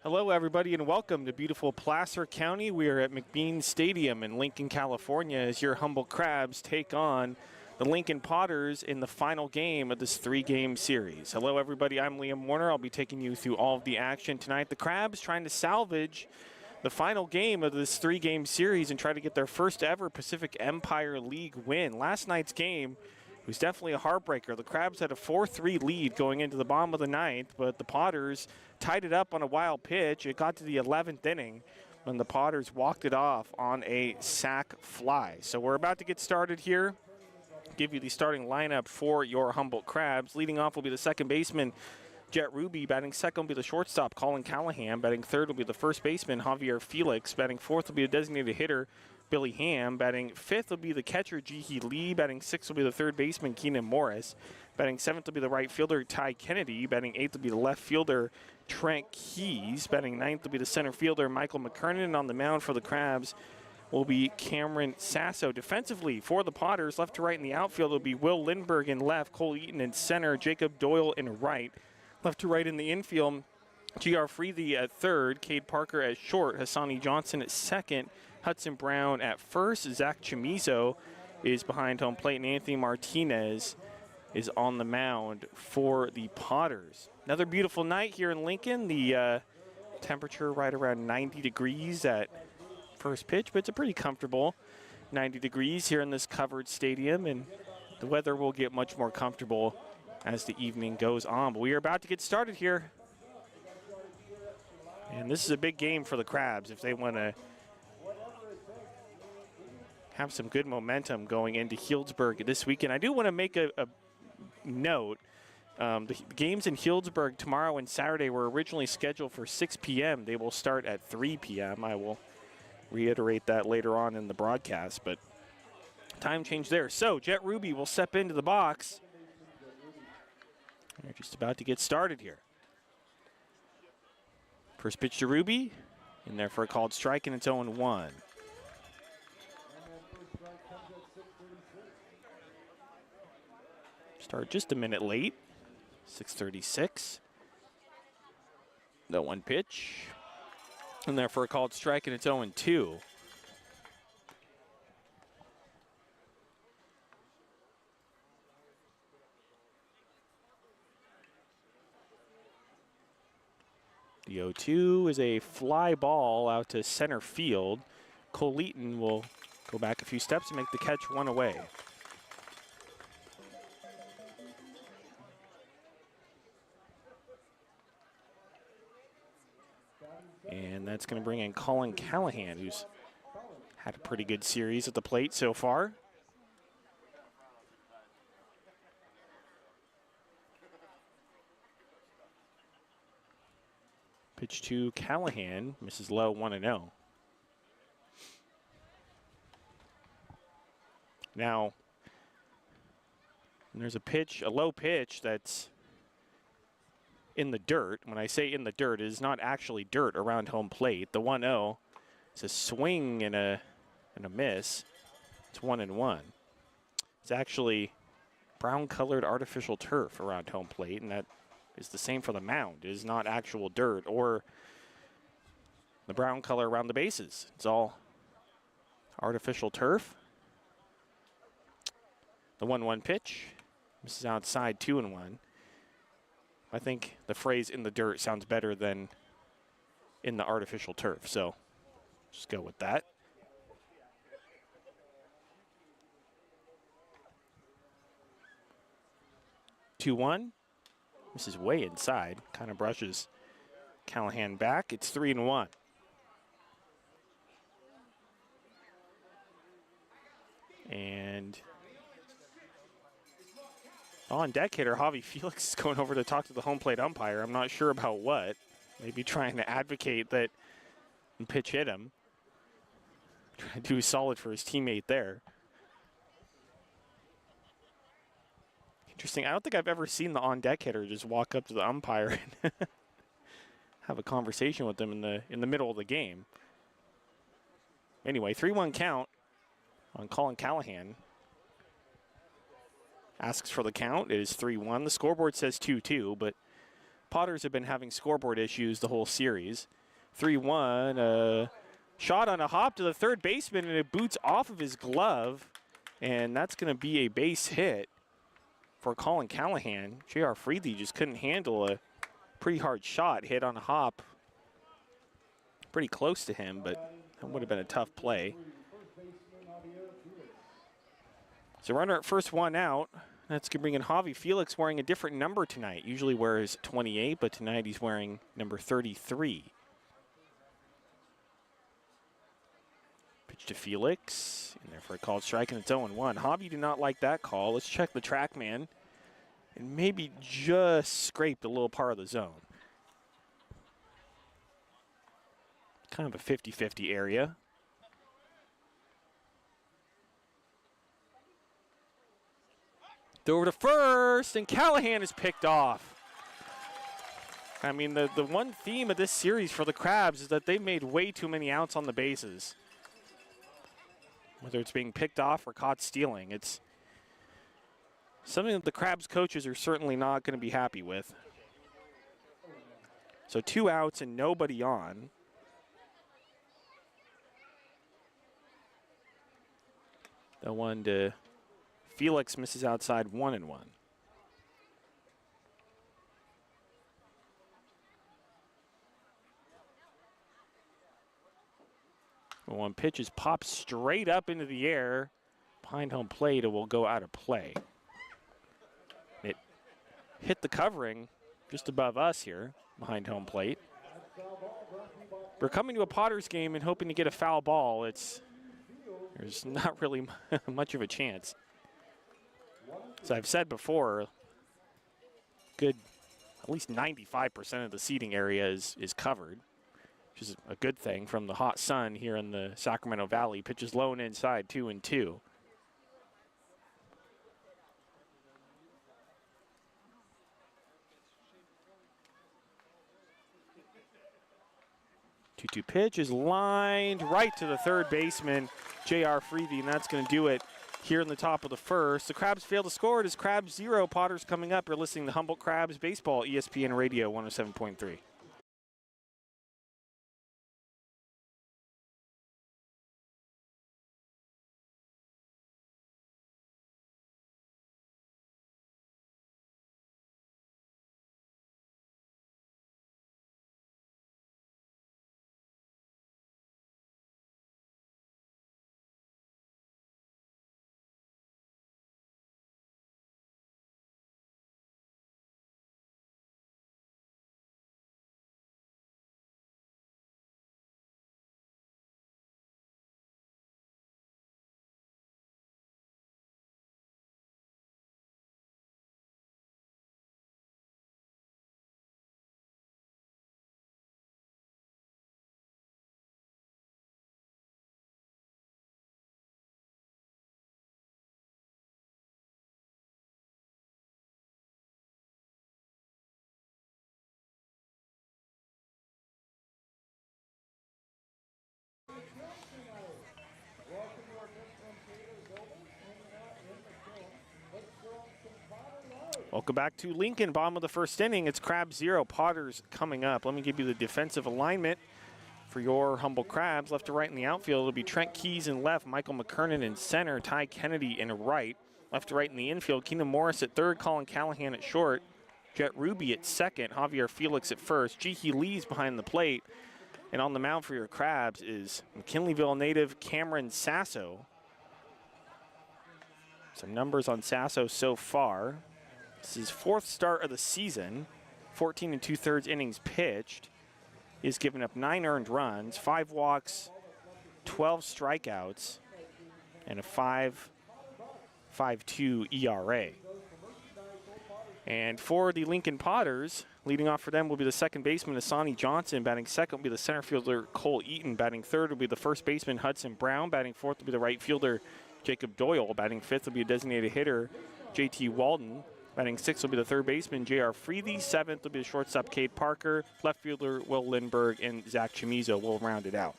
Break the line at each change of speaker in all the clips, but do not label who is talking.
Hello, everybody, and welcome to beautiful Placer County. We are at McBean Stadium in Lincoln, California, as your Humboldt Crabs take on the Lincoln Potters in the final game of this three-game series. Hello, everybody. I'm Liam Warner. I'll be taking you through all of the action tonight. The Crabs trying to salvage the final game of this three-game series and try to get their first ever Pacific Empire League win. Last night's game was definitely a heartbreaker. The Crabs had a 4-3 lead going into the bottom of the ninth, but the Potters tied it up on a wild pitch. It got to the 11th inning when the Potters walked it off on a sac fly. So we're about to get started here. Give you the starting lineup for your Humboldt Crabs. Leading off will be the second baseman, Jet Ruby. Batting second will be the shortstop, Colin Callahan. Batting third will be the first baseman, Javier Felix. Batting fourth will be the designated hitter, Billy Ham. Batting fifth will be the catcher, Jihi Lee. Batting sixth will be the third baseman, Keenan Morris. Batting seventh will be the right fielder, Ty Kennedy. Batting eighth will be the left fielder, Trent Keys. Batting ninth will be the center fielder, Michael McKernan. And on the mound for the Crabs will be Cameron Sasso. Defensively for the Potters, left to right in the outfield will be Will Lindbergh in left, Cole Eaton in center, Jacob Doyle in right. Left to right in the infield, G.R. Freethy at third, Cade Parker at short, Hassani Johnson at second, Hudson Brown at first, Zach Chamizo is behind home plate, and Anthony Martinez is on the mound for the Potters. Another beautiful night here in Lincoln. The temperature right around 90 degrees at first pitch, but it's a pretty comfortable 90 degrees here in this covered stadium, and the weather will get much more comfortable as the evening goes on. But we are about to get started here. And this is a big game for the Crabs if they want to have some good momentum going into Healdsburg this weekend. I do want to make a note. The games in Healdsburg tomorrow and Saturday were originally scheduled for 6 p.m. They will start at 3 p.m. I will reiterate that later on in the broadcast, but time change there. So Jet Ruby will step into the box. We're just about to get started here. First pitch to Ruby, in there for a called strike, and it's 0-1. Start just a minute late, 6:36. The one pitch, in there for a called strike, and it's 0-2. The 0-2 is a fly ball out to center field. Cole Eaton will go back a few steps and make the catch one away. And that's going to bring in Colin Callahan, who's had a pretty good series at the plate so far. Pitch to Callahan, misses low, 1-0. Now, there's a low pitch that's in the dirt. When I say in the dirt, it is not actually dirt around home plate. The 1-0 is a swing and a miss. It's 1-1. It's actually brown-colored artificial turf around home plate, and that is the same for the mound. It is not actual dirt or the brown color around the bases. It's all artificial turf. The 1-1 pitch. Misses outside, 2-1. I think the phrase in the dirt sounds better than in the artificial turf, so just go with that. Two one. This is way inside. Kind of brushes Callahan back. It's 3-1. And on deck hitter, Javi Felix is going over to talk to the home plate umpire. I'm not sure about what. Maybe trying to advocate that the pitch hit him. Trying to do solid for his teammate there. Interesting. I don't think I've ever seen the on-deck hitter just walk up to the umpire and have a conversation with them in the middle of the game. Anyway, 3-1 count on Colin Callahan. Asks for the count. It is 3-1. The scoreboard says 2-2, but Potters have been having scoreboard issues the whole series. 3-1, shot on a hop to the third baseman, and it boots off of his glove, and that's going to be a base hit for Colin Callahan. J.R. Freethy just couldn't handle a pretty hard shot, hit on a hop pretty close to him, but that would have been a tough play. So runner at first, one out. That's going to bring in Javi Felix, wearing a different number tonight. Usually wears 28, but tonight he's wearing number 33. Pitch to Felix, in there for a called strike, and it's 0-1. Javi did not like that call. Let's check the TrackMan, and maybe just scraped a little part of the zone. Kind of a 50-50 area. Throw over to first, and Callahan is picked off. I mean, the one theme of this series for the Crabs is that they've made way too many outs on the bases. Whether it's being picked off or caught stealing, it's something that the Crabs coaches are certainly not going to be happy with. So 2 outs and nobody on. The one to Felix misses outside, 1-1. One pitch is popped straight up into the air behind home plate. It will go out of play. It hit the covering just above us here behind home plate. We're coming to a Potters game and hoping to get a foul ball. There's not really much of a chance. As I've said before, good, at least 95% of the seating area is covered, which is a good thing from the hot sun here in the Sacramento Valley. Pitches low and inside, 2-2. Two pitch is lined right to the third baseman, J.R. Freethy, and that's going to do it here in the top of the first. The Crabs fail to score. It is Crabs 0, Potters coming up. You're listening to Humboldt Crabs Baseball, ESPN Radio 107.3. Welcome back to Lincoln, bottom of the first inning. It's Crabs 0, Potters coming up. Let me give you the defensive alignment for your Humboldt Crabs. Left to right in the outfield, it'll be Trent Keys in left, Michael McKernan in center, Ty Kennedy in right. Left to right in the infield, Keenan Morris at third, Colin Callahan at short, Jet Ruby at second, Javier Felix at first, Jihi Lee's behind the plate. And on the mound for your Crabs is McKinleyville native Cameron Sasso. Some numbers on Sasso so far. This is his 4th start of the season, 14 2/3 innings pitched. He's given up 9 earned runs, 5 walks, 12 strikeouts, and a 5.52 ERA. And for the Lincoln Potters, leading off for them will be the second baseman, Asani Johnson. Batting second will be the center fielder, Cole Eaton. Batting third will be the first baseman, Hudson Brown. Batting fourth will be the right fielder, Jacob Doyle. Batting fifth will be a designated hitter, JT Walden. Batting sixth will be the third baseman, J.R. Freethy. Seventh will be the shortstop, Cade Parker. Left fielder, Will Lindbergh, and Zach Chamizo will round it out.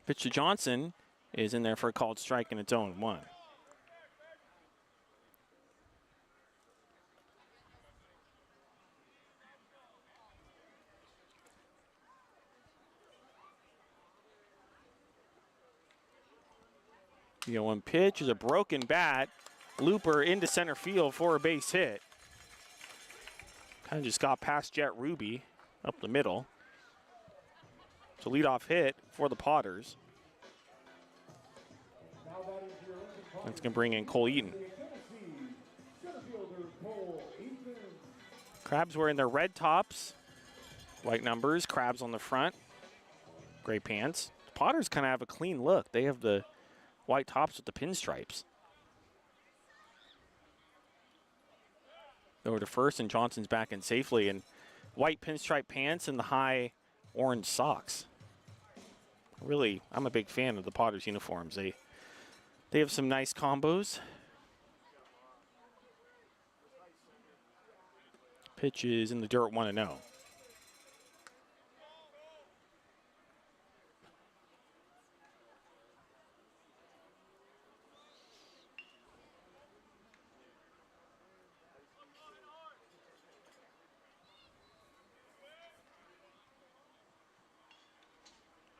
Pitch to Johnson is in there for a called strike, and it's 0-1. 0-1 pitch is a broken bat. Looper into center field for a base hit. Kind of just got past Jet Ruby up the middle. It's a leadoff hit for the Potters. That's going to bring in Cole Eaton. Crabs wearing their red tops, white numbers, Crabs on the front, gray pants. The Potters kind of have a clean look. They have the white tops with the pinstripes. Over to first, and Johnson's back in safely, and white pinstripe pants and the high orange socks. Really, I'm a big fan of the Potters uniforms. They have some nice combos. Pitch is in the dirt, 1-0.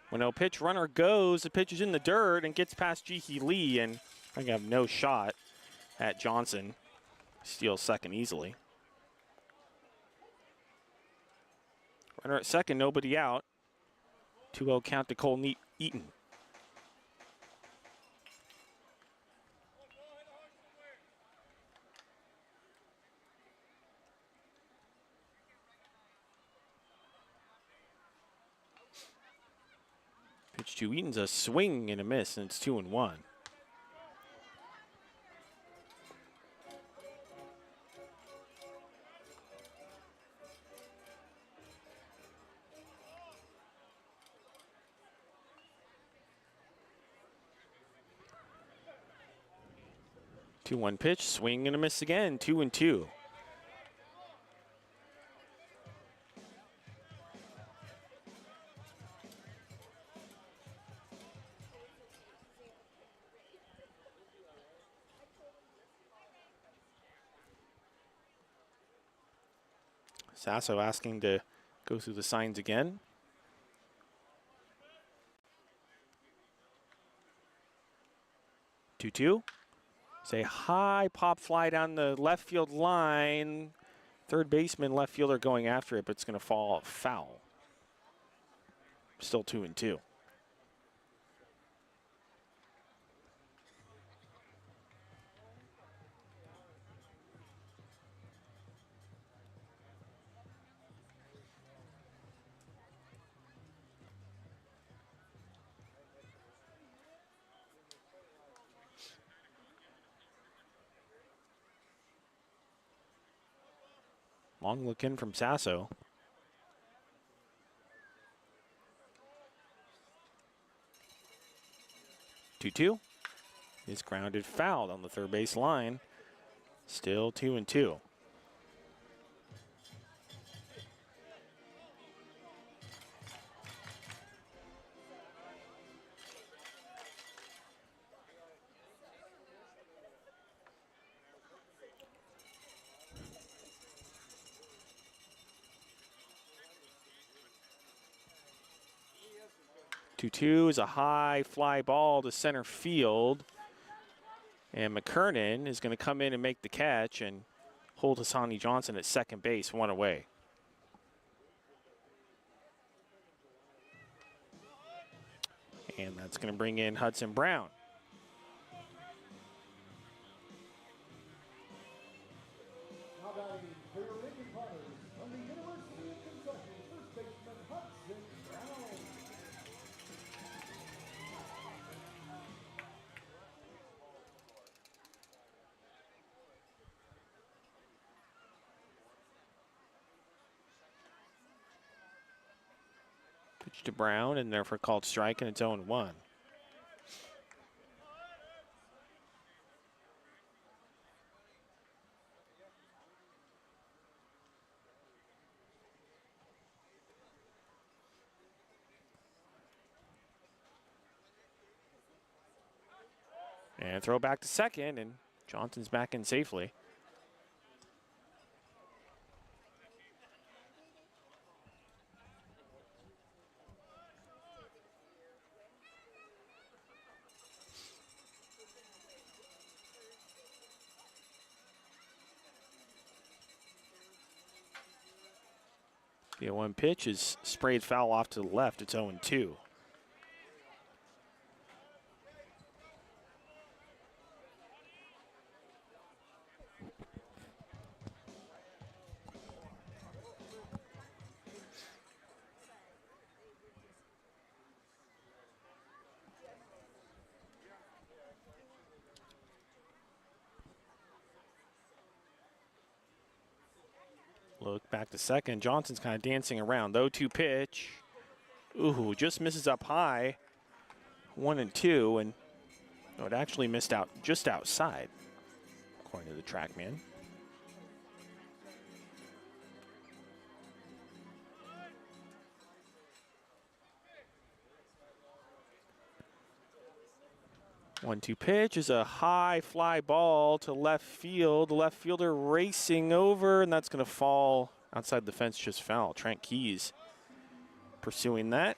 When no pitch, runner goes, the pitch is in the dirt and gets past Jihee Lee, and I have no shot at Johnson. Steals second easily. Runner at second, nobody out. 2-0 count to Cole Eaton. Pitch to Eaton's a swing and a miss, and it's 2-1. Two-one pitch, swing and a miss again, 2-2. Sasso asking to go through the signs again. Two-two. It's a high pop fly down the left field line. Third baseman, left fielder going after it, but it's going to fall foul. Still 2-2. Long look in from Sasso. 2-2 is grounded fouled on the third base line. Still 2-2. Two is a high fly ball to center field. And McKernan is going to come in and make the catch and hold Hassani Johnson at second base, one away. And that's going to bring in Hudson Brown. Pitch to Brown, and therefore called strike, and it's 0-1. And throw back to second, and Johnson's back in safely. The 0-1 pitch is sprayed foul off to the left. It's 0-2. Look back to second. Johnson's kind of dancing around. 0-2 pitch. Ooh, just misses up high. 1-2, and oh, it actually missed out just outside, according to the TrackMan. One-two pitch is a high fly ball to left field. The left fielder racing over, and that's going to fall outside the fence, just foul. Trent Keys pursuing that.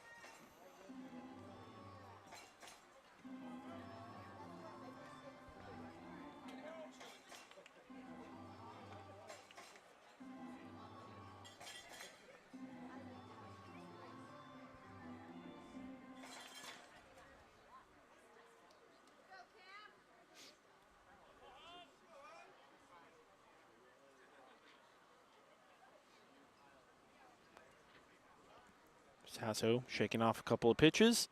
Sasso shaking off a couple of pitches.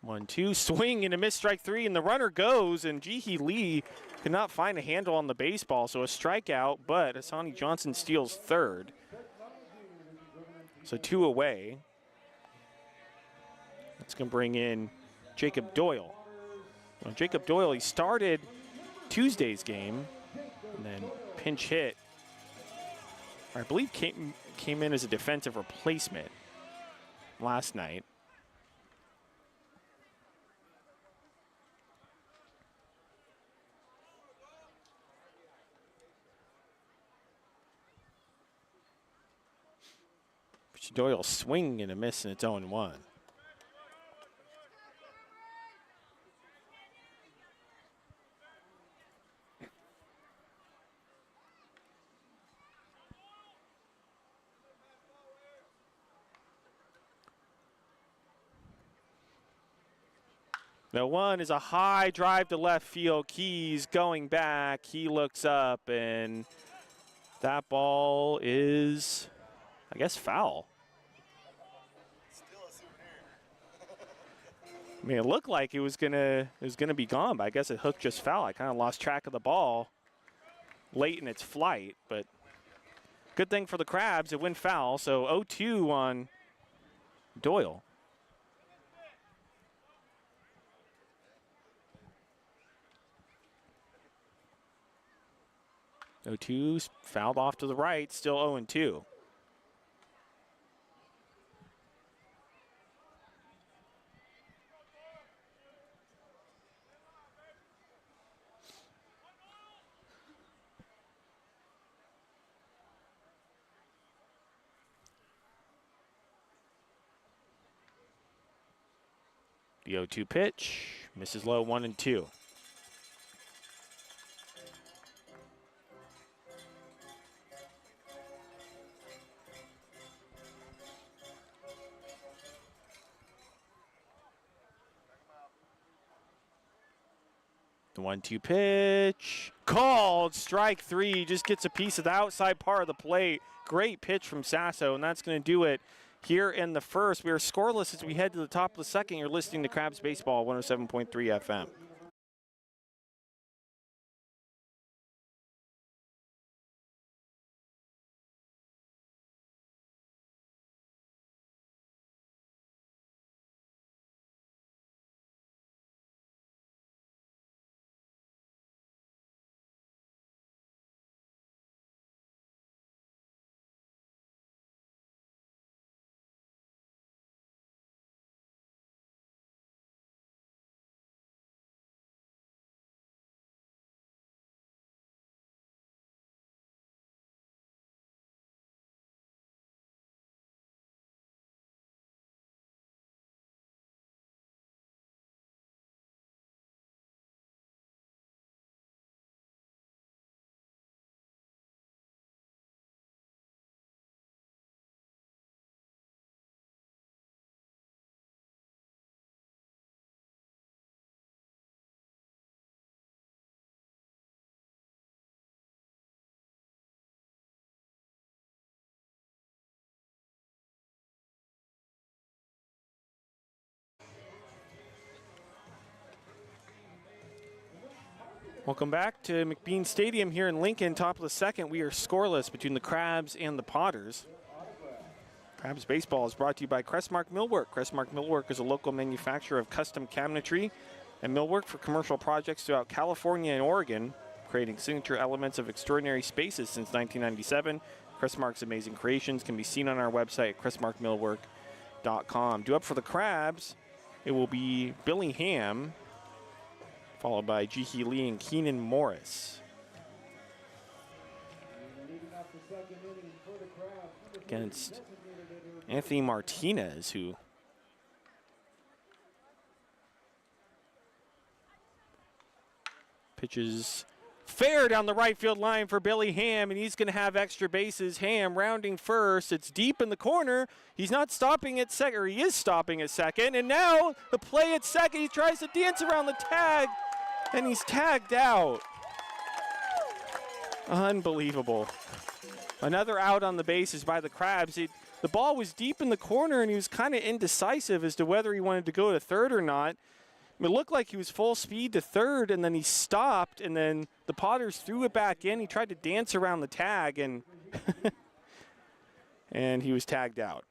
1-2, swing and a miss, strike three, and the runner goes, and Jihee Lee could not find a handle on the baseball, so a strikeout, but Hassani Johnson steals third. So 2 away. That's going to bring in Jacob Doyle. Well, Jacob Doyle, he started Tuesday's game, and then pinch hit. I believe came in as a defensive replacement last night. Doyle swing and a miss, and it's 0-1. The one is a high drive to left field. Keys going back. He looks up, and that ball is, I guess, foul. I mean, it looked like it was gonna be gone, but I guess it hooked just foul. I kind of lost track of the ball late in its flight, but good thing for the Crabs, it went foul. So 0-2 on Doyle. 0-2, fouled off to the right, still 0-2. The 0-2 pitch, misses low, 1-2. The 1-2 pitch, called, strike three, just gets a piece of the outside part of the plate. Great pitch from Sasso, and that's going to do it here in the first. We are scoreless as we head to the top of the second. You're listening to Crabs Baseball, 107.3 FM. Welcome back to McBean Stadium here in Lincoln. Top of the second, we are scoreless between the Crabs and the Potters. Crabs baseball is brought to you by Crestmark Millwork. Crestmark Millwork is a local manufacturer of custom cabinetry and millwork for commercial projects throughout California and Oregon, creating signature elements of extraordinary spaces since 1997. Crestmark's amazing creations can be seen on our website at crestmarkmillwork.com. Due up for the Crabs, it will be Billy Ham, followed by Jihi Lee and Keenan Morris. Against Anthony Martinez, who pitches fair down the right field line for Billy Ham, and he's going to have extra bases. Ham rounding first. It's deep in the corner. He's not stopping at second, or he is stopping at second, and now the play at second. He tries to dance around the tag, and he's tagged out. Unbelievable. Another out on the bases by the Crabs. The ball was deep in the corner, and he was kind of indecisive as to whether he wanted to go to third or not. It looked like he was full speed to third, and then he stopped, and then the Potters threw it back in. He tried to dance around the tag, and and he was tagged out.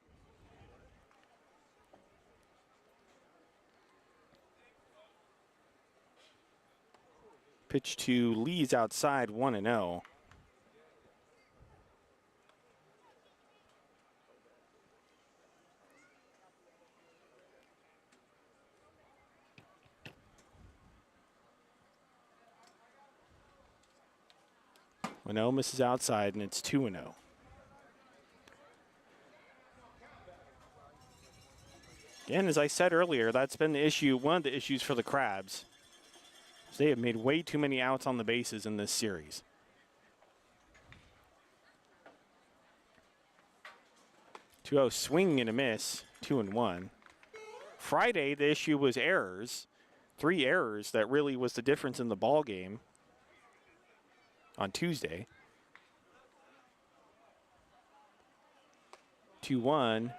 Pitch to Lee's outside, 1-0. Wano misses outside, and it's 2-0. Again, as I said earlier, that's been the issue, one of the issues for the Crabs. They have made way too many outs on the bases in this series. Two-0 swing and a miss, 2-1. Friday, the issue was errors. 3 errors that really was the difference in the ball game on Tuesday. 2-1,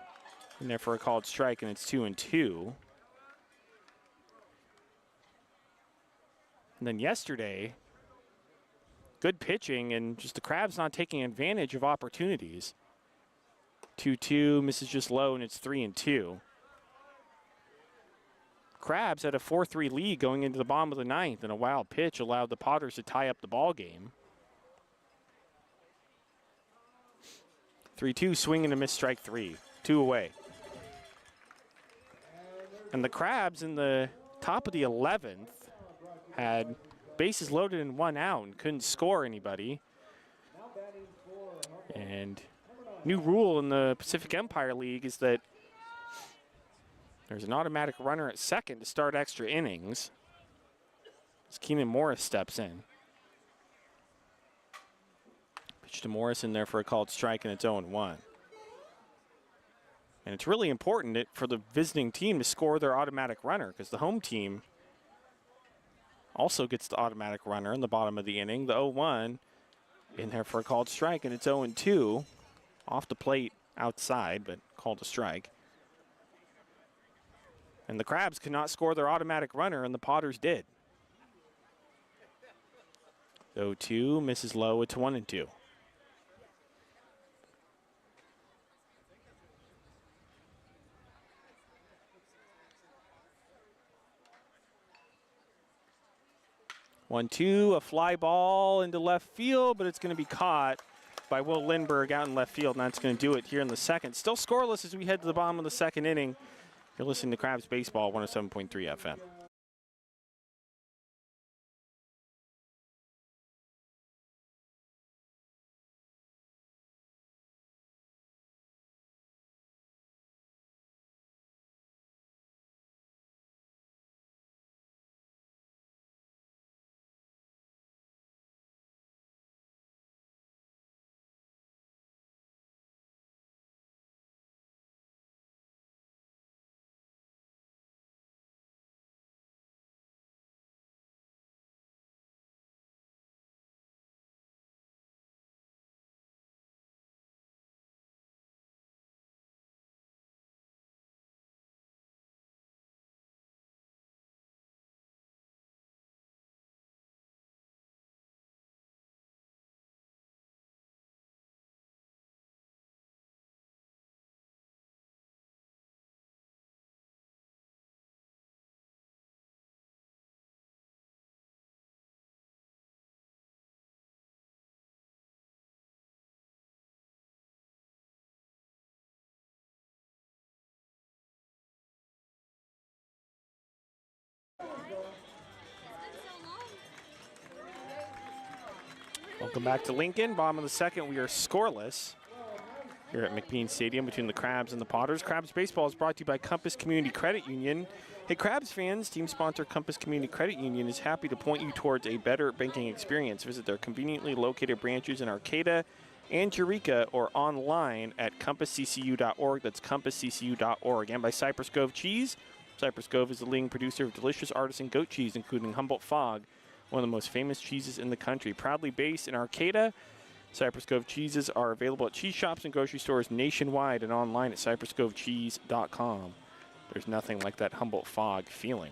in there for a called strike, and it's 2-2. And then yesterday, good pitching and just the Crabs not taking advantage of opportunities. 2-2, misses just low, and it's 3-2. Crabs had a 4-3 lead going into the bottom of the ninth, and a wild pitch allowed the Potters to tie up the ball game. 3-2, swing and a miss, strike 3. 2 away. And the Crabs in the top of the 11th had bases loaded and 1 out and couldn't score anybody. And new rule in the Pacific Empire League is that there's an automatic runner at second to start extra innings as Keenan Morris steps in. Pitch to Morris in there for a called strike, and it's 0-1. And it's really important for the visiting team to score their automatic runner, because the home team also gets the automatic runner in the bottom of the inning. The 0-1 in there for a called strike, and it's 0-2. Off the plate outside, but called a strike. And the Crabs could not score their automatic runner, and the Potters did. 0-2, misses low, it's 1-2. One-two, a fly ball into left field, but it's going to be caught by Will Lindbergh out in left field, and that's going to do it here in the second. Still scoreless as we head to the bottom of the second inning. You're listening to Crabs Baseball, 107.3 FM. Welcome back to Lincoln. Bottom of the second, we are scoreless here at McBean Stadium between the Crabs and the Potters. Crabs Baseball is brought to you by Compass Community Credit Union. Hey, Crabs fans, team sponsor Compass Community Credit Union is happy to point you towards a better banking experience. Visit their conveniently located branches in Arcata and Eureka or online at compassccu.org. That's compassccu.org. And by Cypress Cove Cheese. Cypress Cove is the leading producer of delicious artisan goat cheese, including Humboldt Fog, one of the most famous cheeses in the country. Proudly based in Arcata, Cypress Cove cheeses are available at cheese shops and grocery stores nationwide and online at cypresscovecheese.com. There's nothing like that Humboldt Fog feeling.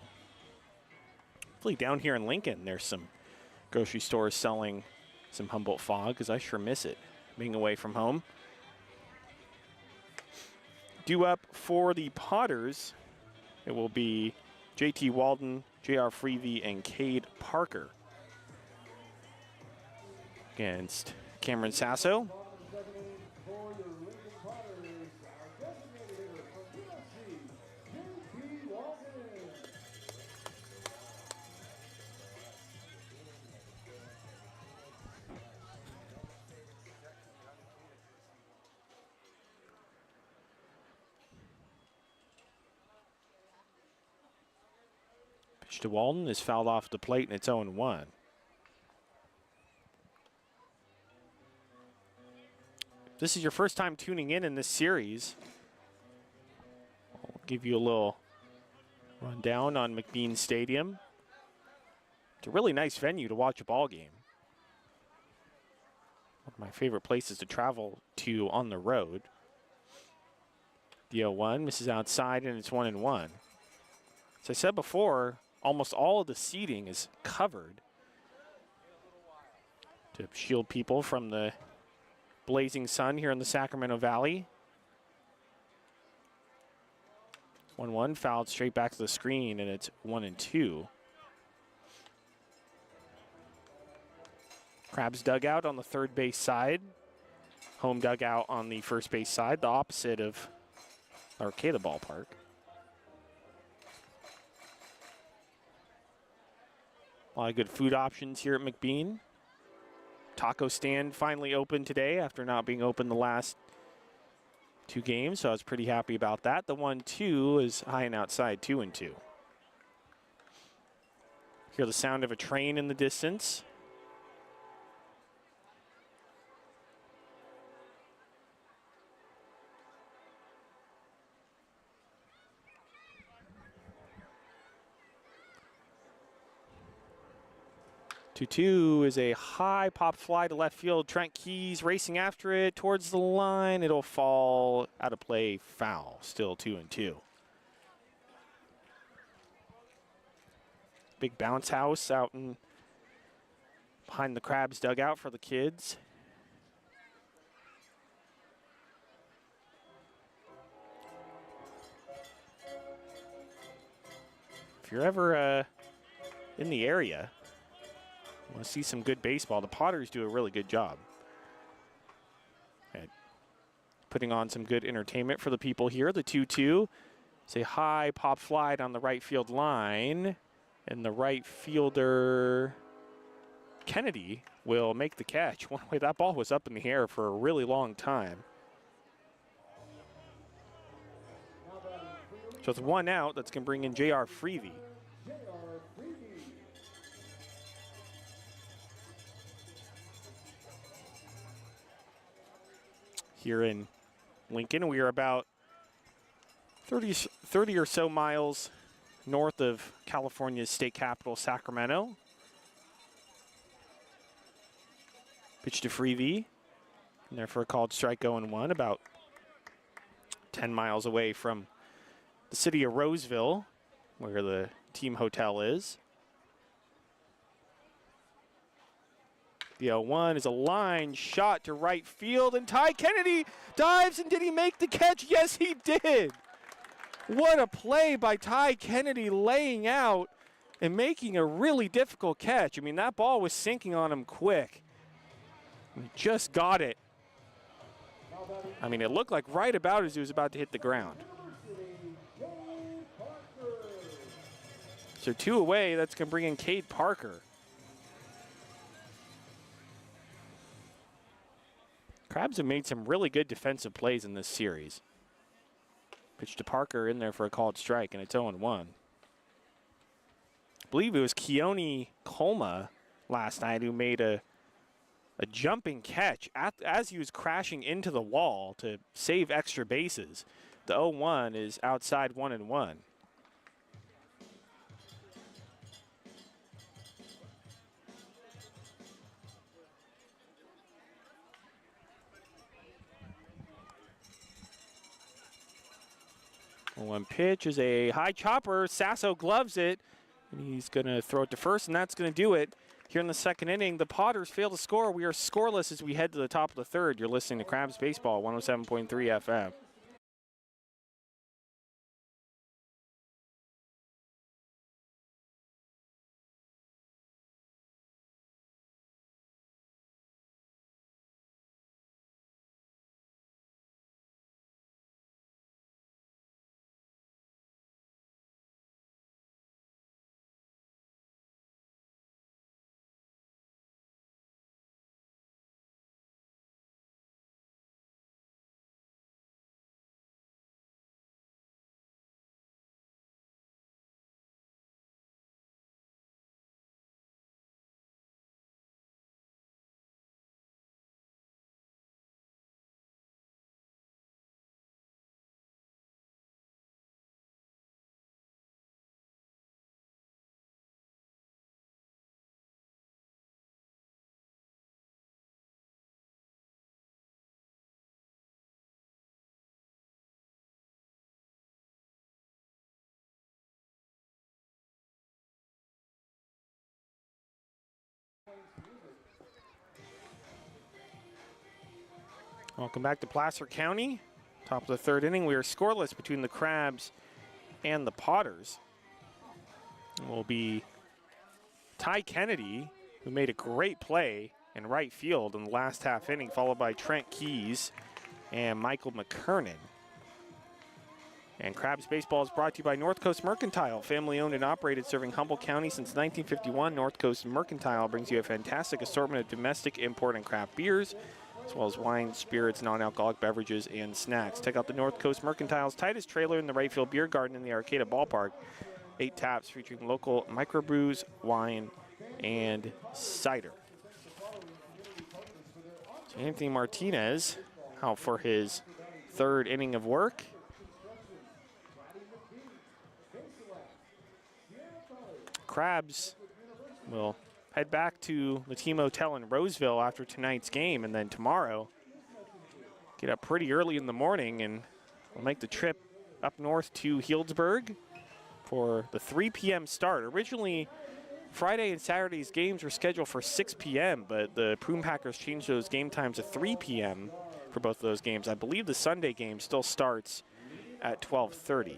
Hopefully down here in Lincoln, there's some grocery stores selling some Humboldt Fog, because I sure miss it, being away from home. Due up for the Potters, it will be JT Walden, J.R. Freevey, and Cade Parker against Cameron Sasso. Pitch to Walden is fouled off the plate, and it's 0-1. If this is your first time tuning in this series, I'll give you a little rundown on McBean Stadium. It's a really nice venue to watch a ball game. One of my favorite places to travel to on the road. The 0-1 misses outside, and it's 1-1. As I said before, almost all of the seating is covered to shield people from the blazing sun here in the Sacramento Valley. 1-1, fouled straight back to the screen, and it's 1-2. Crabs dugout on the third base side. Home dugout on the first base side, the opposite of Arcata Ballpark. A lot of good food options here at McBean. Taco stand finally open today after not being open the last 2 games, so I was pretty happy about that. The 1-2 is high and outside, 2-2. Hear the sound of a train in the distance. Two is a high pop fly to left field. Trent Keys racing after it towards the line. It'll fall out of play, foul. Still 2-2. Big bounce house out in behind the Crabs dugout for the kids. If you're ever in the area, want to see some good baseball, the Potters do a really good job at putting on some good entertainment for the people here. The 2-2 is a high pop fly down the right field line, and the right fielder Kennedy will make the catch. One way, that ball was up in the air for a really long time. So it's 1 out. That's going to bring in J.R. Freevey. Here in Lincoln, we are about 30 or so miles north of California's state capital, Sacramento. Pitch to Freevey, and therefore called strike 0-1, about 10 miles away from the city of Roseville, where the team hotel is. The 0-1 is a line shot to right field, and Ty Kennedy dives, and did he make the catch? Yes, he did. What a play by Ty Kennedy, laying out and making a really difficult catch. I mean, that ball was sinking on him quick. He just got it. I mean, it looked like right about as he was about to hit the ground. So 2 away, that's going to bring in Cade Parker. Crabs have made some really good defensive plays in this series. Pitch to Parker in there for a called strike, and it's 0-1. I believe it was Keone Colma last night who made a jumping catch as he was crashing into the wall to save extra bases. The 0-1 is outside 1-1. One pitch is a high chopper. Sasso gloves it, and he's going to throw it to first, and that's going to do it. Here in the second inning, the Potters fail to score. We are scoreless as we head to the top of the third. You're listening to Crabs Baseball, 107.3 FM. Welcome back to Placer County. Top of the third inning. We are scoreless between the Crabs and the Potters. It will be Ty Kennedy, who made a great play in right field in the last half inning, followed by Trent Keys and Michael McKernan. And Crabs Baseball is brought to you by North Coast Mercantile, family owned and operated, serving Humboldt County since 1951. North Coast Mercantile brings you a fantastic assortment of domestic, import, and craft beers, as well as wine, spirits, non-alcoholic beverages, and snacks. Check out the North Coast Mercantile's tightest trailer in the right field beer garden in the Arcata Ballpark. 8 taps featuring local microbrews, wine, and cider. So Anthony Martinez out for his third inning of work. Crabs will head back to the team hotel in Roseville after tonight's game, and then tomorrow get up pretty early in the morning and we'll make the trip up north to Healdsburg for the 3 p.m. start. Originally, Friday and Saturday's games were scheduled for 6 p.m., but the Prune Packers changed those game times to 3 p.m. for both of those games. I believe the Sunday game still starts at 12:30.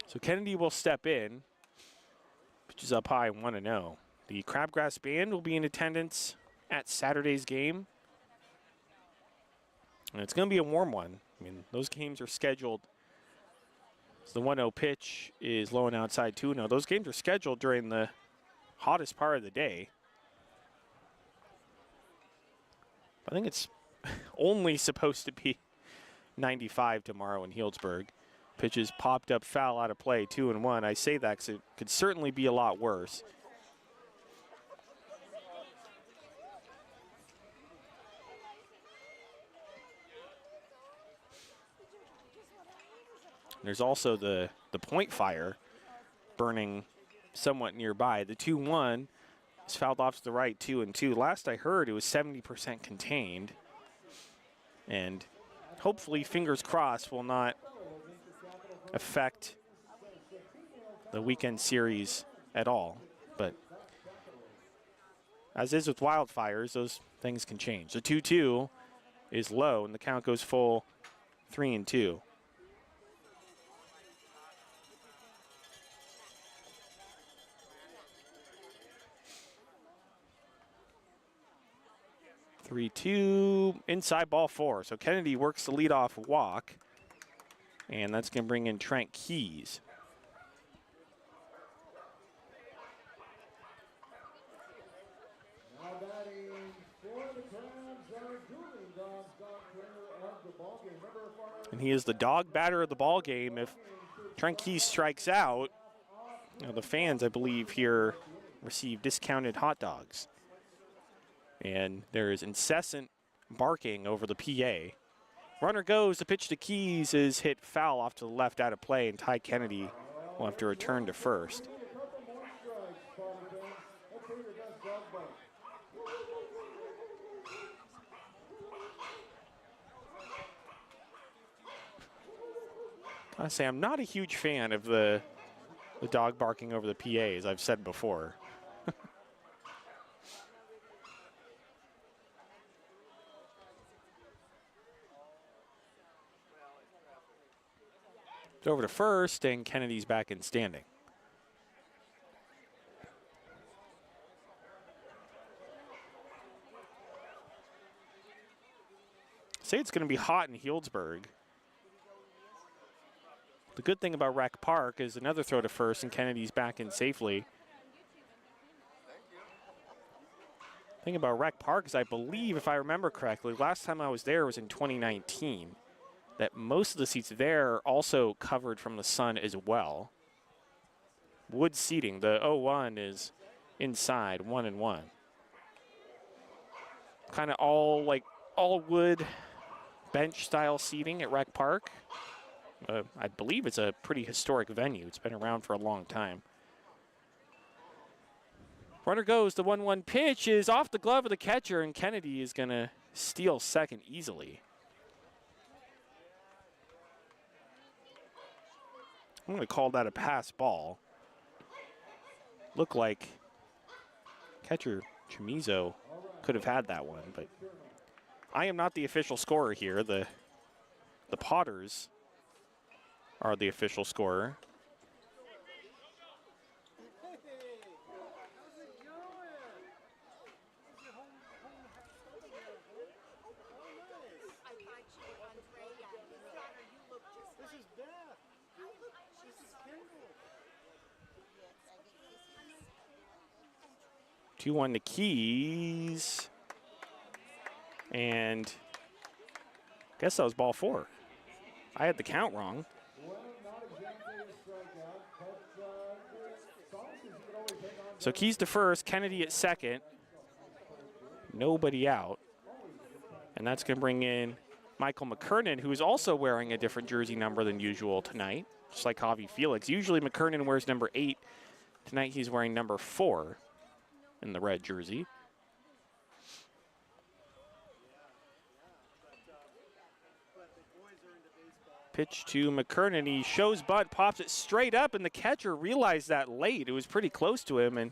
So Kennedy will step in, which is up high 1-0. The Crabgrass Band will be in attendance at Saturday's game. And it's going to be a warm one. I mean, those games are scheduled. So the 1-0 pitch is low and outside 2-0. Those games are scheduled during the hottest part of the day. I think it's only supposed to be 95 tomorrow in Healdsburg. Pitches popped up foul out of play, 2-1. I say that because it could certainly be a lot worse. There's also the point fire burning somewhat nearby. The 2-1 is fouled off to the right, 2-2. Last I heard, it was 70% contained. And hopefully, fingers crossed, will not affect the weekend series at all. But as is with wildfires, those things can change. The 2-2 is low, and the count goes full 3-2. Three, two, inside ball 4. So Kennedy works the leadoff walk. And that's going to bring in Trent Keys. And he is the dog batter of the ball game. If Trent Keys strikes out, the fans, I believe, here receive discounted hot dogs. And there is incessant barking over the PA. Runner goes, the pitch to Keys is hit foul off to the left out of play, and Ty Kennedy will have to return to first. I say I'm not a huge fan of the dog barking over the PA, as I've said before. It's over to first, and Kennedy's back in standing. Say it's going to be hot in Healdsburg. The good thing about Rec Park is another throw to first, and Kennedy's back in safely. The thing about Rec Park is, I believe, if I remember correctly, last time I was there was in 2019, that most of the seats there are also covered from the sun as well. Wood seating, the 0-1 is inside, 1-1. Kind of all wood bench style seating at Rec Park. I believe it's a pretty historic venue. It's been around for a long time. Runner goes, the 1-1 pitch is off the glove of the catcher, and Kennedy is going to steal second easily. I'm going to call that a pass ball. Looked like catcher Chamizo could have had that one, but I am not the official scorer here. The Potters are the official scorer. Two 2-1 to Keys. And I guess that was ball 4. I had the count wrong. So Keys to first, Kennedy at second. Nobody out. And that's going to bring in Michael McKernan, who is also wearing a different jersey number than usual tonight, just like Javi Felix. Usually McKernan wears number 8. Tonight he's wearing number 4 in the red jersey. Pitch to McKernan. He shows bunt, pops it straight up, and the catcher realized that late. It was pretty close to him and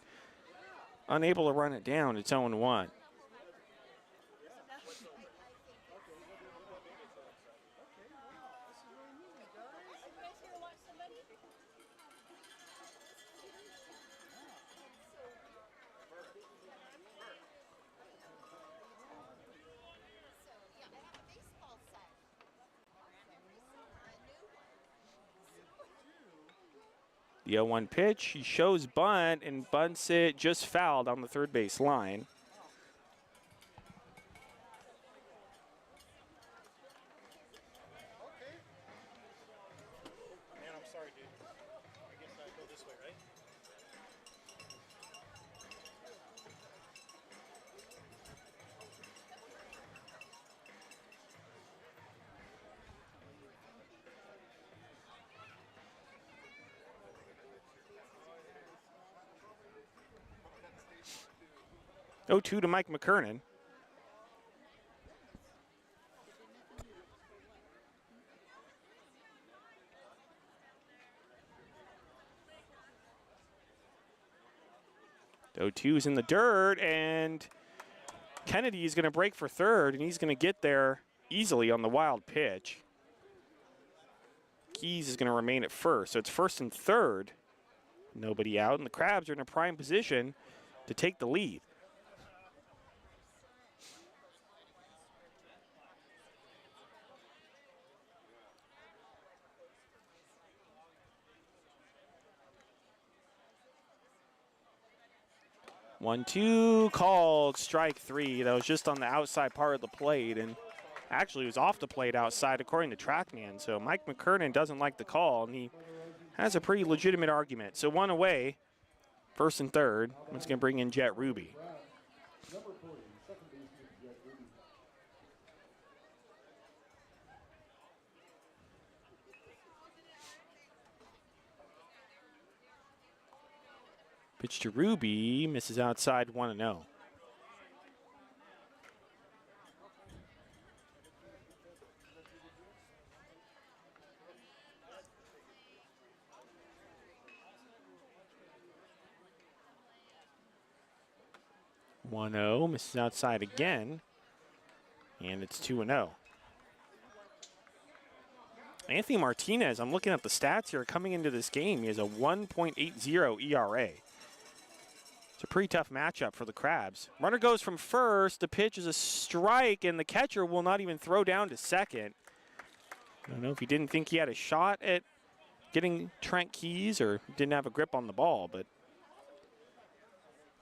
unable to run it down. It's 0-1. The 0-1 pitch, he shows bunt and bunts it just fouled on the third base line.
Man, I'm sorry, dude. I guess I go this way, right?
Oh, 2 to Mike McKernan. The 0-2 is in the dirt, and Kennedy is going to break for third, and he's going to get there easily on the wild pitch. Keys is going to remain at first, so it's first and third. Nobody out, and the Crabs are in a prime position to take the lead. 1-2 called strike 3. That was just on the outside part of the plate, and actually it was off the plate outside according to TrackMan. So Mike McKernan doesn't like the call, and he has a pretty legitimate argument. So one away, first and third. It's going to bring in Jet Ruby. Pitch to Ruby, misses outside, 1-0. Misses outside again, and it's 2-0. Anthony Martinez, I'm looking at the stats here coming into this game. He has a 1.80 ERA. It's a pretty tough matchup for the Crabs. Runner goes from first. The pitch is a strike, and the catcher will not even throw down to second. I don't know if he didn't think he had a shot at getting Trent Keys or didn't have a grip on the ball, but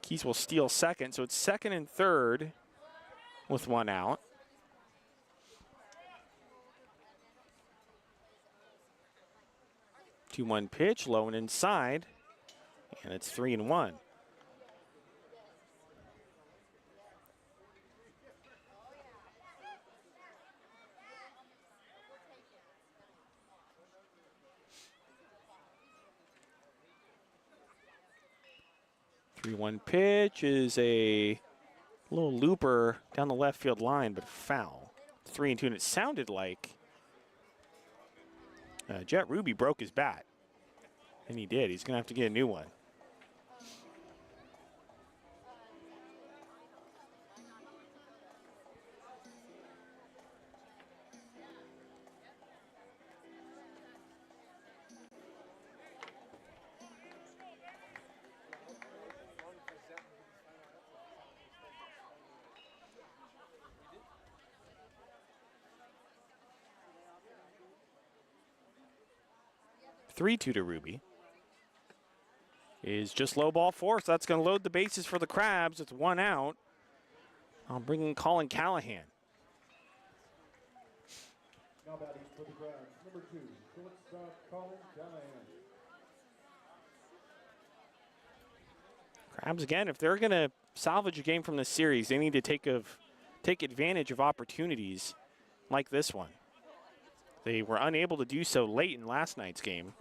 Keys will steal second. So it's second and third with one out. 2-1 pitch, low and inside, and it's 3-1. One pitch is a little looper down the left field line, but foul. 3-2, and it sounded like Jet Ruby broke his bat, and he did. He's going to have to get a new one. Three-two to Ruby. Is just low ball four, so that's going to load the bases for the Crabs. It's one out. I'll bring in Colin Callahan.
Now batting for the Crabs, number 2, shortstop Colin Callahan.
Crabs, again, if they're going to salvage a game from this series, they need to take advantage of opportunities like this one. They were unable to do so late in last night's game.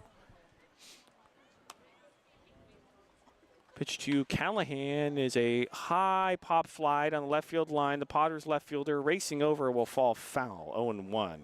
Pitch to Callahan is a high pop fly on the left field line. The Potters left fielder racing over will fall foul, 0-1.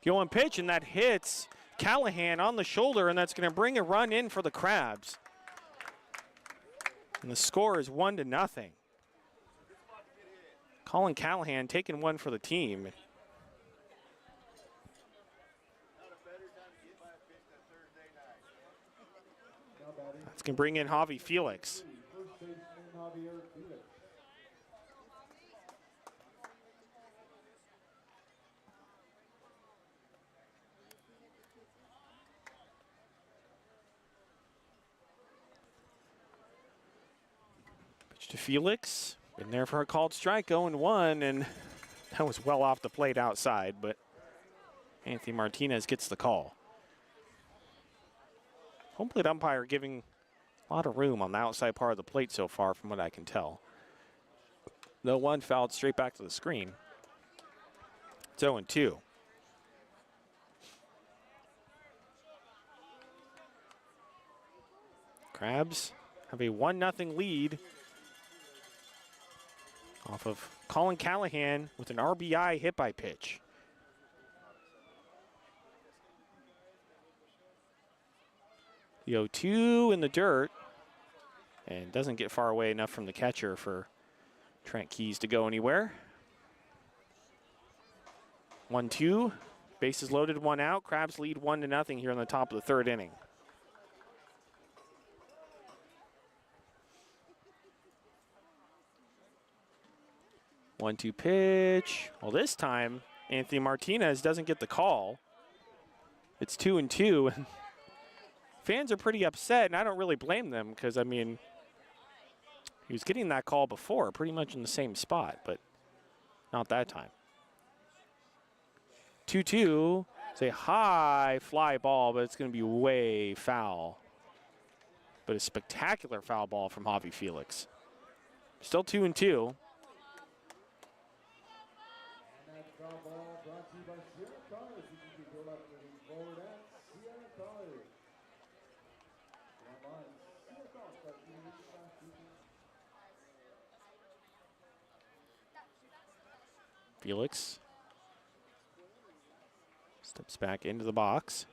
Going pitch, and that hits Callahan on the shoulder, and that's going to bring a run in for the Crabs. And the score is 1-0. Colin Callahan taking one for the team. That's going to bring in Javi Felix. To Felix, been there for a called strike, 0-1, and that was well off the plate outside, but Anthony Martinez gets the call. Home plate umpire giving a lot of room on the outside part of the plate so far from what I can tell. No one fouled straight back to the screen. It's 0-2. Crabs have a 1-0 lead off of Colin Callahan with an RBI hit by pitch. The 0-2 in the dirt, and doesn't get far away enough from the catcher for Trent Keys to go anywhere. 1-2, Bases loaded, 1 out. Crabs lead 1-0 here in the top of the 3rd inning. 1-2 pitch. Well, this time, Anthony Martinez doesn't get the call. It's 2-2. Fans are pretty upset, and I don't really blame them because, I mean, he was getting that call before, pretty much in the same spot, but not that time. 2-2. It's a high fly ball, but it's going to be way foul. But a spectacular foul ball from Javi Felix. Still 2-2. Felix steps back into the box.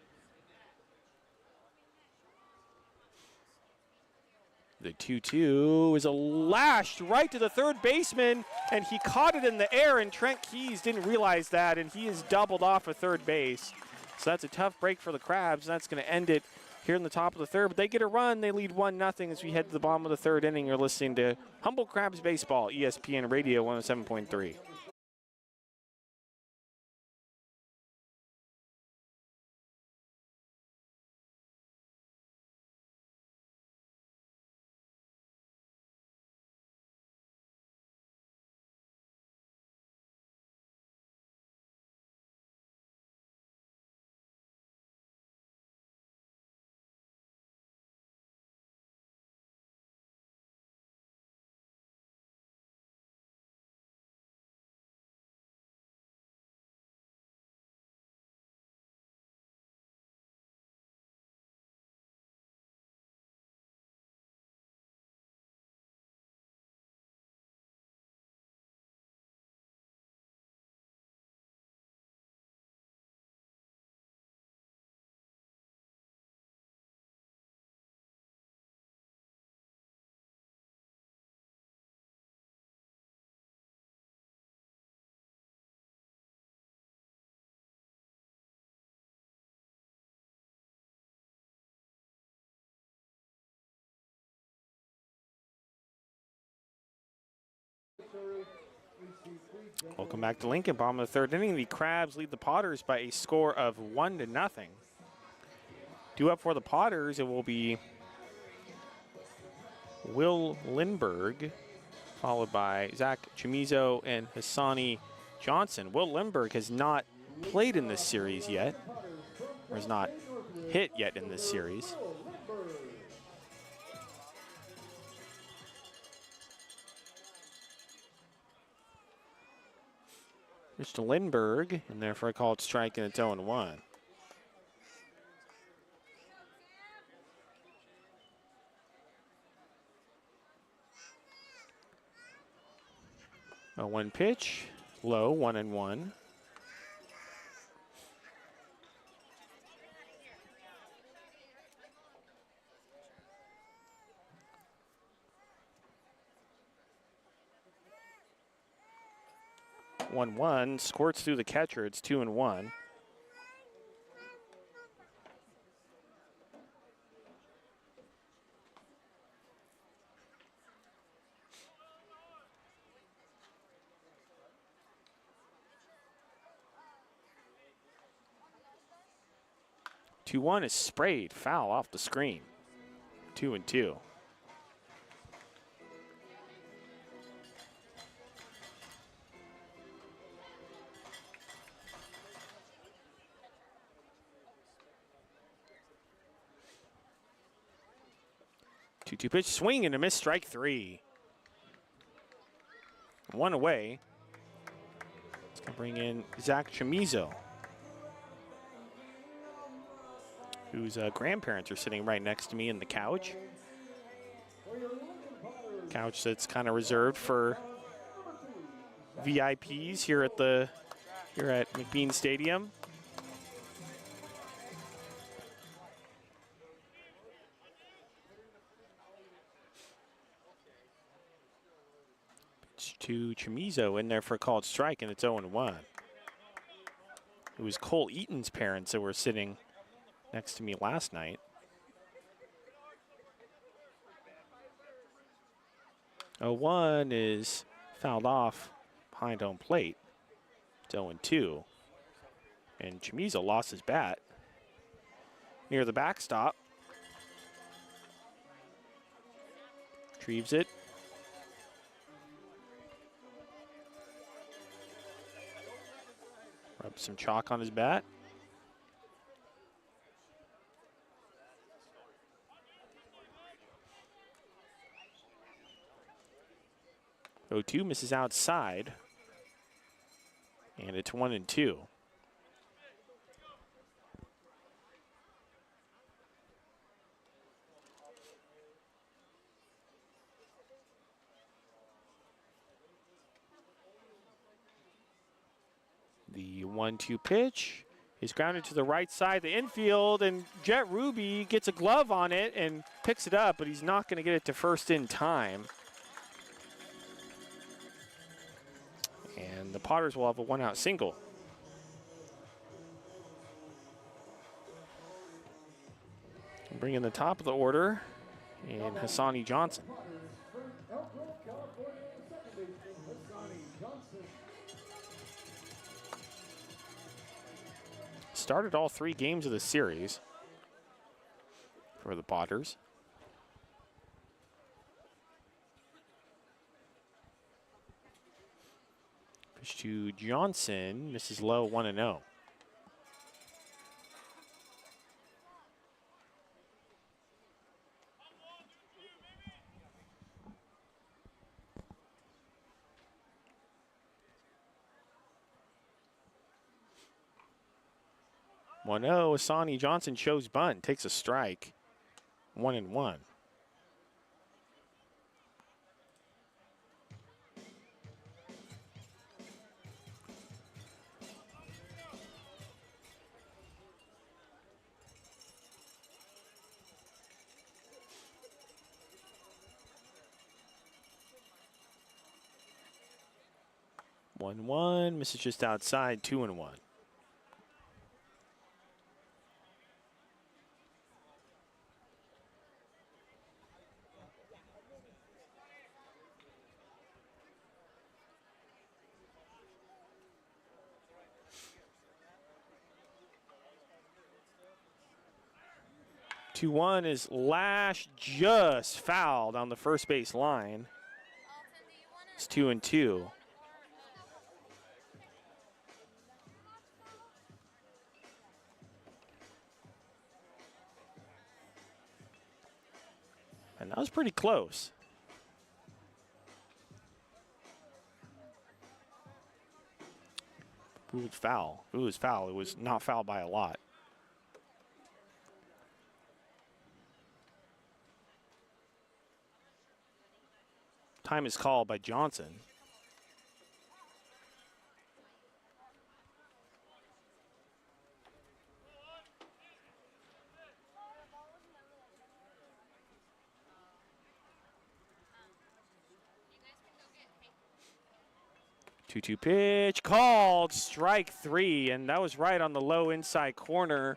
The 2-2 is a lashed right to the 3rd baseman, and he caught it in the air, and Trent Keys didn't realize that, and he is doubled off of 3rd base. So that's a tough break for the Crabs, and that's going to end it here in the top of the 3rd. But they get a run. They lead 1-0 as we head to the bottom of the 3rd inning. You're listening to Humboldt Crabs Baseball, ESPN Radio 107.3. Welcome back to Lincoln. Bottom of the 3rd inning. The Crabs lead the Potters by a score of 1-0. Due up for the Potters, it will be Will Lindbergh, followed by Zach Chamizo and Hassani Johnson. Will Lindbergh has not played in this series yet, or has not hit yet in this series. Mr. Lindbergh, and therefore I call it strike, and it's 0-1. A 1 pitch, low, 1-1. One squirts through the catcher. It's 2-1. Two-one is sprayed, foul off the screen. 2-2. Two pitch swing and a miss, strike 3. 1 away. It's going to bring in Zach Chamizo, whose grandparents are sitting right next to me in the couch. Couch that's kind of reserved for VIPs here at McBean Stadium. To Chamizo in there for a called strike, and it's 0-1. It was Cole Eaton's parents that were sitting next to me last night. 0-1 is fouled off behind home plate. It's 0-2. And Chamizo lost his bat near the backstop. Retrieves it. Rubs some chalk on his bat. Oh, 2 misses outside. And it's 1-2. The 1-2 pitch is grounded to the right side, the infield, and Jet Ruby gets a glove on it and picks it up, but he's not going to get it to first in time. And the Potters will have a 1-out single. Bring in the top of the order, and Hassani Johnson. Started all 3 games of the series for the Potters. Pitch to Johnson, misses low, 1-0. Hassani Johnson shows bunt, takes a strike, 1-1. Misses just outside, 2-1. Two-one is Lash just fouled on the first base line. It's 2-2. And that was pretty close. It was foul. It was foul. It was not foul by a lot. Time is called by Johnson. Two-two pitch called, strike 3, and that was right on the low inside corner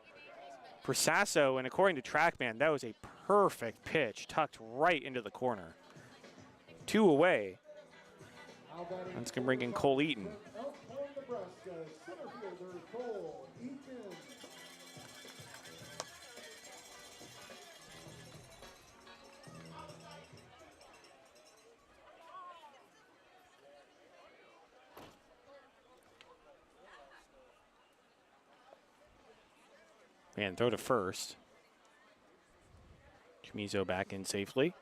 for Sasso. And according to TrackMan, that was a perfect pitch, tucked right into the corner. 2 away. That's going to bring in Cole Eaton. And throw to first. Chamizo back in safely.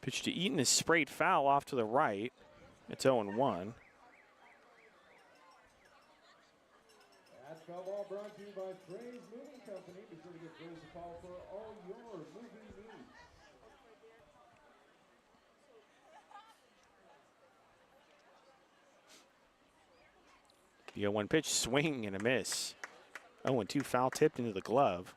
Pitch to Eaton is sprayed foul off to the right. It's 0-1.
That foul ball brought to you by Trey's Moving Company. Be sure to get Trey's a call for all your moving needs.
The 0-1 pitch, swing and a miss. 0-2 foul tipped into the glove.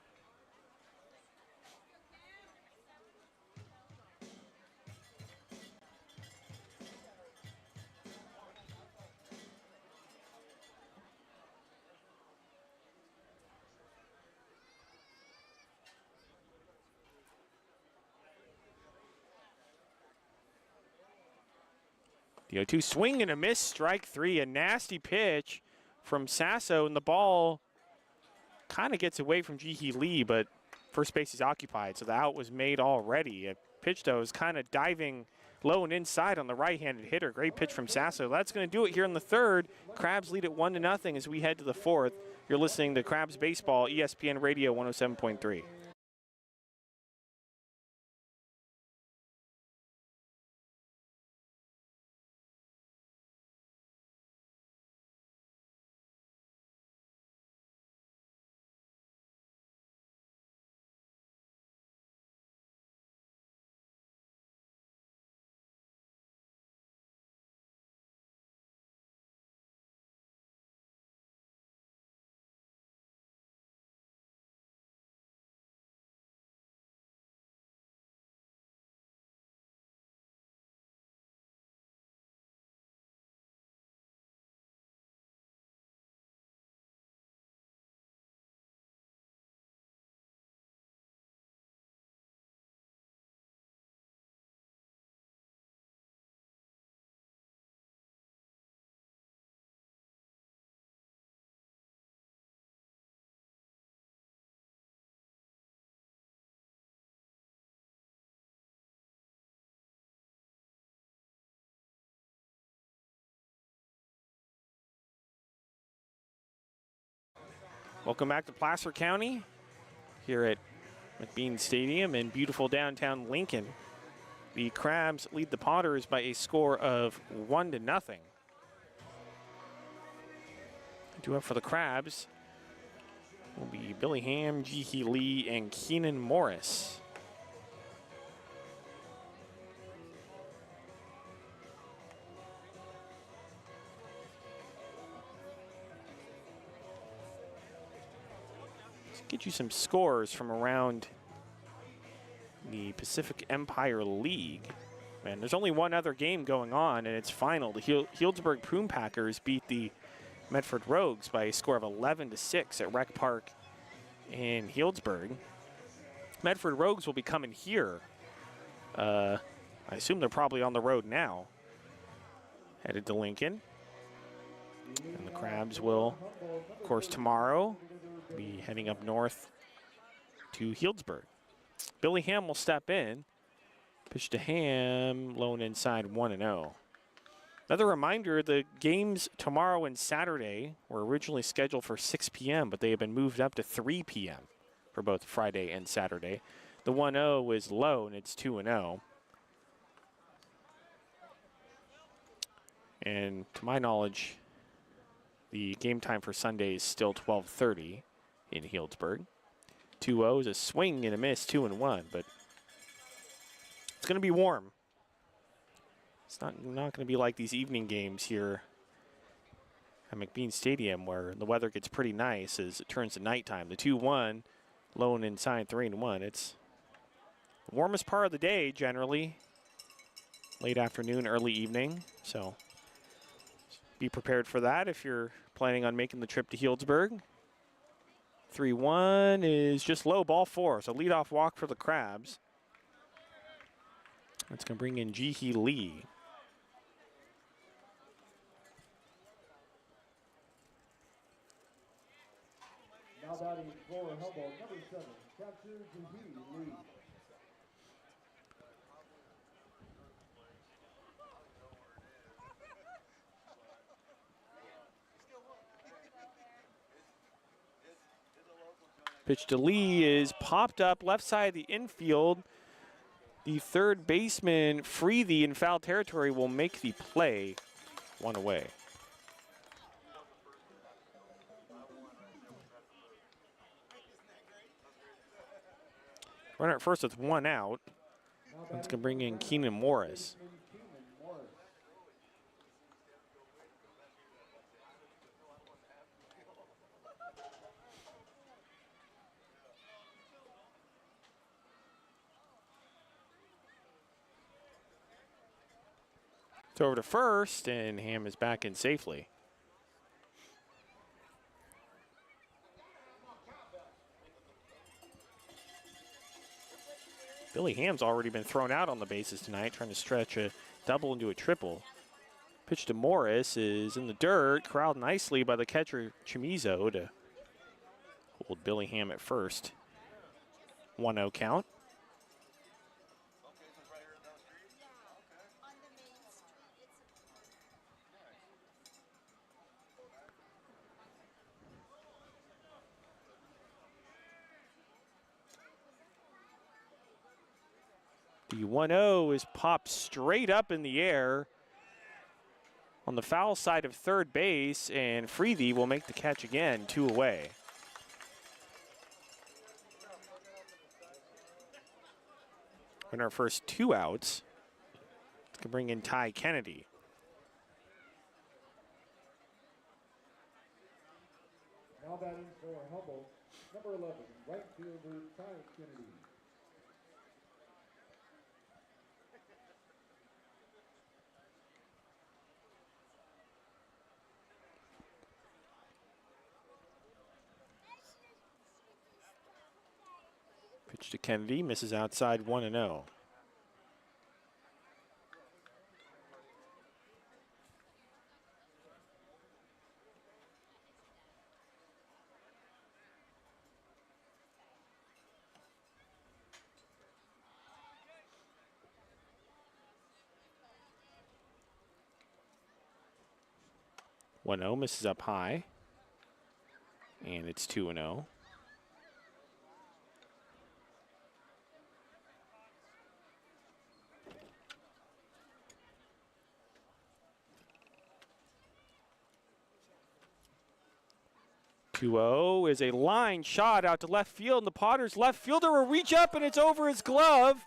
The 0-2 swing and a miss, strike three. A nasty pitch from Sasso, and the ball kind of gets away from Ji-hee Lee, but first base is occupied, so the out was made already. A pitch, though, is kind of diving low and inside on the right-handed hitter. Great pitch from Sasso. That's going to do it here in the third. Crabs lead it 1-0 as we head to the fourth. You're listening to Crabs Baseball, ESPN Radio 107.3. Welcome back to Placer County here at McBean Stadium in beautiful downtown Lincoln. The Crabs lead the Potters by a score of 1-0. Due up for the Crabs will be Billy Ham, Ji-hee Lee, and Keenan Morris. Get you some scores from around the Pacific Empire League. Man, there's only one other game going on, and it's final. The Healdsburg Prune Packers beat the Medford Rogues by a score of 11-6 at Rec Park in Healdsburg. Medford Rogues will be coming here. I assume they're probably on the road now, headed to Lincoln. And the Crabs will, of course, tomorrow be heading up north to Healdsburg. Billy Ham will step in. Pitch to Ham, low and inside, 1-0. Another reminder, the games tomorrow and Saturday were originally scheduled for 6 p.m., but they have been moved up to 3 p.m. for both Friday and Saturday. The 1-0 is low, and it's 2-0. And to my knowledge, the game time for Sunday is still 12:30 in Healdsburg. 2-0 is a swing and a miss, 2-1, but it's going to be warm. It's not going to be like these evening games here at McBean Stadium where the weather gets pretty nice as it turns to nighttime. The 2-1, low and inside, 3-1. It's the warmest part of the day generally, late afternoon, early evening. So be prepared for that if you're planning on making the trip to Healdsburg. 3-1 is just low, ball four. So leadoff walk for the Crabs. That's going to bring in Ji-hee Lee.
Now batting for Humboldt, number 7, catcher Ji-hee Lee.
Pitch to Lee is popped up left side of the infield. The third baseman, Freethy, in foul territory, will make the play. One away. Runner at first with one out. That's going to bring in Keenan Morris. Throw over to first, and Ham is back in safely. Billy Ham's already been thrown out on the bases tonight, trying to stretch a double into a triple. Pitch to Morris is in the dirt, corralled nicely by the catcher Chimizo to hold Billy Ham at first. 1-0 count. The 1-0 is popped straight up in the air on the foul side of third base, and Freethy will make the catch again, 2 away. In our first 2 outs, we can bring in Ty Kennedy.
Now batting for Humboldt, number 11, right fielder Ty Kennedy.
Pitch to Kennedy, misses outside, 1-0. Misses up high, and it's 2-0. Is a line shot out to left field, and the Potters left fielder will reach up, and it's over his glove.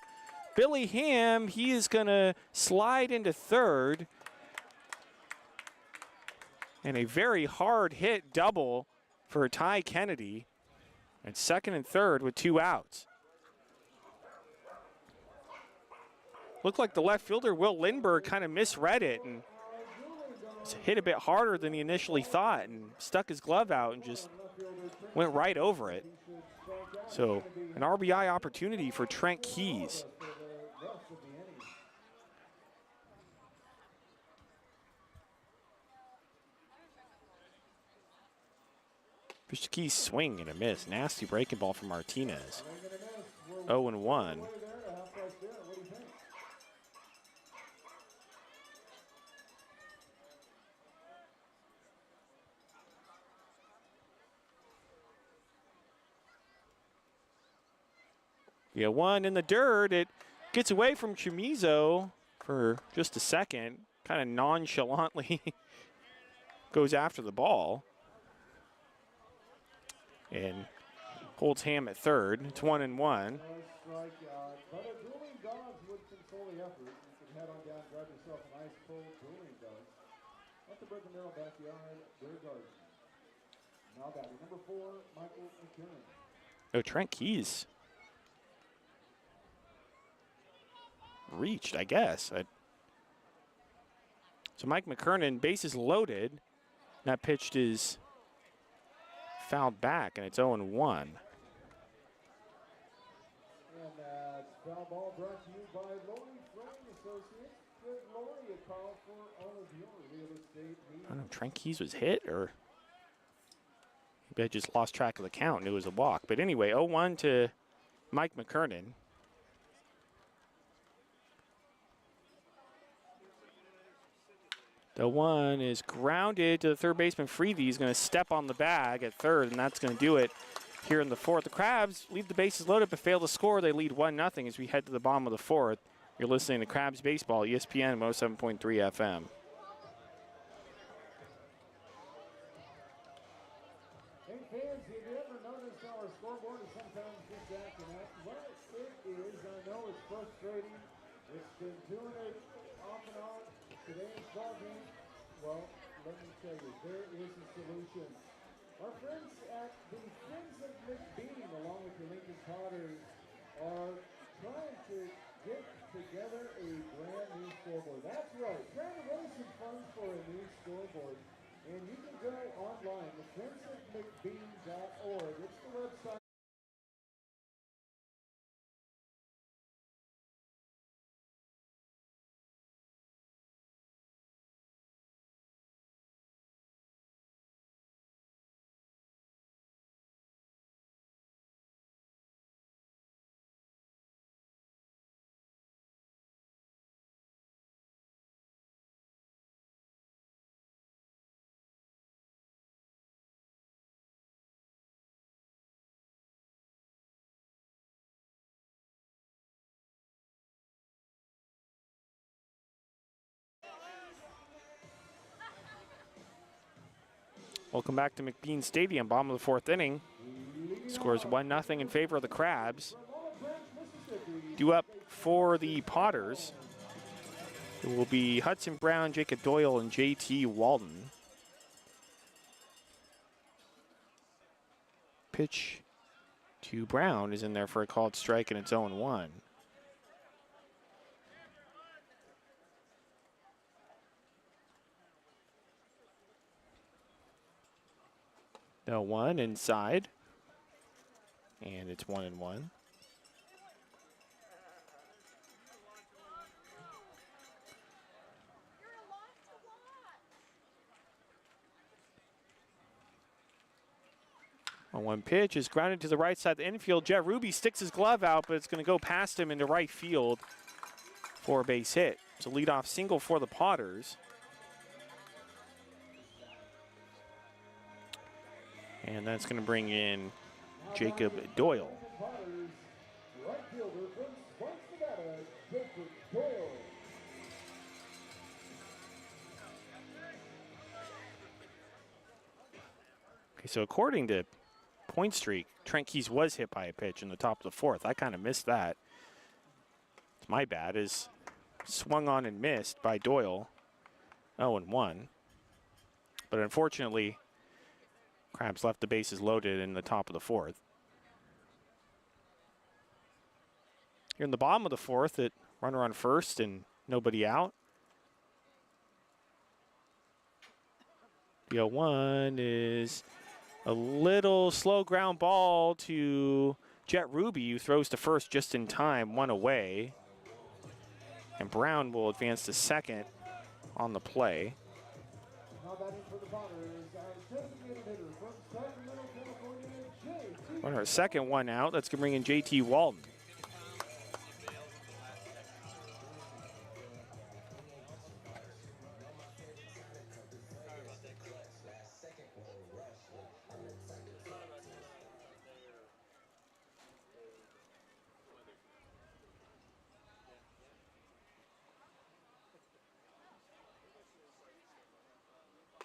Billy Ham, he is going to slide into third. And a very hard hit double for Ty Kennedy. And second and third with 2 outs. Looked like the left fielder, Will Lindbergh, kind of misread it and hit a bit harder than he initially thought and stuck his glove out and just went right over it. So an RBI opportunity for Trent Keys. Pitch to Keys, swing and a miss. Nasty breaking ball from Martinez. 0-1. Yeah, 1 in the dirt. It gets away from Chimizo for just a second. Kind of nonchalantly goes after the ball. And holds Ham at third. It's 1-1.
But a dueling dogs would control the effort. You can head on down, grab yourself a nice cold dueling dogs. At the Brick and Middle backyard, their garden. Now batting number 4, Michael McKinnon.
Oh, Trent Keys reached, I guess. So Mike McKernan, bases loaded. That pitch is fouled back, and it's 0-1.
And that's foul ball brought to you by Lori Framing Associates. Give Lori a call for all of your real estate needs.
I don't know, Trent Keys was hit, or maybe I just lost track of the count and it was a walk. But anyway, 0-1 to Mike McKernan. The 1 is grounded to the third baseman. Freethy. He's going to step on the bag at third, and that's going to do it here in the 4th. The Crabs leave the bases loaded but fail to score. They lead 1-0 as we head to the bottom of the 4th. You're listening to Crabs Baseball, ESPN 107.3 FM.
Hey fans, have you ever noticed how our scoreboard is sometimes just acting up? Well, it is. I know it's frustrating. It's been doing it off and on. Today's ball game, well, let me tell you, there is a solution. Our friends at the Friends of McBean, along with the Lincoln Potters, are trying to get together a brand new scoreboard. That's right, trying to raise some funds for a new scoreboard. And you can go online to friendsofmcbean.org. It's the website.
Welcome back to McBean Stadium, bottom of the 4th inning. Scores 1-0 in favor of the Crabs. Due up for the Potters, it will be Hudson Brown, Jacob Doyle, and JT Walden. Pitch to Brown is in there for a called strike, and it's 0-1. The 1 inside, and it's 1-1. On one pitch is grounded to the right side of the infield. Jet Ruby sticks his glove out, but it's going to go past him into right field for a base hit. It's a leadoff single for the Potters. And that's going to bring in Jacob Doyle. Okay, so according to Point Streak, Trent Keys was hit by a pitch in the top of the 4th. I kind of missed that. It's my bad. Is swung on and missed by Doyle. 0-1. But unfortunately, Crabs left the bases loaded in the top of the 4th. Here in the bottom of the 4th, it runner on first and nobody out. The 0-1 is a little slow ground ball to Jet Ruby, who throws to first just in time, 1 away. And Brown will advance to second on the play. Runner at second, 1 out. That's going to bring in JT Walden.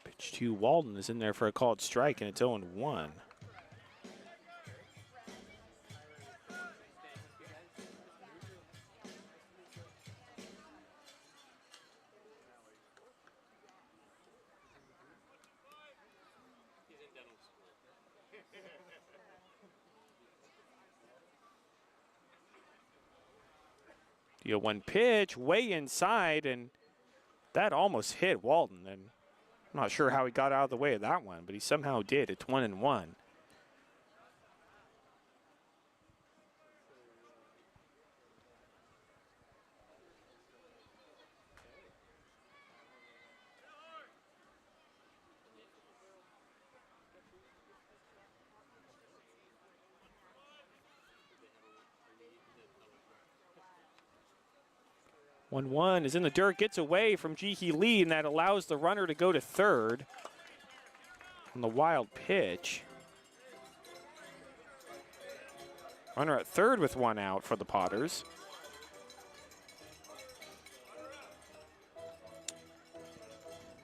Pitch to Walden is in there for a called strike, and it's 0-1. The 0-1 pitch way inside, and that almost hit Walden. And I'm not sure how he got out of the way of that one, but he somehow did. It's 1-1. One is in the dirt, gets away from Ji-hee Lee, and that allows the runner to go to third on the wild pitch. Runner at third with 1 out for the Potters.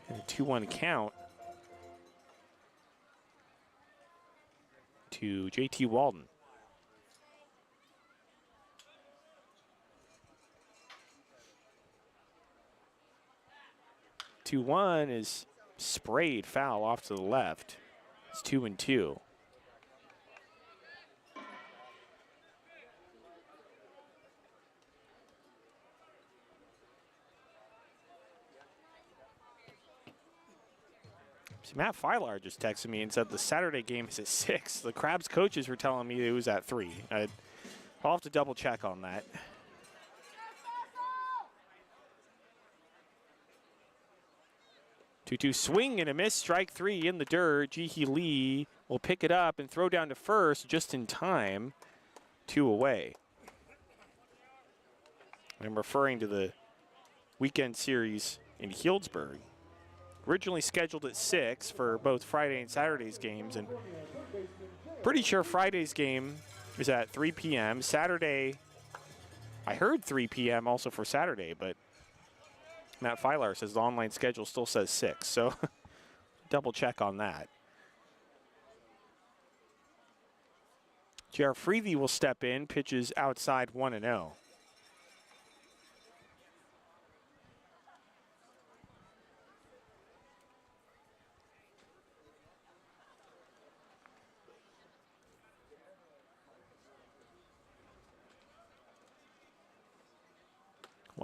And a 2-1 count to JT Walden. 2-1 is sprayed foul off to the left. It's 2-2. See, Matt Filar just texted me and said the Saturday game is at 6. The Crabs coaches were telling me it was at 3. I'll have to double check on that. 2-2 swing and a miss, strike 3 in the dirt. Ji-hee Lee will pick it up and throw down to first just in time. 2 away. I'm referring to the weekend series in Healdsburg. Originally scheduled at 6 for both Friday and Saturday's games, and pretty sure Friday's game is at 3 p.m. Saturday, I heard 3 p.m. also for Saturday, but Matt Filar says the online schedule still says 6, so double check on that. J.R. Freethy will step in, pitches outside 1-0.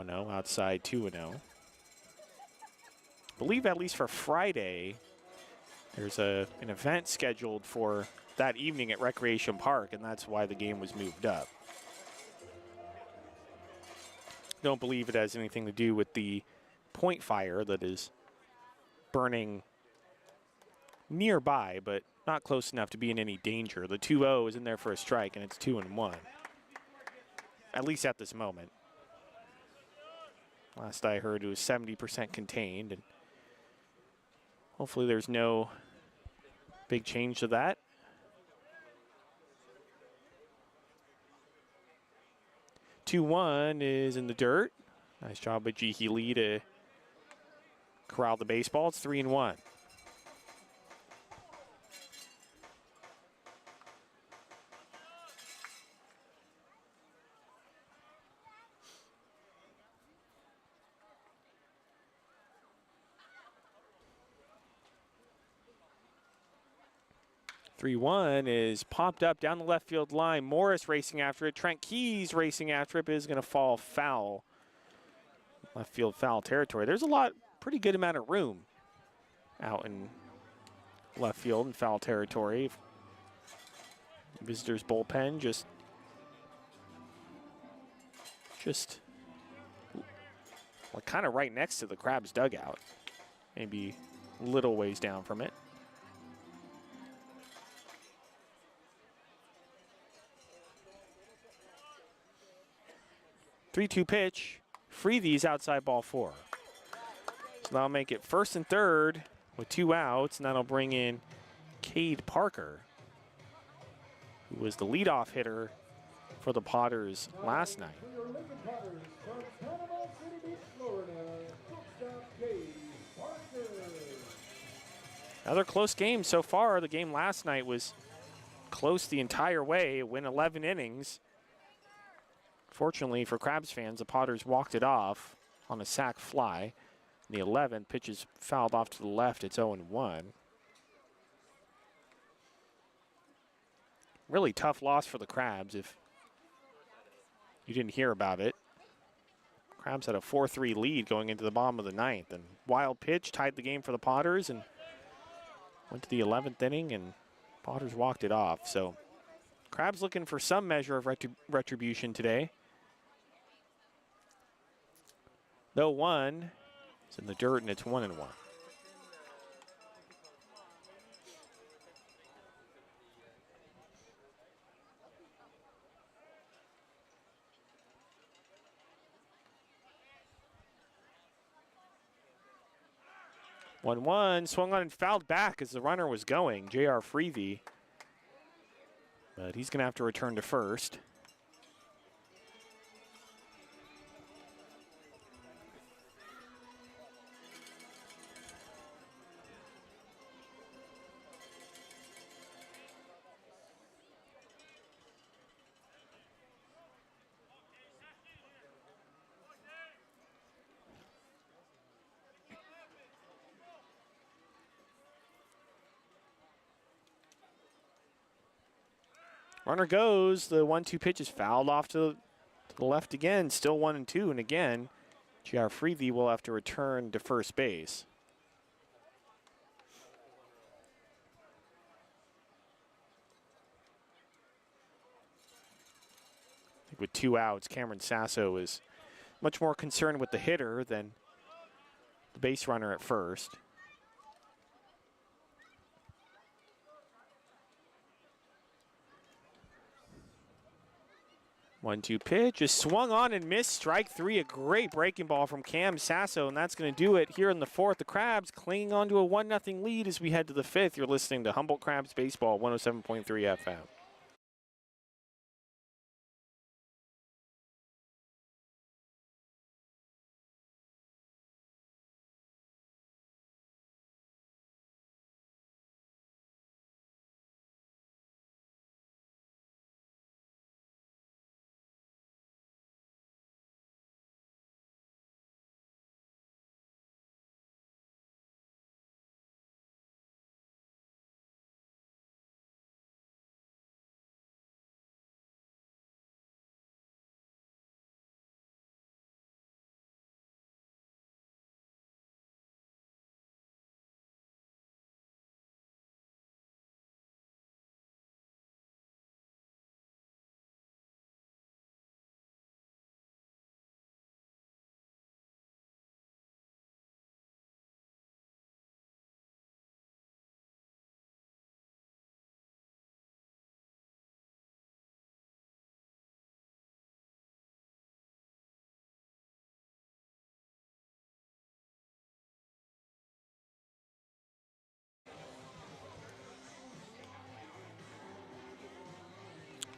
Outside 2-0. Believe at least for Friday, there's an event scheduled for that evening at Recreation Park, and that's why the game was moved up. Don't believe it has anything to do with the point fire that is burning nearby, but not close enough to be in any danger. The 2-0 is in there for a strike, and it's 2-1, at least at this moment. Last I heard, it was 70% contained, and hopefully there's no big change to that. 2-1 is in the dirt. Nice job by G. Healy to corral the baseball. It's 3-1. 3-1 is popped up down the left field line. Morris racing after it. Trent Keys racing after it, but is going to fall foul. Left field foul territory. There's a pretty good amount of room out in left field and foul territory. Visitors bullpen just like kind of right next to the Crabs dugout. Maybe a little ways down from it. 3-2 pitch. Freethy's outside ball 4. So that'll make it first and third with 2 outs, and that'll bring in Cade Parker, who was the leadoff hitter for the Potters last night. Another close game so far. The game last night was close the entire way. It went 11 innings. Fortunately for Crabs fans, the Potters walked it off on a sac fly. In the 11th, pitch is fouled off to the left. It's 0-1. Really tough loss for the Crabs if you didn't hear about it. Crabs had a 4-3 lead going into the bottom of the 9th. And wild pitch tied the game for the Potters and went to the 11th inning, and Potters walked it off. So Crabs looking for some measure of retribution today. Though 1 is in the dirt, and it's 1-1. One swung on and fouled back as the runner was going. J.R. Freethy, but he's going to have to return to first. Runner goes. The 1-2 pitch is fouled off to the left again. Still 1-2. And again, J.R. Freethy will have to return to first base. I think with 2 outs, Cameron Sasso is much more concerned with the hitter than the base runner at first. 1-2 pitch is swung on and missed. Strike 3, a great breaking ball from Cam Sasso, and that's going to do it here in the 4th. The Crabs clinging on to a 1-0 lead as we head to the 5th. You're listening to Humboldt Crabs Baseball, 107.3 FM.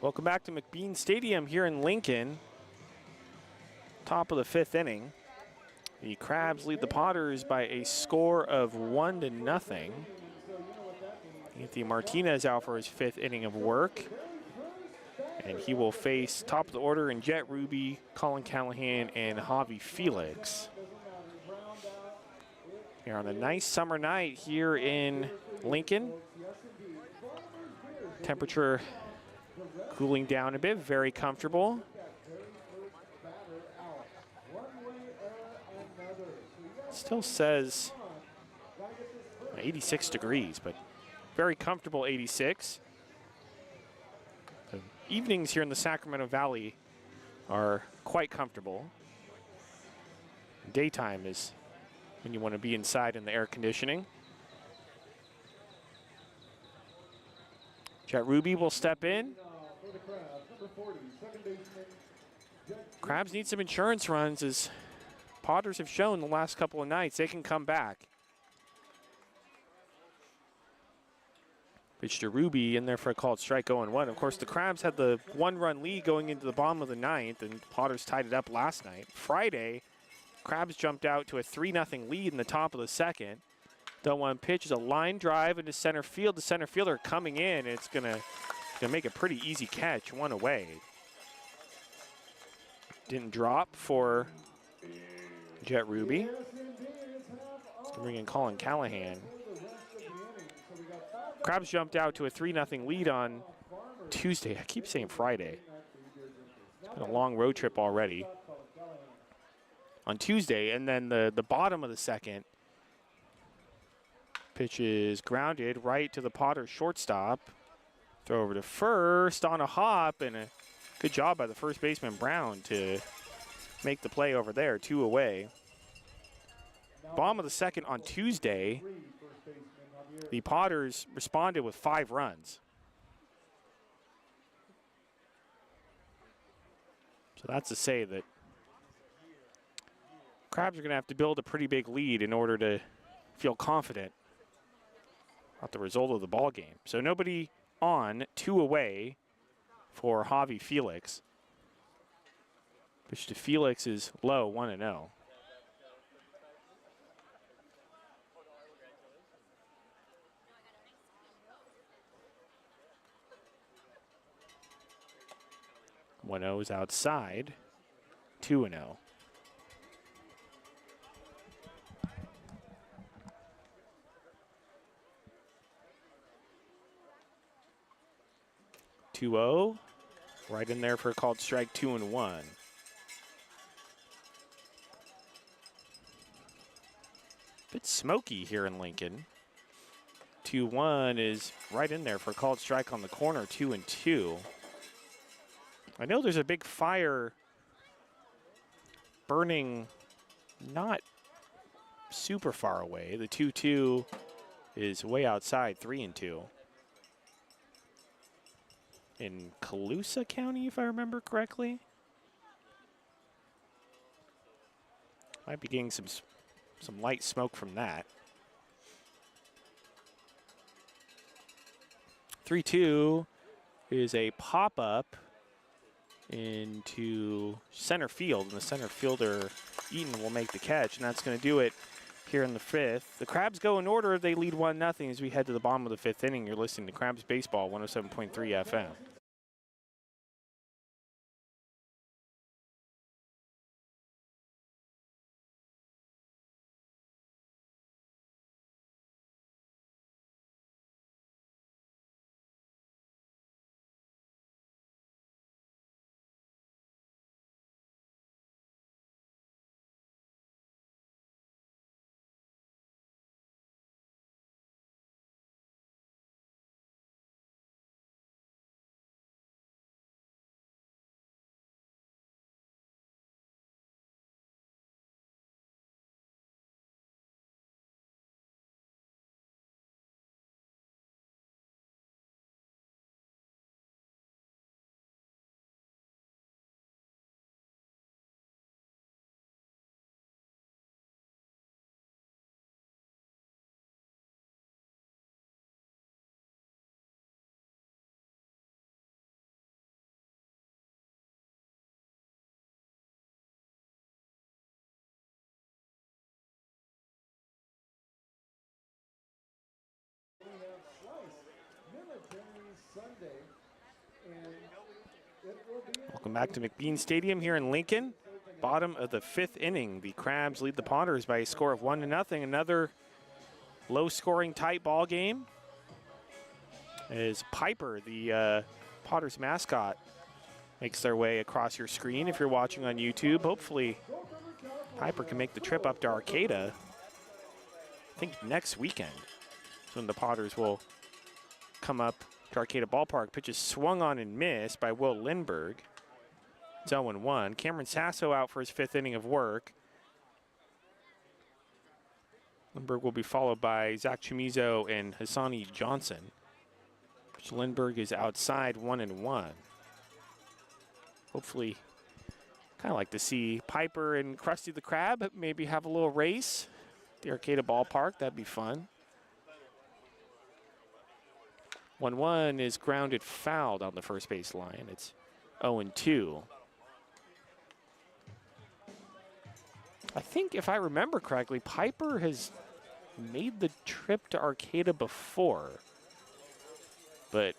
Welcome back to McBean Stadium here in Lincoln. Top of the 5th inning. The Crabs lead the Potters by a score of 1-0. Anthony Martinez out for his 5th inning of work. And he will face top of the order in Jet Ruby, Colin Callahan, and Javi Felix. Here on a nice summer night here in Lincoln. Temperature cooling down a bit, very comfortable. Still says 86 degrees, but very comfortable 86. The evenings here in the Sacramento Valley are quite comfortable. Daytime is when you want to be inside in the air conditioning. Jet Ruby will step in. Crabs need some insurance runs, as Potters have shown the last couple of nights they can come back. Pitch to Ruby in there for a called strike 0-1. Of course, the Crabs had the 1-run lead going into the bottom of the 9th, and Potters tied it up last night. Friday, Crabs jumped out to a 3-0 lead in the top of the 2nd. The 1 pitch is a line drive into center field. The center fielder coming in. It's gonna make a pretty easy catch, 1 away. Didn't drop for Jet Ruby. Let's bring in Colin Callahan. Crabs jumped out to a 3-0 lead on Tuesday. I keep saying Friday. It's been a long road trip already. On Tuesday, and then the bottom of the 2nd. Pitch is grounded right to the Potters shortstop. Throw over to first on a hop, and a good job by the first baseman Brown to make the play over there, 2 away. Bottom of the 2nd on Tuesday, the Potters responded with 5 runs. So that's to say that Crabs are going to have to build a pretty big lead in order to feel confident about the result of the ball game. So nobody on, 2 away for Javi Felix. Pitch to Felix is low, 1-0. One is outside, 2-0. Right in there for a called strike, 2-1. Bit smoky here in Lincoln. 2-1 is right in there for a called strike on the corner, 2-2. I know there's a big fire burning not super far away. The 2-2 is way outside, 3-2. In Colusa County, if I remember correctly. Might be getting some light smoke from that. 3-2 is a pop-up into center field, and the center fielder, Eaton, will make the catch, and that's going to do it here in the 5th. The Crabs go in order. They lead 1-0 as we head to the bottom of the 5th inning. You're listening to Crabs Baseball, 107.3 FM.
Sunday. And it will be
Welcome back to McBean Stadium here in Lincoln. Bottom of the 5th inning. The Crabs lead the Potters by a score of 1-0. Another low-scoring, tight ball game. As Piper, the Potters mascot, makes their way across your screen if you're watching on YouTube. Hopefully, Piper can make the trip up to Arcata. I think next weekend is when the Potters will come up to Arcata Ballpark. Pitch is swung on and missed by Will Lindberg. It's 0-1. Cameron Sasso out for his 5th inning of work. Lindberg will be followed by Zach Chamizo and Hassani Johnson. Lindberg is outside 1-1. Hopefully, kind of like to see Piper and Krusty the Crab maybe have a little race at the Arcata Ballpark. That'd be fun. 1-1 is grounded fouled on the first base line. It's 0-2. I think if I remember correctly, Piper has made the trip to Arcata before. But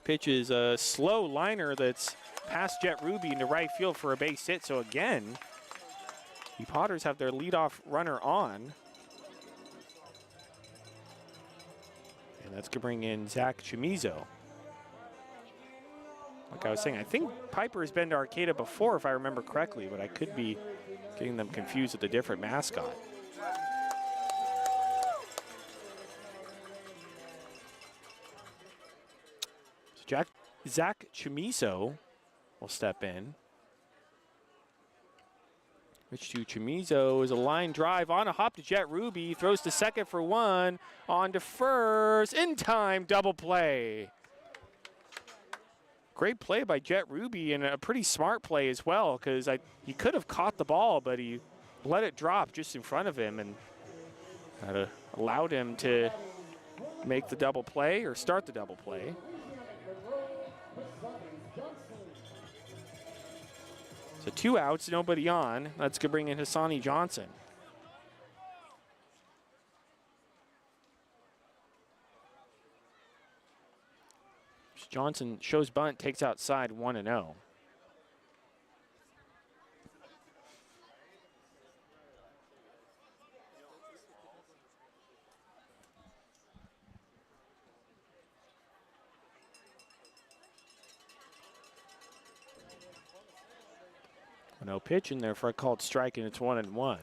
pitch is a slow liner that's past Jet Ruby into right field for a base hit. So again, the Potters have their leadoff runner on. And that's going to bring in Zach Chamizo. Like I was saying, I think Piper has been to Arcata before, if I remember correctly, but I could be getting them confused with a different mascot. So Zach Chamizo will step in. Which to Chamizo is a line drive on a hop to Jet Ruby. Throws to second for 1. On to first. In time, double play. Great play by Jet Ruby and a pretty smart play as well, because he could have caught the ball, but he let it drop just in front of him and that allowed him to make the double play or start the double play. So 2 outs, nobody on. That's going to bring in Hassani Johnson. Johnson shows bunt, takes outside 1-0. No pitch in there for a called strike, and it's 1-1.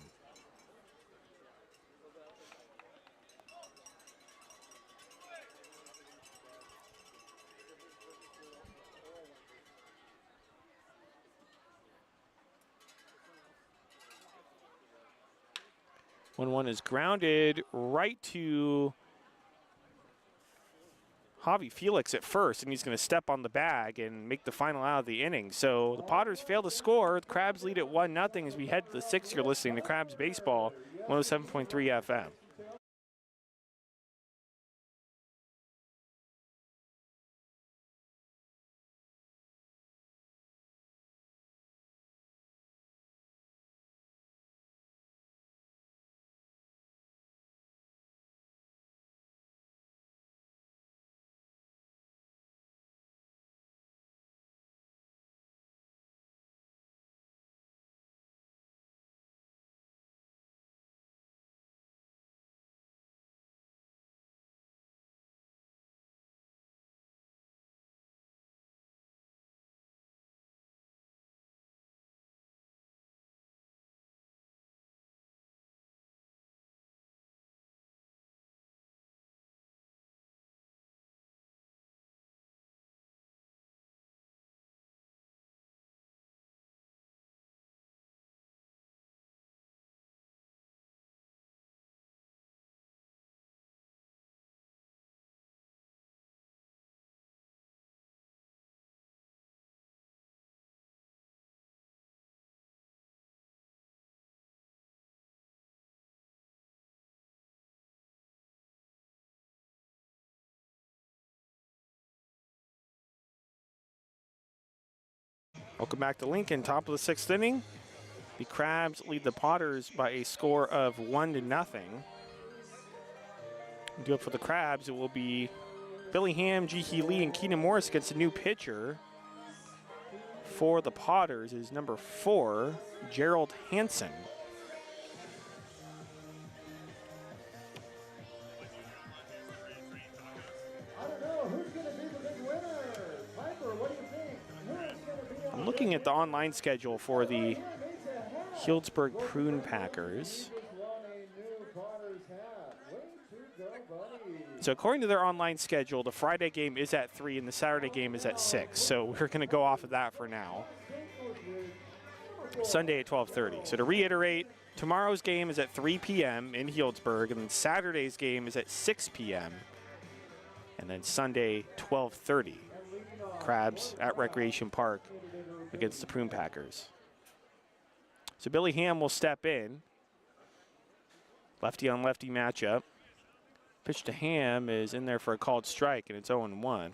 One is grounded right to Javi Felix at first, and he's going to step on the bag and make the final out of the inning. So the Potters fail to score. The Crabs lead at 1-0 as we head to the 6th. You're listening to Crabs Baseball, 107.3 FM. Welcome back to Lincoln, top of the 6th inning. The Crabs lead the Potters by a score of 1-0. Do it for the Crabs, it will be Billy Ham, G.H. Lee, and Keenan Morris against a new pitcher for the Potters is number 4, Gerald Hansen.
I don't know who's going to be the big winner. Piper, what do you think? Who's going to be on
I'm looking at the online schedule for the Healdsburg Prune Packers. So according to their online schedule, the Friday game is at 3 and the Saturday game is at 6. So we're going to go off of that for now. Sunday at 12:30. So to reiterate, tomorrow's game is at 3 p.m. in Healdsburg, and then Saturday's game is at 6 p.m. And then Sunday, 12:30, Crabs at Recreation Park against the Prune Packers. So Billy Ham will step in. Lefty on lefty matchup. Pitch to Ham is in there for a called strike, and it's 0-1.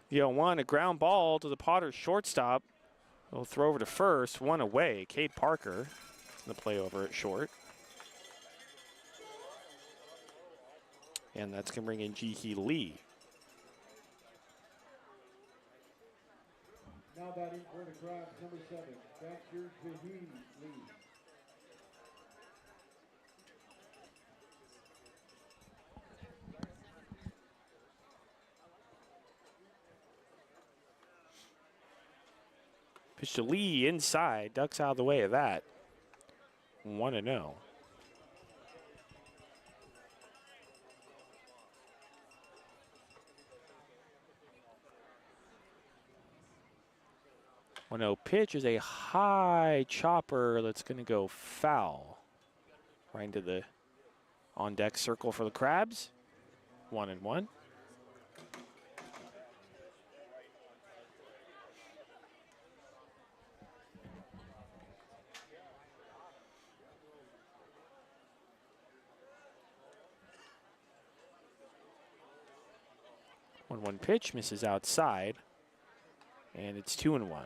The 0-1, a ground ball to the Potters shortstop. They'll throw over to first, one away. Cade Parker, the play over at short. And that's going to bring in G.H. Lee.
Now batting for the Crabs, number 7, Baxter G.H. Lee.
Pitch to Lee inside, ducks out of the way of that. 1-0. Pitch is a high chopper that's going to go foul. Right into the on-deck circle for the Crabs. 1-1. One pitch misses outside, and it's 2-1.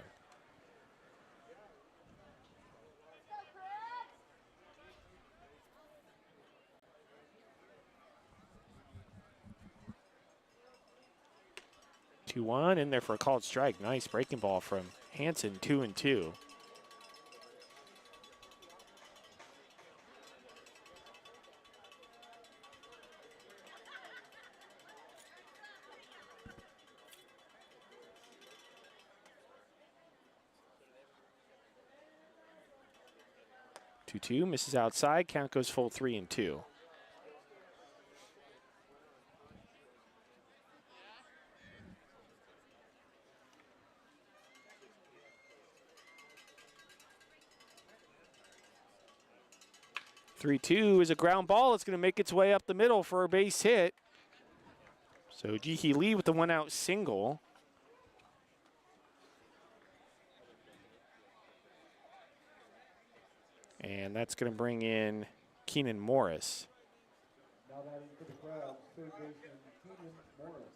2-1 in there for a called strike. Nice breaking ball from Hansen, 2-2. Two misses outside. Count goes full 3-2. Three-two is a ground ball. It's going to make its way up the middle for a base hit. So G.H. Lee with the one-out single. And that's going to bring in Keenan Morris.
Now batting for the Crabs, third baseman Keenan Morris.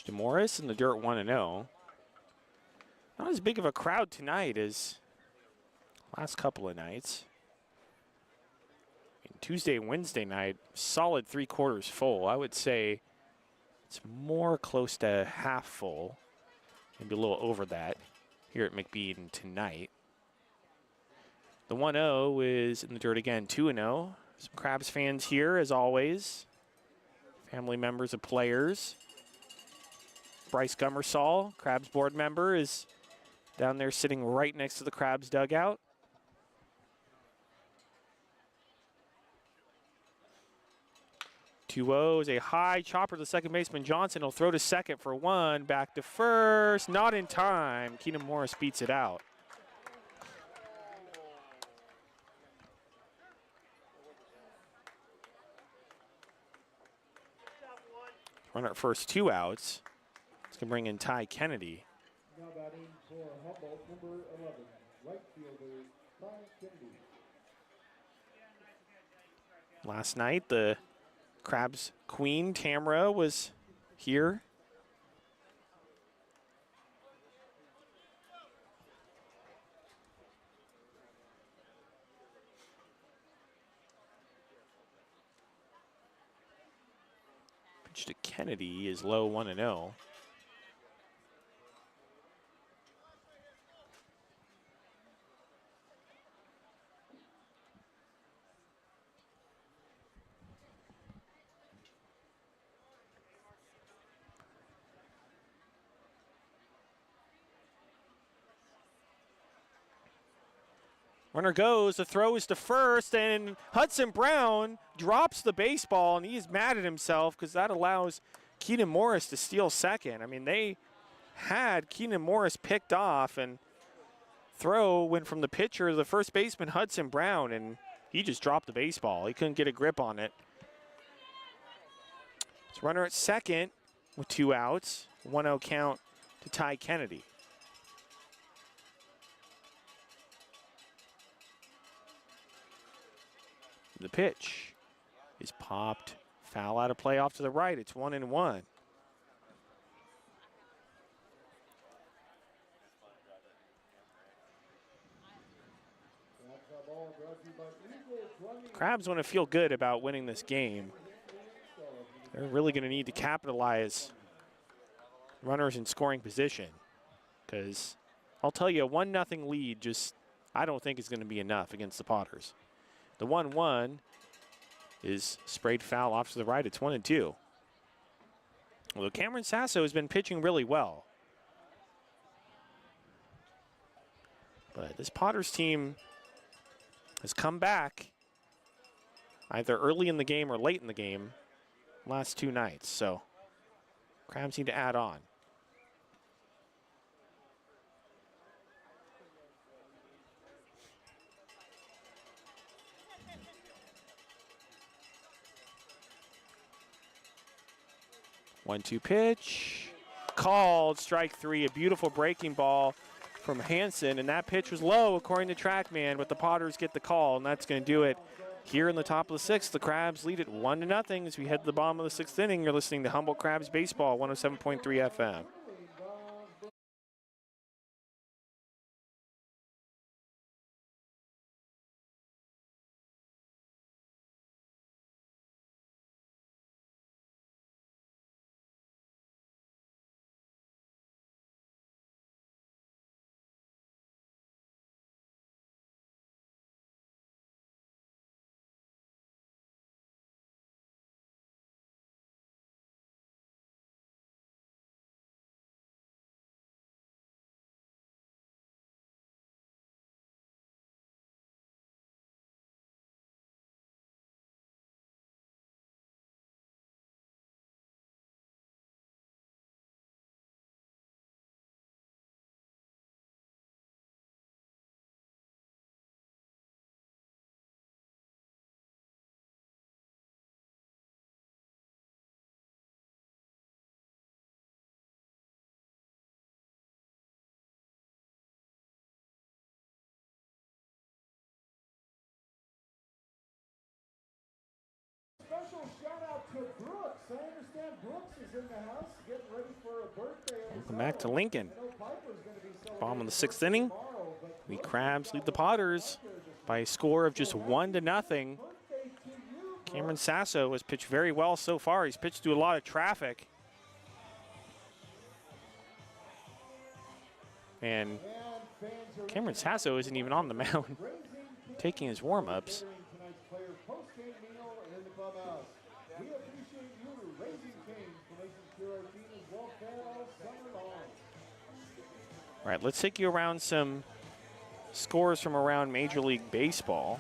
To Morris in the dirt 1-0. Not as big of a crowd tonight as last couple of nights. And Tuesday and Wednesday night, solid 3/4 full. I would say it's more close to half full, maybe a little over that here at McBean tonight. The 1-0 is in the dirt again, 2-0. Some Crabs fans here as always. Family members of players. Bryce Gummersall, Crabs board member, is down there sitting right next to the Crabs dugout. Two-0 is a high chopper to second baseman Johnson. He'll throw to second for one, back to first, not in time. Keenan Morris beats it out. Runner at first, 2 outs. It's going to bring in Ty Kennedy.
Batting for Humboldt, number 11, right fielder Ty Kennedy.
Last night, the Crabs queen, Tamra, was here. Pitch to Kennedy is low 1-0. Runner goes, the throw is to first, and Hudson Brown drops the baseball, and he's mad at himself because that allows Keenan Morris to steal second. I mean, they had Keenan Morris picked off, and throw went from the pitcher to the first baseman, Hudson Brown, and he just dropped the baseball. He couldn't get a grip on it. It's runner at second with 2 outs, 1-0 count to Ty Kennedy. The pitch is popped, foul out of play off to the right. It's 1-1. Crabs want to feel good about winning this game. They're really going to need to capitalize runners in scoring position, because I'll tell you, a 1-0 lead just, I don't think is going to be enough against the Potters. The 1-1 is sprayed foul off to the right. It's 1-2. Although Cameron Sasso has been pitching really well. But this Potters team has come back either early in the game or late in the game last 2 nights. So Crabs need to add on. One-two pitch, called, strike 3, a beautiful breaking ball from Hansen, and that pitch was low according to TrackMan, but the Potters get the call, and that's going to do it here in the top of the 6th. The Crabs lead it 1-0 as we head to the bottom of the 6th inning. You're listening to Humboldt Crabs Baseball, 107.3 FM.
Special shout out to Brooks. I understand Brooks is in the house getting ready for a birthday.
Welcome back to Lincoln. Bottom of the 6th inning. The Crabs lead the Potters by a score of just 1-0. Cameron Sasso has pitched very well so far. He's pitched through a lot of traffic. And Cameron Sasso isn't even on the mound, taking his warm-ups. All right, let's take you around some scores from around Major League Baseball.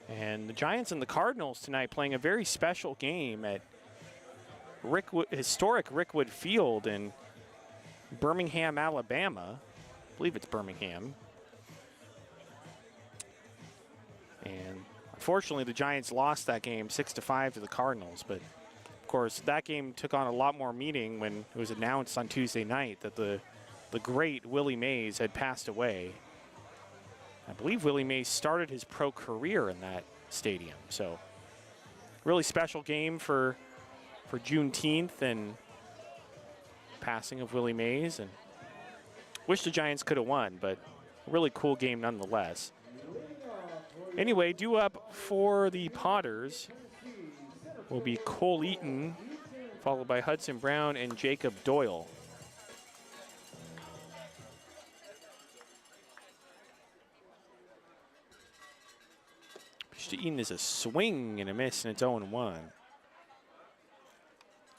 And the Giants and the Cardinals tonight playing a very special game at historic Rickwood Field in Birmingham, Alabama. I believe it's Birmingham. And Fortunately, the Giants lost that game 6-5 to the Cardinals, but of course that game took on a lot more meaning when it was announced on Tuesday night that the great Willie Mays had passed away. I believe Willie Mays started his pro career in that stadium, so really special game for Juneteenth and passing of Willie Mays, and wish the Giants could have won, but a really cool game nonetheless. Anyway, due up for the Potters will be Cole Eaton, followed by Hudson Brown and Jacob Doyle. Pitch to Eaton is a swing and a miss, and it's 0-1.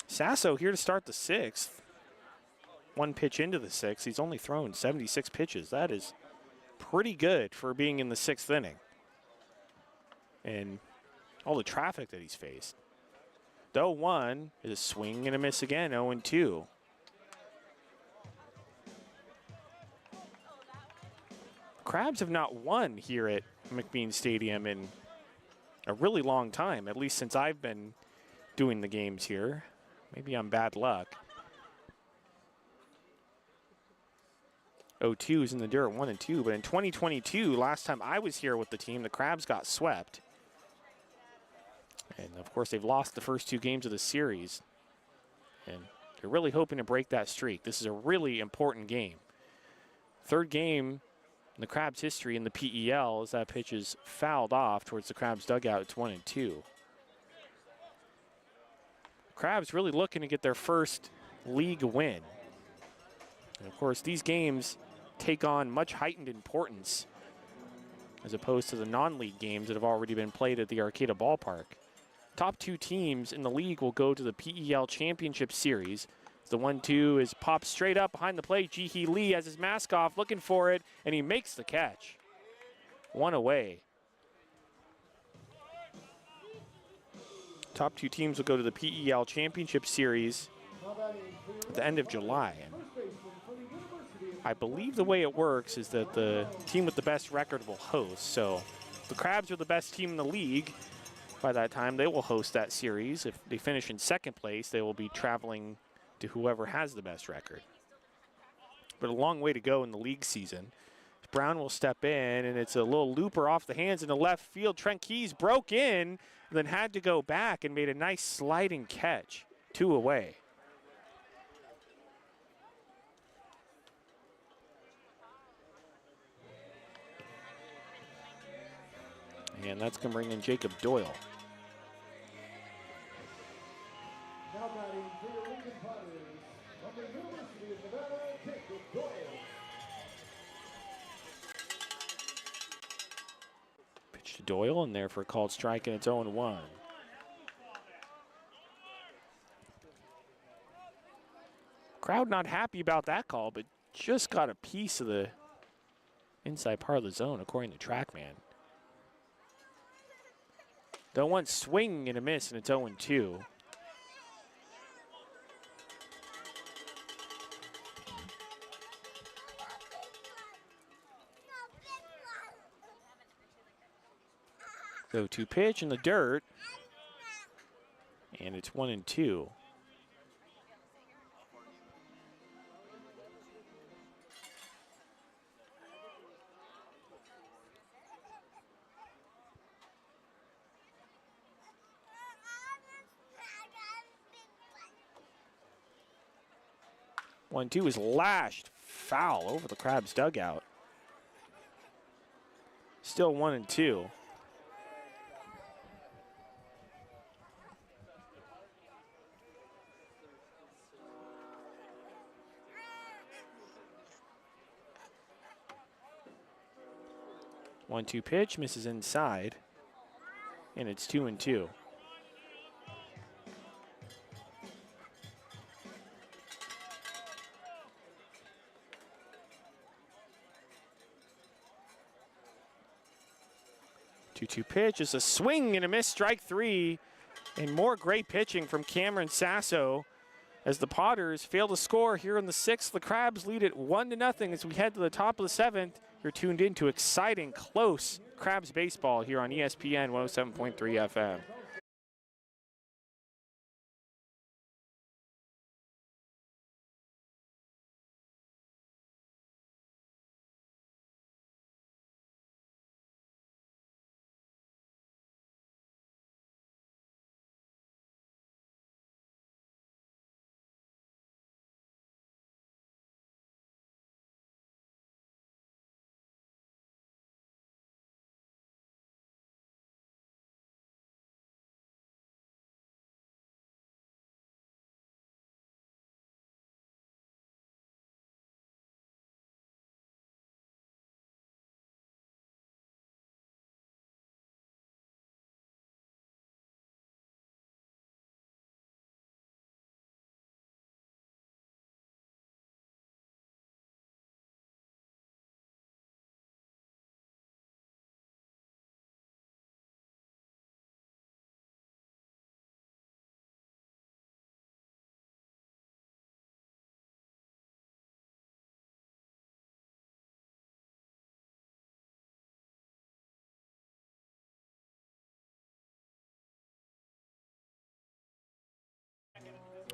Sasso here to start the 6th. One pitch into the 6th. He's only thrown 76 pitches. That is pretty good for being in the 6th inning. And all the traffic that he's faced. The 0-1 is a swing and a miss again, 0-2. Crabs have not won here at McBean Stadium in a really long time, at least since I've been doing the games here. Maybe I'm bad luck. 0-2 is in the dirt, 1-2. But in 2022, last time I was here with the team, the Crabs got swept. And of course, they've lost the first 2 games of the series. And they're really hoping to break that streak. This is a really important game. 3rd game in the Crabs' history in the PEL as that pitch is fouled off towards the Crabs' dugout. It's 1-2. Crabs really looking to get their first league win. And of course, these games take on much heightened importance as opposed to the non-league games that have already been played at the Arcata Ballpark. Top 2 teams in the league will go to the PEL Championship Series. The 1-2 is popped straight up behind the plate. Ji-Hee Lee has his mask off, looking for it, and he makes the catch. 1 away. Top 2 teams will go to the PEL Championship Series at the end of July. And I believe the way it works is that the team with the best record will host. So the Crabs are the best team in the league. By that time, they will host that series. If they finish in 2nd place, they will be traveling to whoever has the best record. But a long way to go in the league season. Brown will step in, and it's a little looper off the hands in the left field. Trent Keys broke in, then had to go back and made a nice sliding catch. 2 away. And that's going to bring in Jacob Doyle.
Now batting for the Lincoln Potters, from the University of Nevada, Jacob Doyle.
Pitch to Doyle, and there for a called strike, and it's 0-1. Crowd not happy about that call, but just got a piece of the inside part of the zone, according to TrackMan. The 0-1 swing and a miss, and it's 0-2. Go to pitch in the dirt, and it's 1-2. One, two is lashed foul over the Crabs dugout. Still 1-2. One-two pitch, misses inside, and it's 2-2. Two pitch is a swing and a miss, strike 3, and more great pitching from Cameron Sasso. as the Potters fail to score here in the 6th. The Crabs lead it 1-0 as we head to the top of the 7th. You're tuned in to exciting, close Crabs baseball here on ESPN 107.3 FM.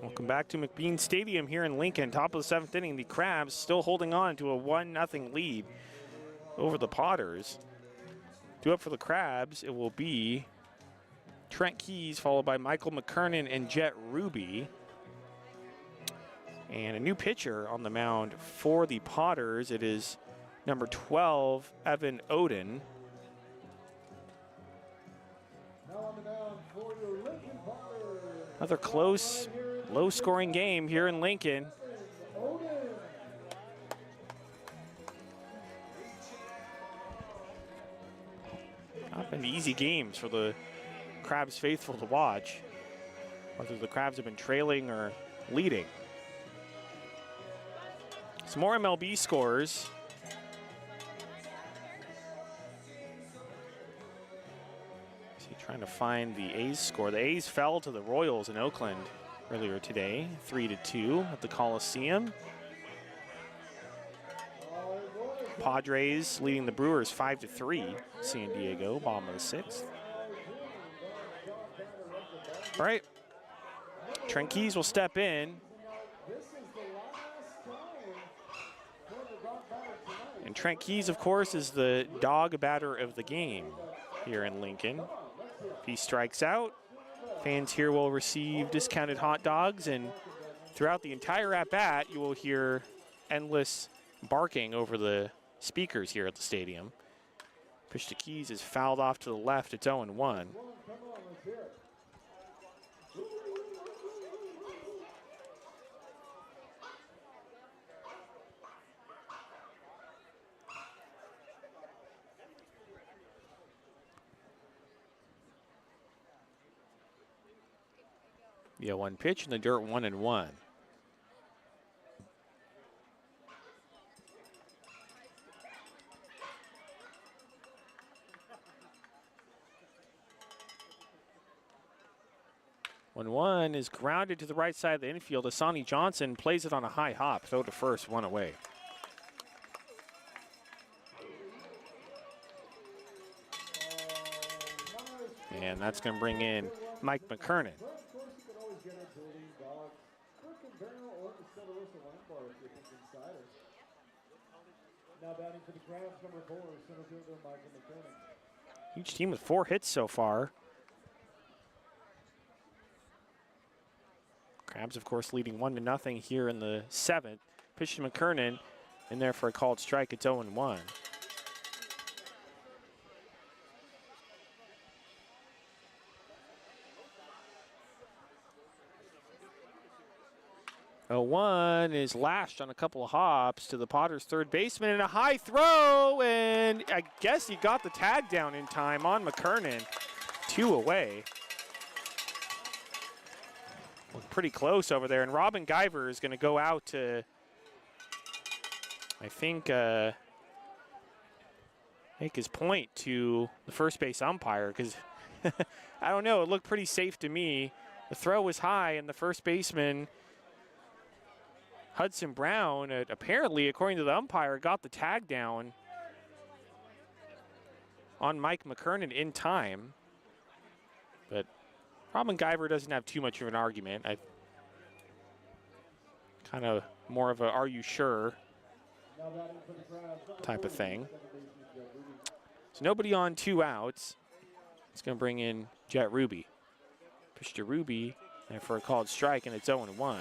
Welcome back to McBean Stadium here in Lincoln. Top of the 7th inning, the Crabs still holding on to a 1-0 lead over the Potters. Due up for the Crabs, it will be Trent Keys, followed by Michael McKernan and Jet Ruby. And a new pitcher on the mound for the Potters. It is number 12, Evan Oden. Another close, low-scoring game here in Lincoln. Not been easy games for the Crabs faithful to watch, whether the Crabs have been trailing or leading. Some more MLB scores. Trying to find the A's score. The A's fell to the Royals in Oakland earlier today, 3-2 at the Coliseum. Padres leading the Brewers 5-3, San Diego, bottom of the 6th. All right, Trent Keys will step in. And Trent Keys, of course, is the dog batter of the game here in Lincoln. If he strikes out, fans here will receive discounted hot dogs, and throughout the entire at-bat, you will hear endless barking over the speakers here at the stadium. Pitch to Keys is fouled off to the left. It's 0-1. Yeah, one pitch in the dirt, 1-1. One is grounded to the right side of the infield. Asani Johnson plays it on a high hop, throw to first, one away. And that's going to bring in Mike McKernan.
Now batting for the Crabs, number 4, center fielder Michael McKernan.
Huge team with 4 hits so far. Crabs, of course, leading 1-0 here in the 7th. Pitch to McKernan, in there for a called strike. It's 0-1. One is lashed on a couple of hops to the Potters' third baseman, and a high throw, and I guess he got the tag down in time on McKernan. 2 away. Looked pretty close over there, and Robin Guyver is going to go out to, I think, make his point to the first base umpire, because I don't know, it looked pretty safe to me. The throw was high, and the first baseman Hudson Brown, apparently, according to the umpire, got the tag down on Mike McKernan in time. But Robin Guyver doesn't have too much of an argument. Kind of more of a "are you sure" type of thing. So nobody on, 2 outs. It's going to bring in Jet Ruby. Pitch to Ruby, and for a called strike, and it's 0-1.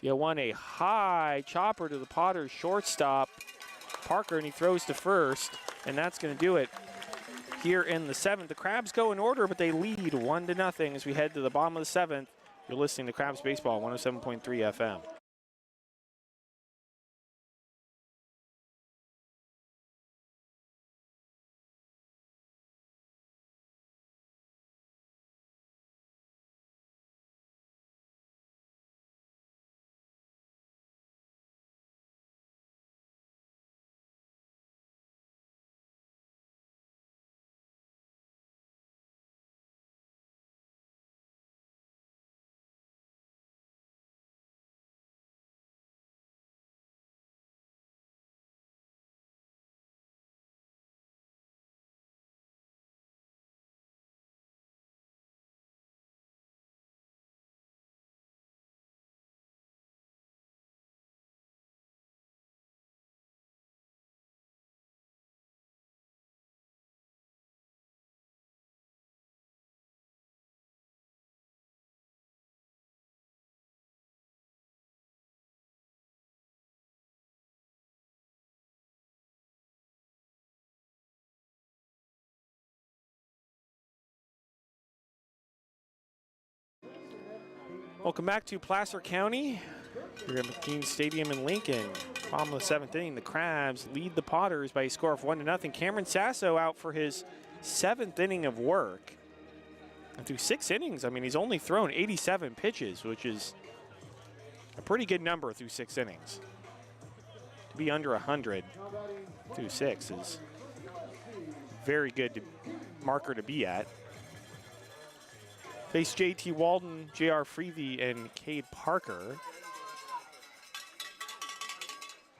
The 0-1, a high chopper to the Potters shortstop, Parker, and he throws to first, and that's going to do it here in the 7th. The Crabs go in order, but they lead 1-0 as we head to the bottom of the 7th. You're listening to Crabs Baseball, 107.3 FM. Welcome back to Placer County. We're at McBean Stadium in Lincoln. Bottom of the 7th inning, the Crabs lead the Potters by a score of 1-0. Cameron Sasso out for his 7th inning of work. And through 6 innings, I mean, he's only thrown 87 pitches, which is a pretty good number through 6 innings. To be under 100 through 6 is very good marker to be at. Face JT Walden, JR Freevey, and Cade Parker.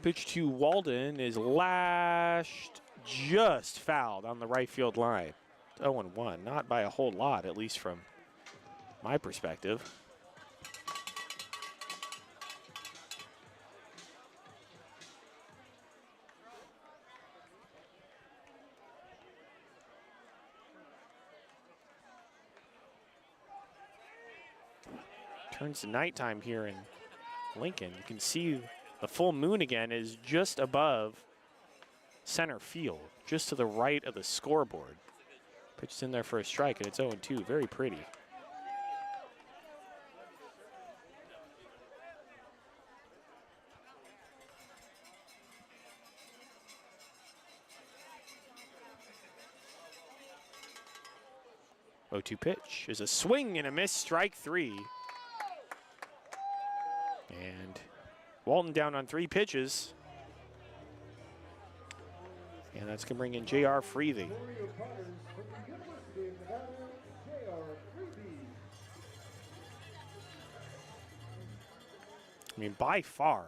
Pitch to Walden is lashed, just fouled on the right field line. 0-1, not by a whole lot, at least from my perspective. Turns to nighttime here in Lincoln. You can see the full moon again is just above center field, just to the right of the scoreboard. Pitches in there for a strike, and it's 0-2. Very pretty. Oh-2 pitch is a swing and a miss, strike 3. And Walton down on 3 pitches. And that's going to bring in JR Freevey. I mean, by far,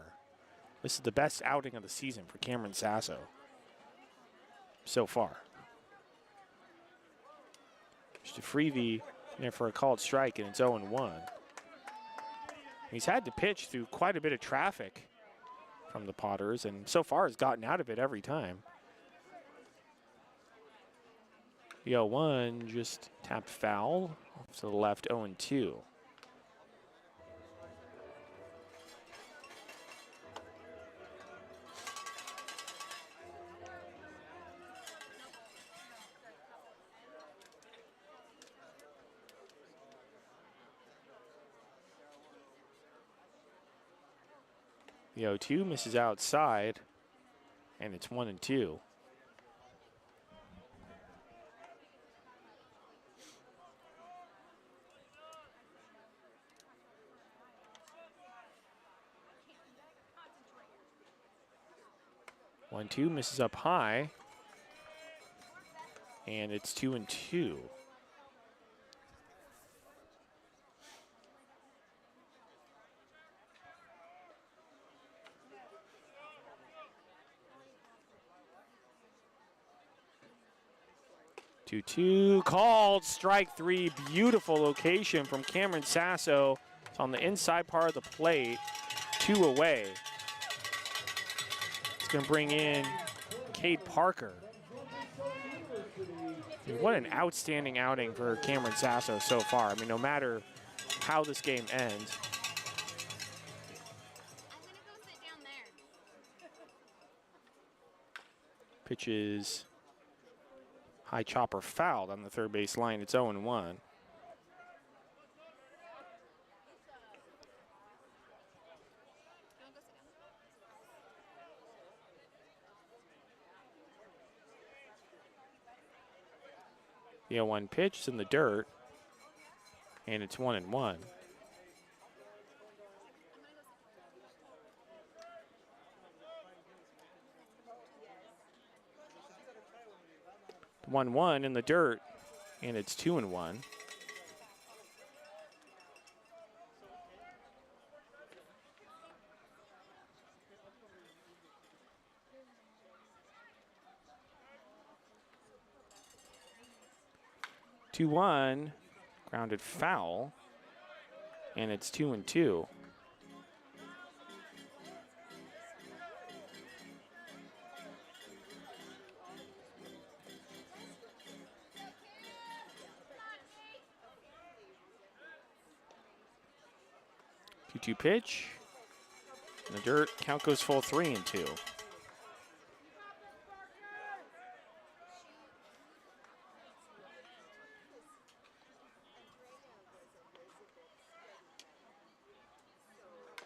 this is the best outing of the season for Cameron Sasso so far. Just a Freevey in there for a called strike, and it's 0-1. He's had to pitch through quite a bit of traffic from the Potters, and so far has gotten out of it every time. The 0-1 just tapped foul off to the left, 0-2. The 0-2 misses outside, and it's 1-2. 1-2, misses up high. And it's 2-2. Two, called strike three. Beautiful location from Cameron Sasso. It's on the inside part of the plate. 2 away. It's going to bring in Cade Parker. What an outstanding outing for Cameron Sasso so far. I mean, no matter how this game ends. Pitches high chopper fouled on the third base line. It's 0-1. The 0-1 pitch is in the dirt, and it's 1-1. The 1-1 in the dirt, and it's 2-1. Two-one, grounded foul, and it's 2-2. Two pitch. In the dirt, count goes full 3-2.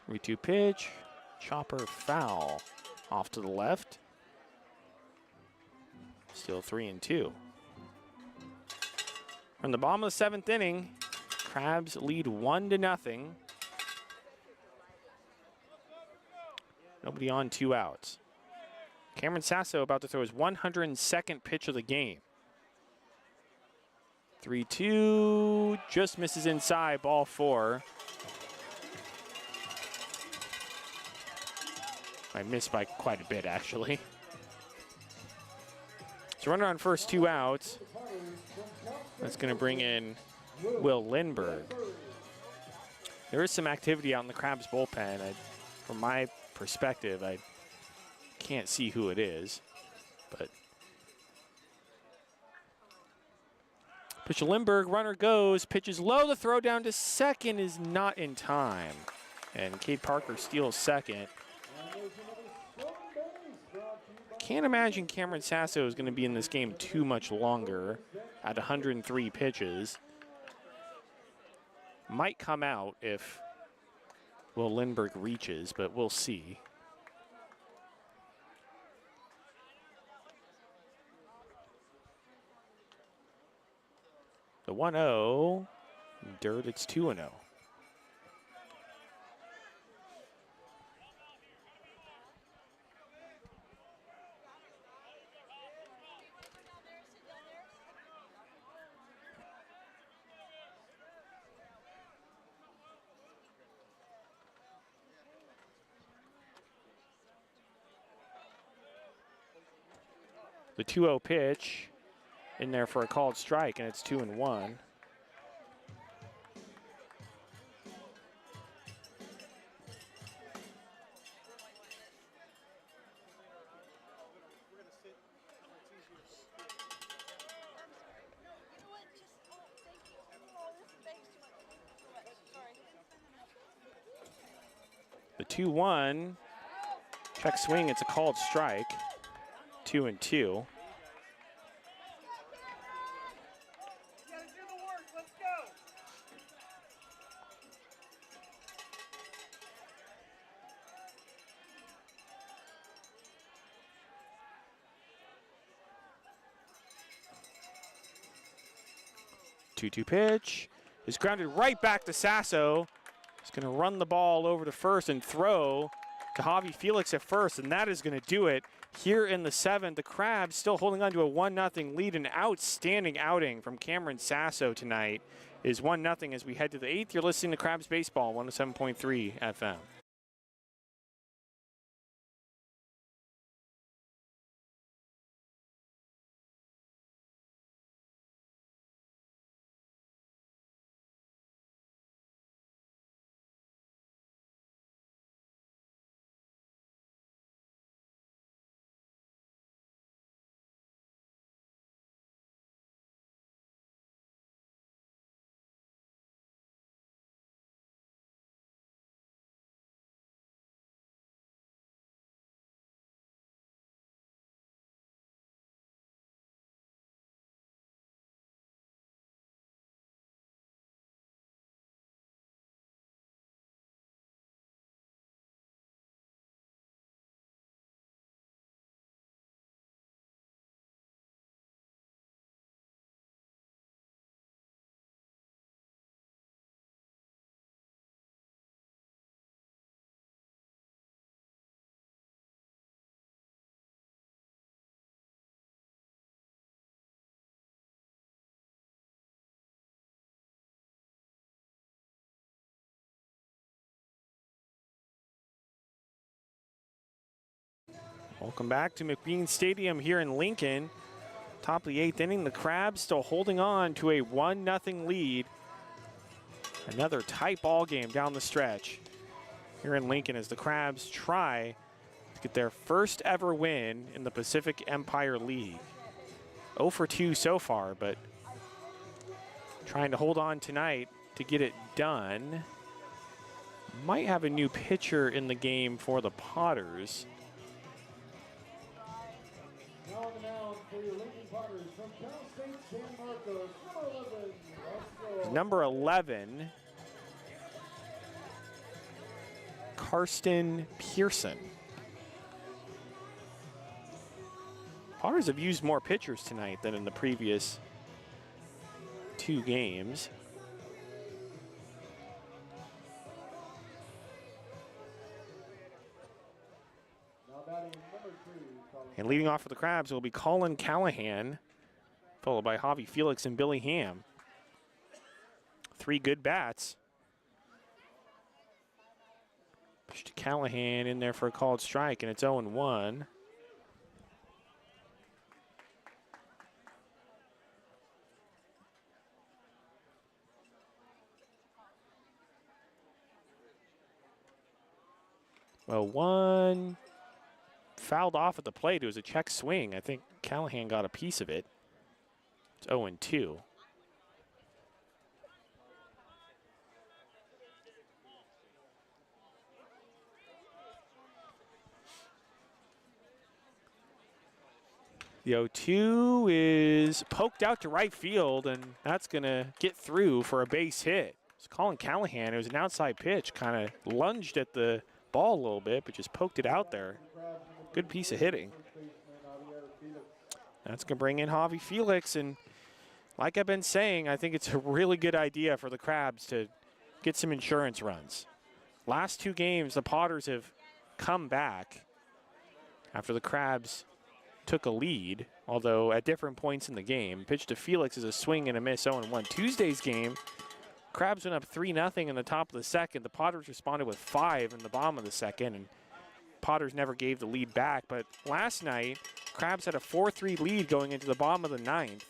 Three-two pitch, chopper foul off to the left. Still 3-2. From the bottom of the 7th inning, Crabs lead 1-0. Nobody on, 2 outs. Cameron Sasso about to throw his 102nd pitch of the game. 3-2, just misses inside, ball 4. I missed by quite a bit, actually. So runner on first, 2 outs. That's going to bring in Will Lindbergh. There is some activity out in the Crabs bullpen. From my perspective, I can't see who it is, but pitch to Lindbergh, runner goes, pitches low, the throw down to second is not in time, and Cade Parker steals second. Can't imagine Cameron Sasso is going to be in this game too much longer at 103 pitches. Might come out if Will Lindbergh reaches, but we'll see. The 1-0, dirt, it's 2-0. The 2-0 pitch in there for a called strike, and it's 2-1. The 2-1, check swing, it's a called strike. 2-2. Two-two pitch is grounded right back to Sasso. He's going to run the ball over to first and throw to Javi Felix at first, and that is going to do it. Here in the 7th, the Crabs still holding on to a 1-0 lead. An outstanding outing from Cameron Sasso tonight is 1-0 as we head to the 8th. You're listening to Crabs Baseball, 107.3 FM. Welcome back to McBean Stadium here in Lincoln. Top of the 8th inning, the Crabs still holding on to a 1-0 lead. Another tight ball game down the stretch here in Lincoln as the Crabs try to get their first ever win in the Pacific Empire League. 0 for 2 so far, but trying to hold on tonight to get it done. Might have a new pitcher in the game for the Potters.
Now on the mound for your Lincoln Potters from Cal State San Marcos,
number 11, Karsten Pearson. Potters have used more pitchers tonight than in the previous 2 games. And leading off for the Crabs will be Colin Callahan, followed by Javi Felix and Billy Ham. 3 good bats. Pitch to Callahan in there for a called strike, and it's 0-1. Well, one fouled off at the plate. It was a check swing. I think Callahan got a piece of it. It's 0-2. The 0-2 is poked out to right field, and that's going to get through for a base hit. It's Colin Callahan. It was an outside pitch, kind of lunged at the ball a little bit, but just poked it out there. Good piece of hitting. That's going to bring in Javi Felix, and like I've been saying, I think it's a really good idea for the Crabs to get some insurance runs. Last 2 games, the Potters have come back after the Crabs took a lead, although at different points in the game. Pitch to Felix is a swing and a miss, 0-1. Tuesday's game, Crabs went up 3-0 in the top of the 2nd. The Potters responded with 5 in the bottom of the 2nd, and Potters never gave the lead back. But last night, Crabs had a 4-3 lead going into the bottom of the 9th.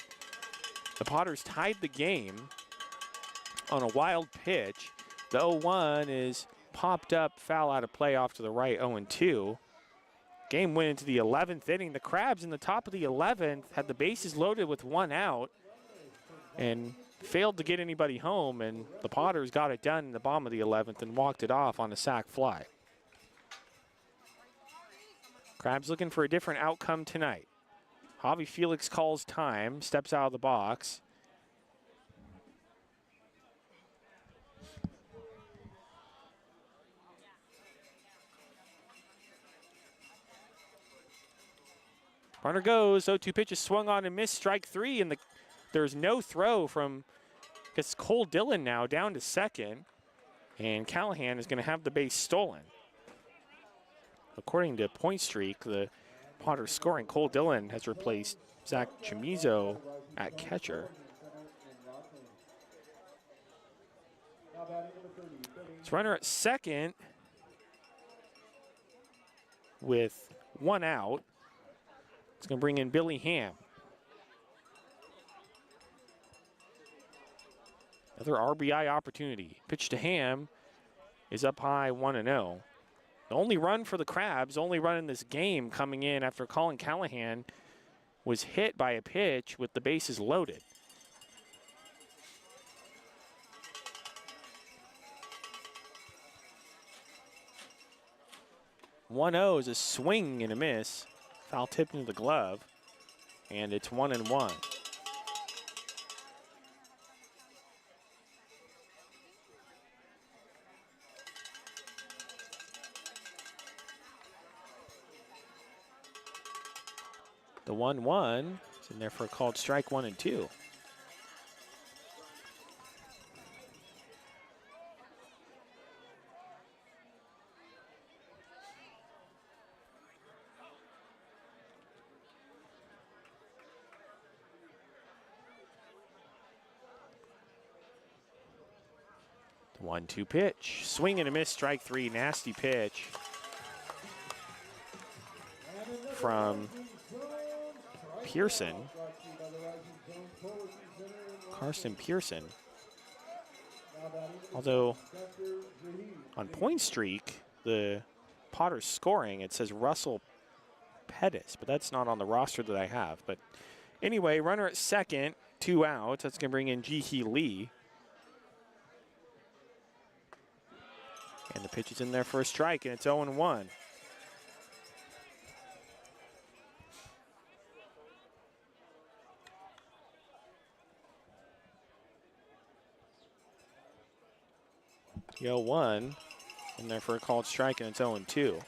The Potters tied the game on a wild pitch. The 0-1 is popped up, foul out of play off to the right, 0-2. Game went into the 11th inning. The Crabs in the top of the 11th had the bases loaded with 1 out and failed to get anybody home, and the Potters got it done in the bottom of the 11th and walked it off on a sac fly. Crabs looking for a different outcome tonight. Javi Felix calls time, steps out of the box. Runner goes, 0-2 pitch is swung on and missed, strike 3, and there's no throw from, it's Cole Dillon now down to 2nd, and Callahan is going to have the base stolen. according to Point Streak, the Potters scoring. Cole Dillon has replaced Zach Chamizo at catcher. It's runner at second with 1 out. It's going to bring in Billy Ham. Another RBI opportunity. Pitch to Ham is up high, 1-0. The only run for the Crabs, only run in this game coming in after Colin Callahan was hit by a pitch with the bases loaded. "1-0" is a swing and a miss. Foul tipped into the glove, and it's 1-1. The 1-1 is in there for a called strike, 1-2. The 1-2 pitch. Swing and a miss, strike 3. Nasty pitch from Pearson. Carson Pearson. Although on Point Streak, the Potters scoring, it says Russell Pettis, but that's not on the roster that I have. But anyway, runner at second, 2 outs. That's going to bring in Ji-Hee Lee. And the pitch is in there for a strike, and it's 0-1. The 0-1 in there for a called strike, and it's 0-2.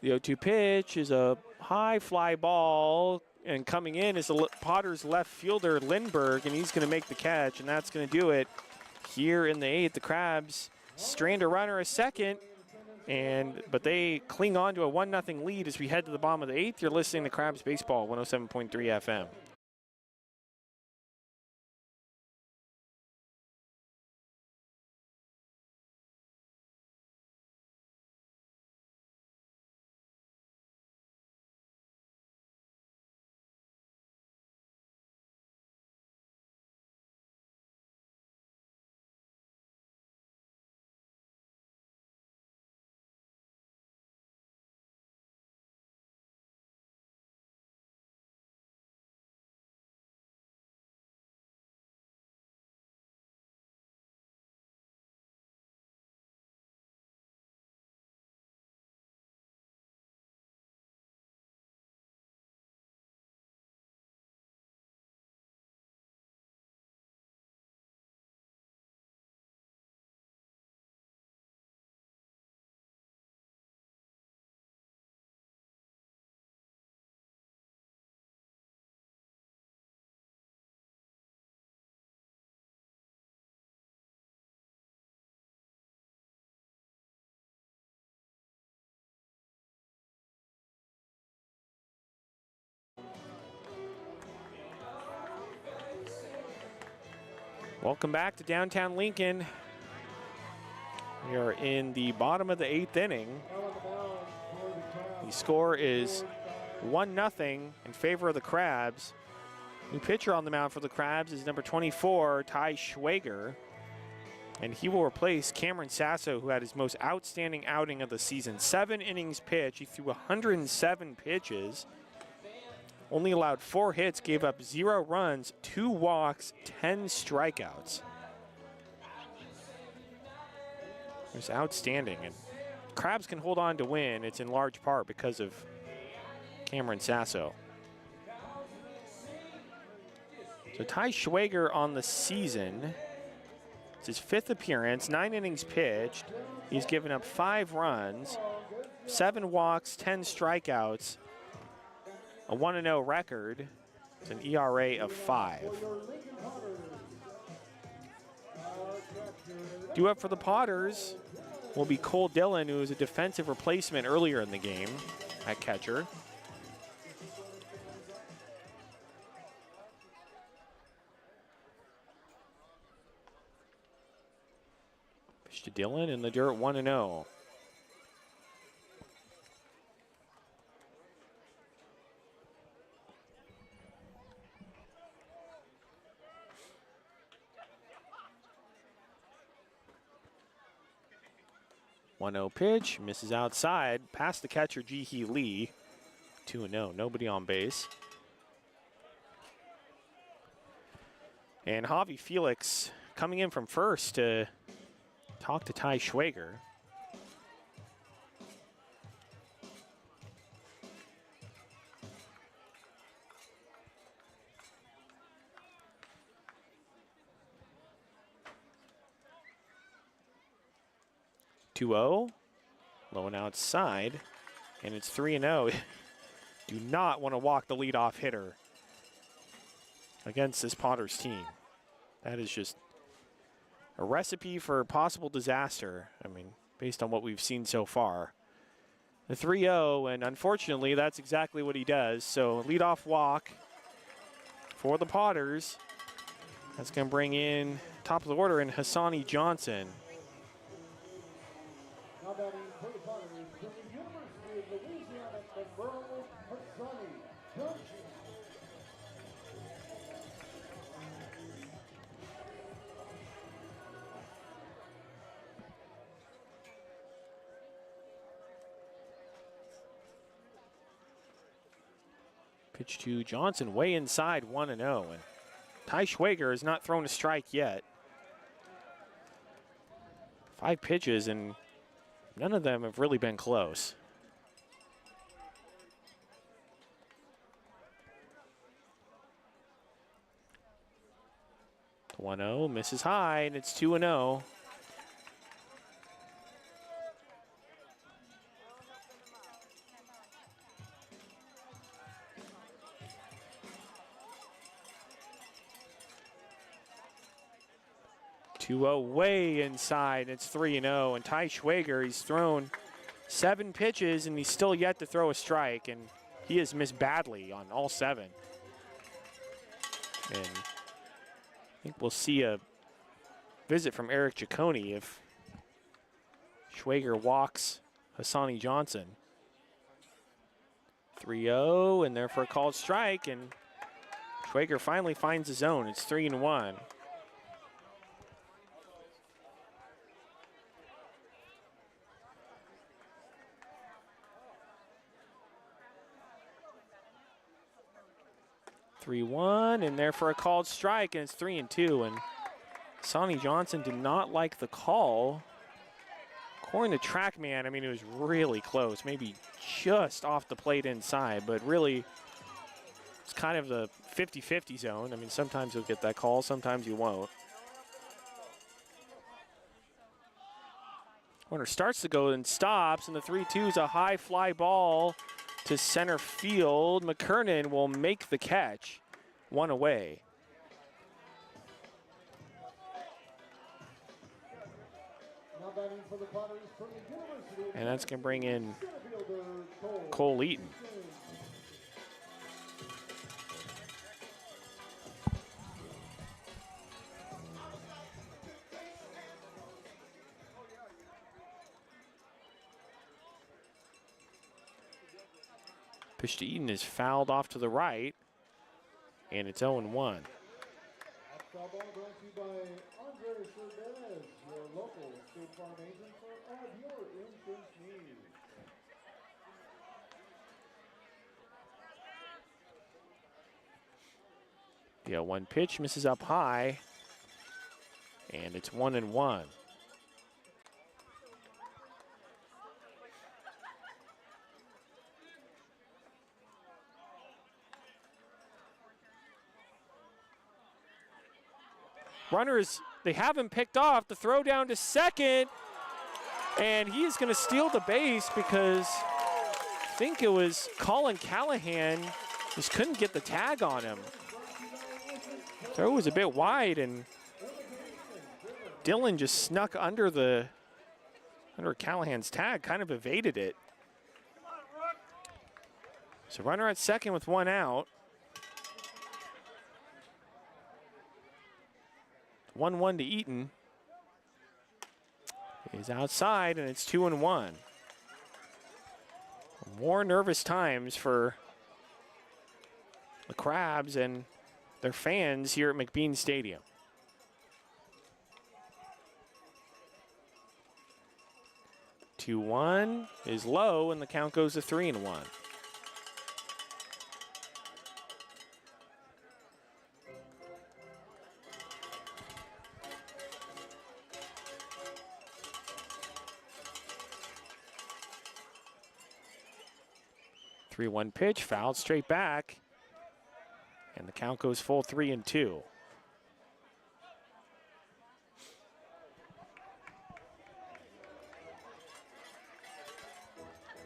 The 0-2 pitch is a high fly ball, and coming in is the Potters left fielder Lindbergh, and he's going to make the catch, and that's going to do it here in the 8th. The Crabs strand a runner a second, but they cling on to a 1-0 lead as we head to the bottom of the 8th. You're listening to Crabs Baseball, 107.3 FM. Welcome back to downtown Lincoln. We are in the bottom of the 8th inning. The score is 1-0 in favor of the Crabs. New pitcher on the mound for the Crabs is number 24, Ty Schwager. And he will replace Cameron Sasso, who had his most outstanding outing of the season. 7 innings pitched. He threw 107 pitches. Only allowed 4 hits, gave up 0 runs, 2 walks, 10 strikeouts. It was outstanding. And Crabs can hold on to win. It's in large part because of Cameron Sasso. So Ty Schwager on the season It's his 5th appearance, 9 innings pitched. He's given up 5 runs, 7 walks, 10 strikeouts, a 1-0 record. It's an ERA of 5. Due up for the Potters will be Cole Dillon, who was a defensive replacement earlier in the game at catcher. Pitch to Dillon in the dirt, 1-0. Pitch, misses outside, past the catcher, Ji-Hee Lee. 2-0, nobody on base. And Javi Felix coming in from first to talk to Ty Schwager. Low and outside, and it's 3-0. Do not want to walk the leadoff hitter against this Potters team. That is just a recipe for possible disaster. I mean, based on what we've seen so far. The 3-0, and unfortunately, that's exactly what he does. So leadoff walk for the Potters. That's going to bring in top of the order in Hassani Johnson.
Now batting for the Potters from the University of Louisiana at Monroe, Hassani Johnson.
Pitch to Johnson, way inside, 1-0. And Ty Schwager has not thrown a strike yet. 5 pitches, and none of them have really been close. 1-0, misses high, and it's 2-0. Way inside, it's 3-0, and Ty Schwager, he's thrown 7 pitches, and he's still yet to throw a strike, and he has missed badly on all 7. And I think we'll see a visit from Eric Ciccone if Schwager walks Hassani Johnson. 3-0, and there for a called strike, and Schwager finally finds the zone. It's 3-1. And there for a called strike, and it's 3-2. And Hassani Johnson did not like the call. According to TrackMan, I mean, it was really close, maybe just off the plate inside, but really it's kind of the 50-50 zone. I mean, sometimes you'll get that call, sometimes you won't. Runner starts to go and stops, and the 3-2 is a high fly ball to center field. McKernan will make the catch, 1 away. And that's going to bring in Cole Eaton. Pitch to Eaton is fouled off to the right, and it's 0-1.
Ball brought to you by Andre Cervez, your local State Farm agent for all of your insurance needs.
Yeah, 1 pitch misses up high, and it's 1-1. Runners, they have him picked off. The throw down to second. And he is going to steal the base because I think it was Colin Callahan just couldn't get the tag on him. Throw was a bit wide, and Dylan just snuck under Callahan's tag, kind of evaded it. So runner at second with one out. 1-1 to Eaton. He's outside, and it's 2-1. More nervous times for the Crabs and their fans here at McBean Stadium. Two 2-1 is low, and the count goes to 3-1. Three-one pitch, fouled straight back, and the count goes full 3-2.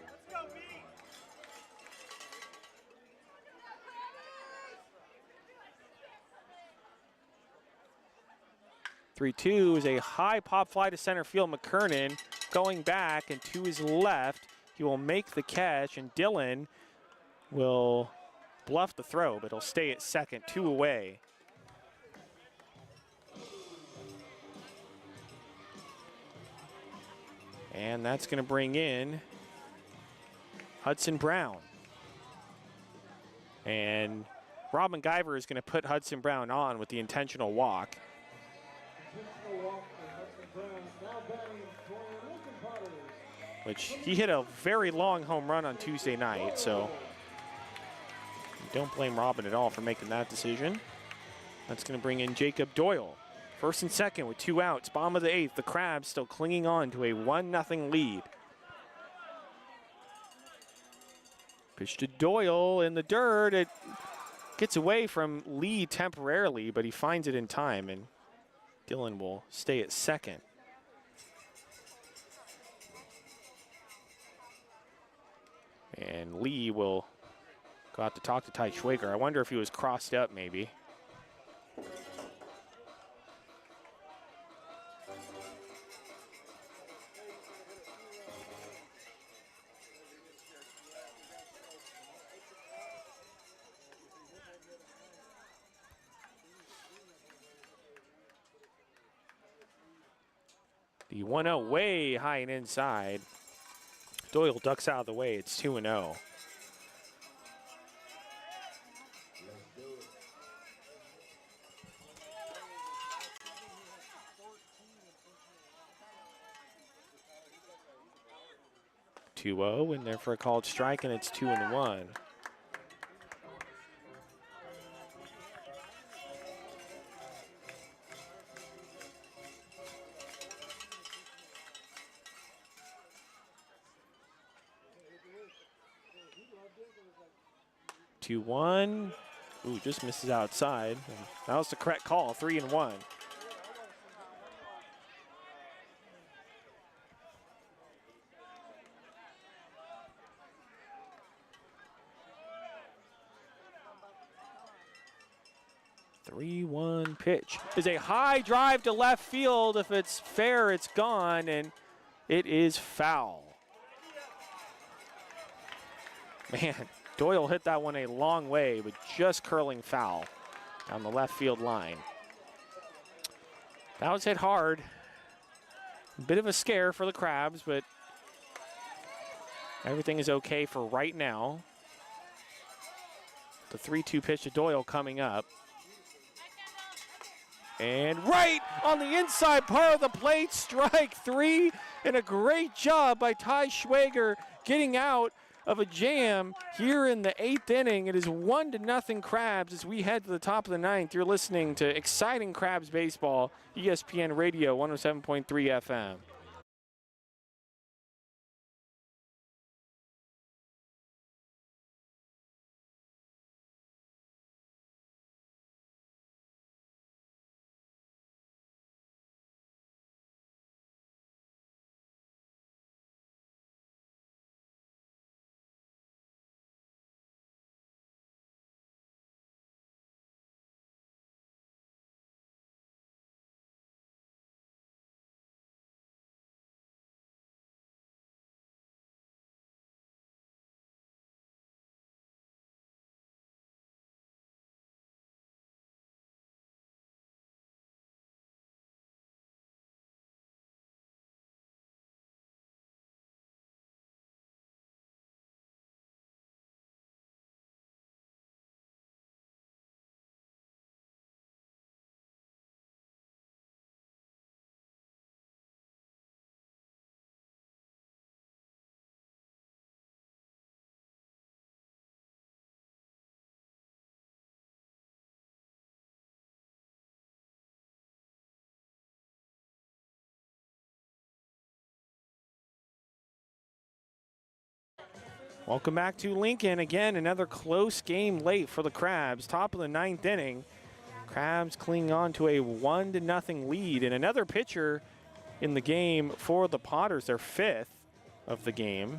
Let's go, B.
3-2 is a high pop fly to center field. McKernan going back and to his left. He will make the catch, and Dylan will bluff the throw, but he'll stay at second, 2 away. And that's going to bring in Hudson Brown. And Rob McGyver is going to put Hudson Brown on with the intentional walk. Which he hit a very long home run on Tuesday night, so don't blame Robin at all for making that decision. That's going to bring in Jacob Doyle. First and second with 2 outs. Bottom of the 8th. The Crabs still clinging on to a 1-0 lead. Pitch to Doyle in the dirt. It gets away from Lee temporarily, but he finds it in time, and Dylan will stay at second. And Lee will go out to talk to Ty Schwager. I wonder if he was crossed up maybe. The 1-0 way high and inside. Doyle ducks out of the way. It's 2-0. In there for a called strike, and it's 2-1. 2-1. Ooh, just misses outside. And that was the correct call, 3-1. Pitch is a high drive to left field. If it's fair, it's gone, and it is foul. Man, Doyle hit that one a long way, but just curling foul down the left field line. That was hit hard. A bit of a scare for the Crabs, but everything is okay for right now. The 3-2 pitch to Doyle coming up. And right on the inside part of the plate, strike 3, and a great job by Ty Schwager getting out of a jam here in the 8th inning. It is 1-0 Crabs as we head to the top of the 9th. You're listening to exciting Crabs baseball, ESPN Radio 107.3 FM. Welcome back to Lincoln. Again, another close game late for the Crabs. Top of the 9th inning. Crabs clinging on to a 1-0 lead. And another pitcher in the game for the Potters, their 5th of the game.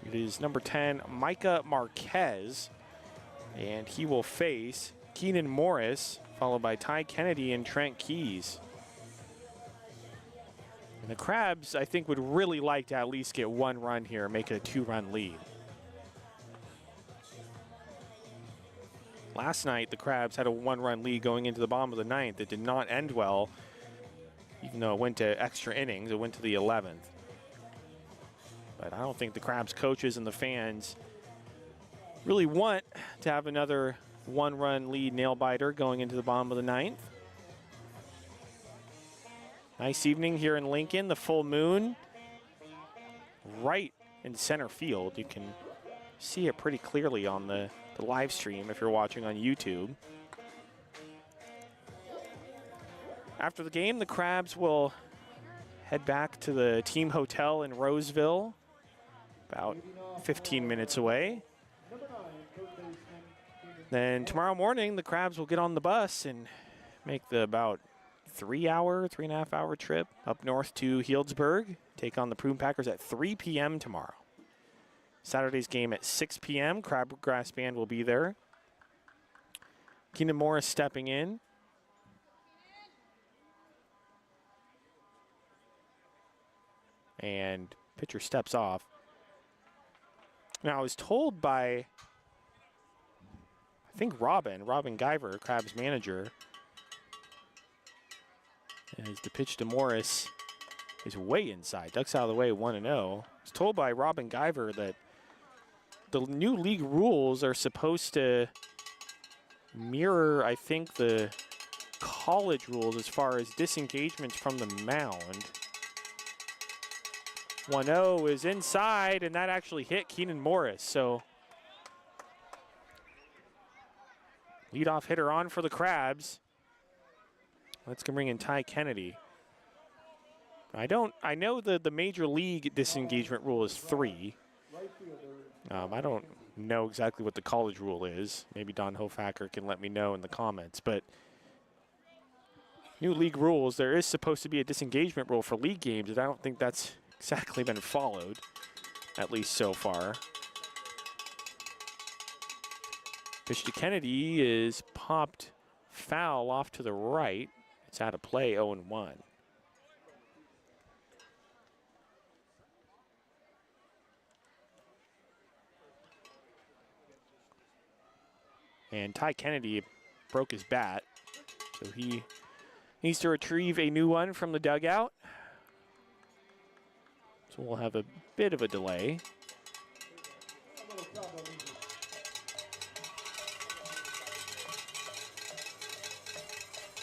It is number 10, Micah Marquez. And he will face Keenan Morris, followed by Ty Kennedy and Trent Keys. And the Crabs, I think, would really like to at least get 1 run here, make it a 2-run lead. Last night, the Crabs had a 1-run lead going into the bottom of the 9th. It did not end well, even though it went to extra innings. It went to the 11th. But I don't think the Crabs coaches and the fans really want to have another 1-run lead nail-biter going into the bottom of the 9th. Nice evening here in Lincoln. The full moon right in center field. You can see it pretty clearly on the live stream if you're watching on YouTube. After the game, the Crabs will head back to the team hotel in Roseville, about 15 minutes away. Then tomorrow morning, the Crabs will get on the bus and make the about 3.5 hour trip up north to Healdsburg, take on the Prune Packers at 3 p.m. tomorrow. Saturday's game at 6 p.m. Crabgrass Band will be there. Keenan Morris stepping in. And pitcher steps off. Now, I was told by, I think Robin Guyver, Crabs manager, as the pitch to Morris is way inside. Ducks out of the way, 1-0. I was told by Robin Guyver that the new league rules are supposed to mirror, I think, the college rules as far as disengagements from the mound. 1-0 is inside, and that actually hit Keenan Morris. So leadoff hitter on for the Crabs. Let's bring in Ty Kennedy. I know the major league disengagement rule is 3. I don't know exactly what the college rule is. Maybe Don Hofacker can let me know in the comments. But new league rules, there is supposed to be a disengagement rule for league games, and I don't think that's exactly been followed, at least so far. Pitch to Kennedy is popped foul off to the right. It's out of play, 0-1. And Ty Kennedy broke his bat, so he needs to retrieve a new one from the dugout. So we'll have a bit of a delay.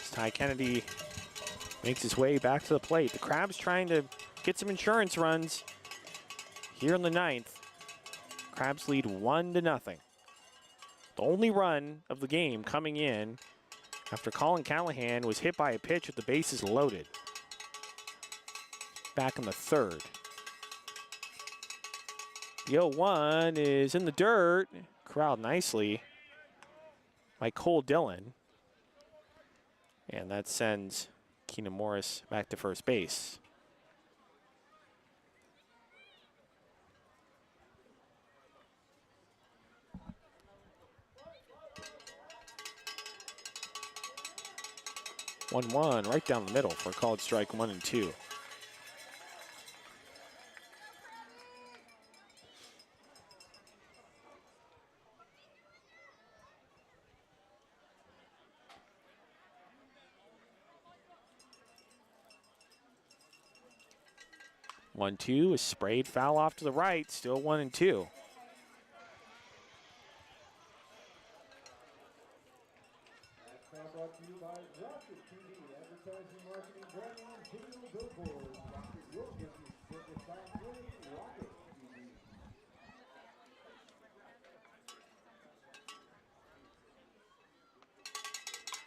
As Ty Kennedy makes his way back to the plate. The Crabs trying to get some insurance runs here in the 9th. Crabs lead 1-0. The only run of the game coming in after Colin Callahan was hit by a pitch with the bases loaded. Back in the 3rd. The 0-1 is in the dirt. Corralled nicely by Cole Dillon. And that sends Keenan Morris back to first base. One right down the middle for a called strike 1 and 2. One, 2 is sprayed foul off to the right, still 1 and 2.
Brought to you by Rocket TV, advertising, marketing, branding, and digital billboards. Your business simplified with Rocket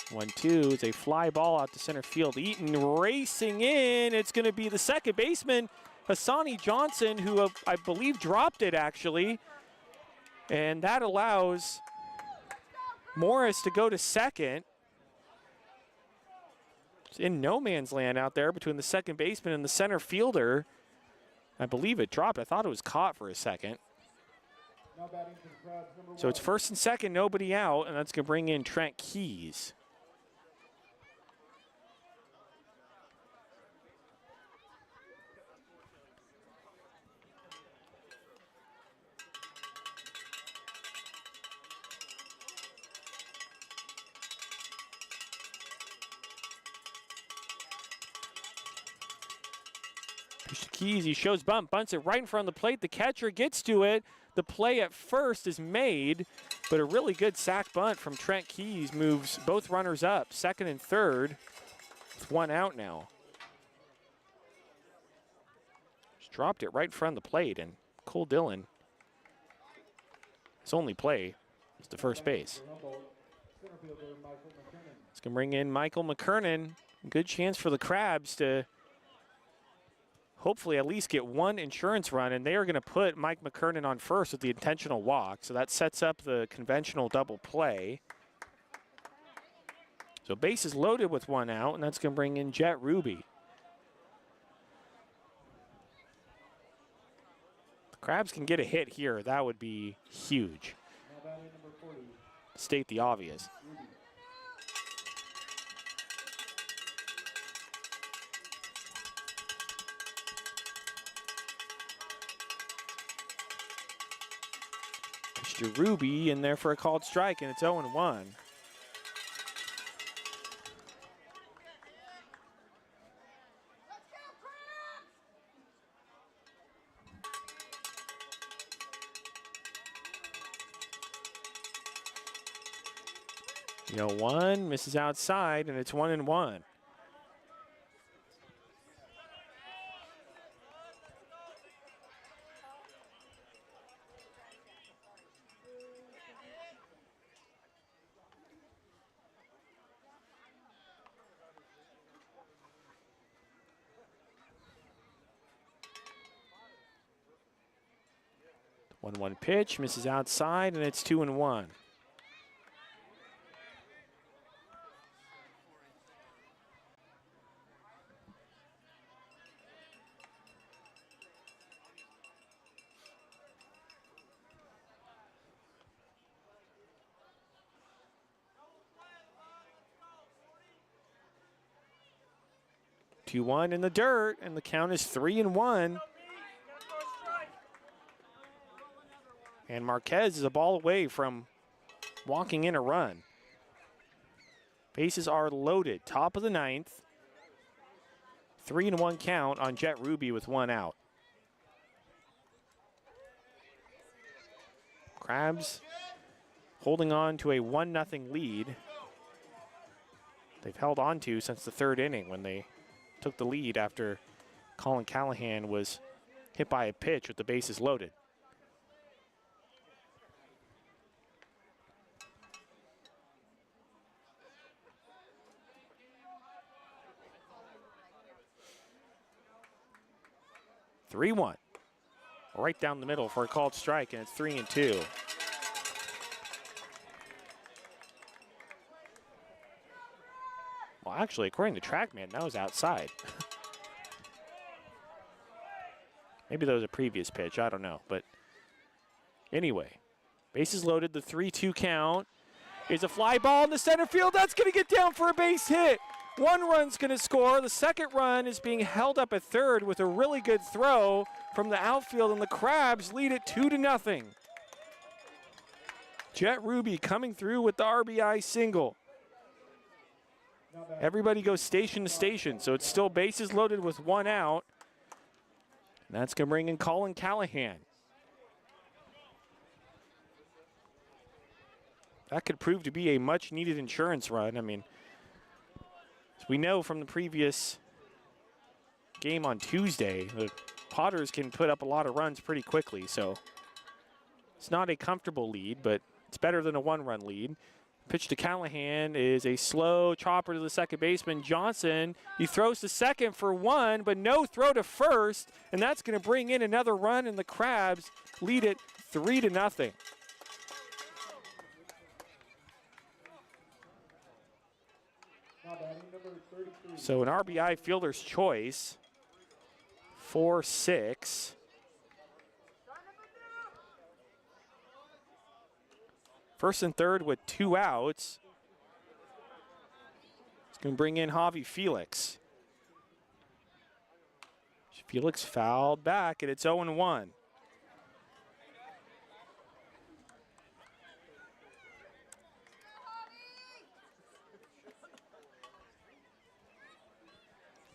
TV.
1-2 is a fly ball out to center field. Eaton racing in. It's going to be the second baseman, Hassani Johnson, who I believe dropped it actually. And that allows Morris to go to second. It's in no man's land out there between the second baseman and the center fielder. I believe it dropped. I thought it was caught for a second.
Now batting for the Crabs, number
So it's
1.
first and second, nobody out, and that's going to bring in Trent Keys. Pitch to Keys, he shows bunt, bunts it right in front of the plate. The catcher gets to it. The play at first is made, but a really good sac bunt from Trent Keys moves both runners up, second and third, with one out now. Just dropped it right in front of the plate, and Cole Dillon, his only play is to first base.
Center fielder Michael McKinnon.
It's going to bring in Michael McKernan. Good chance for the Crabs to hopefully at least get one insurance run, and they are going to put Mike McKernan on first with the intentional walk, so that sets up the conventional double play. So base is loaded with one out, and that's going to bring in Jet Ruby. The Crabs can get a hit here. That would be huge.
Now batting number 40.
State the obvious.
Ruby.
Mr. Ruby in there for a called strike, and it's 0-1. You know, one misses outside, and it's 1-1. One pitch, misses outside, and it's 2-1. Two one in the dirt, and the count is 3-1. And Marquez is a ball away from walking in a run. Bases are loaded. Top of the ninth. 3-1 count on Jet Ruby with one out. Crabs holding on to a 1-0 lead. They've held on to since the third inning when they took the lead after Colin Callahan was hit by a pitch with the bases loaded. Three-1, right down the middle for a called strike, and it's 3-2. Well, actually, according to TrackMan, that was outside. Maybe that was a previous pitch, I don't know. But anyway, bases loaded, the 3-2 count. Is a fly ball in the center field. That's going to get down for a base hit. One run's going to score. The second run is being held up at third with a really good throw from the outfield, and the Crabs lead it 2-0. Jet Ruby coming through with the RBI single. Everybody goes station to station, so it's still bases loaded with one out. And that's going to bring in Colin Callahan. That could prove to be a much-needed insurance run. I mean, as we know from the previous game on Tuesday, the Potters can put up a lot of runs pretty quickly, so it's not a comfortable lead, but it's better than a one-run lead. Pitch to Callahan is a slow chopper to the second baseman, Johnson. He throws to second for one, but no throw to first, and that's going to bring in another run, and the Crabs lead it 3-0. So an RBI fielder's choice, 4-6. First and third with 2 outs. It's going to bring in Javi Felix. Felix fouled back, and it's 0-1.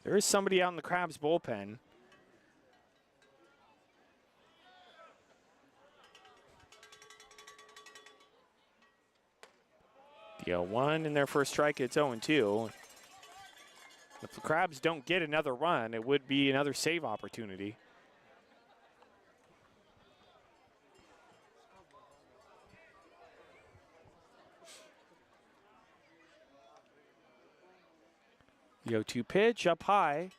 There is somebody out in the Crabs bullpen. The 0-1 in their first strike, it's 0-2. If the Crabs don't get another run, it would be another save opportunity. The 0-2 pitch up high,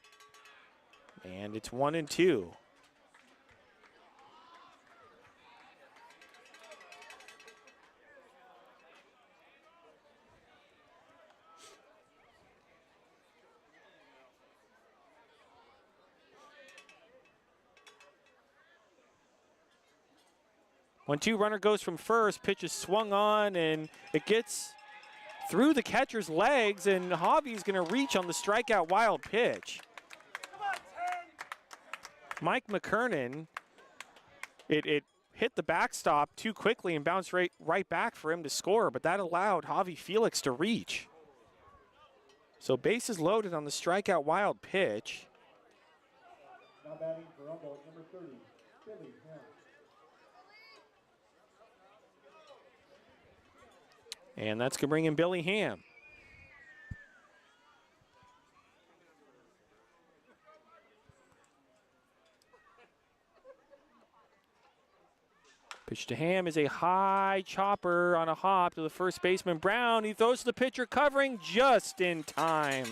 and it's 1-2. 1-2 runner goes from first, pitch is swung on, and it gets through the catcher's legs, and Javi's going to reach on the strikeout wild pitch. Mike McKernan, it hit the backstop too quickly and bounced right back for him to score, but that allowed Javi Felix to reach. So bases loaded on the strikeout wild pitch.
Now batting for Humboldt, number 30, Billy Ham.
And that's going to bring in Billy Ham. Pitch to Ham is a high chopper on a hop to the first baseman, Brown. He throws to the pitcher, covering just in time.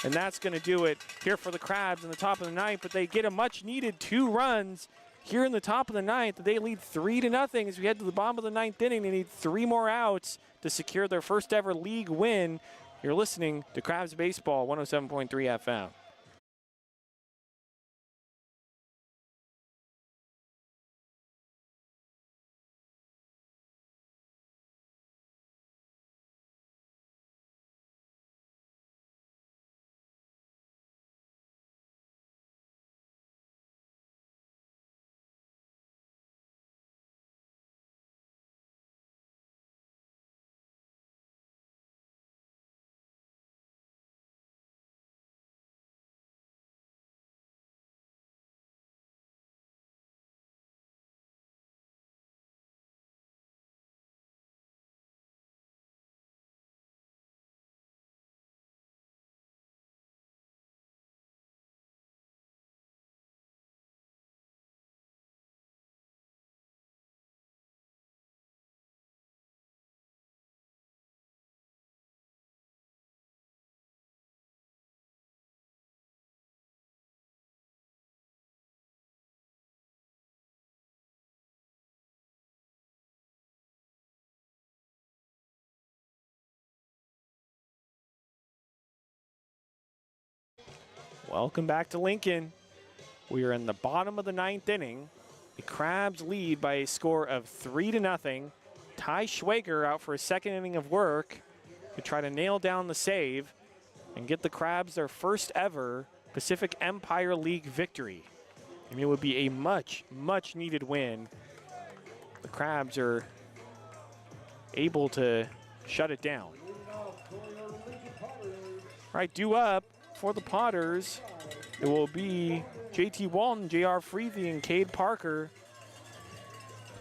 And that's going to do it here for the Crabs in the top of the ninth, but they get a much-needed 2 runs here in the top of the ninth. They lead 3-0 as we head to the bottom of the ninth inning. They need 3 more outs to secure their first ever league win. You're listening to Crabs Baseball, 107.3 FM. Welcome back to Lincoln. We are in the bottom of the ninth inning. The Crabs lead by a score of 3-0. Ty Schwager out for a second inning of work to try to nail down the save and get the Crabs their first ever Pacific Empire League victory. And it would be a much, much needed win. The Crabs are able to shut it down. All right, due up for the Potters, it will be JT Walton, JR Freethy, and Cade Parker.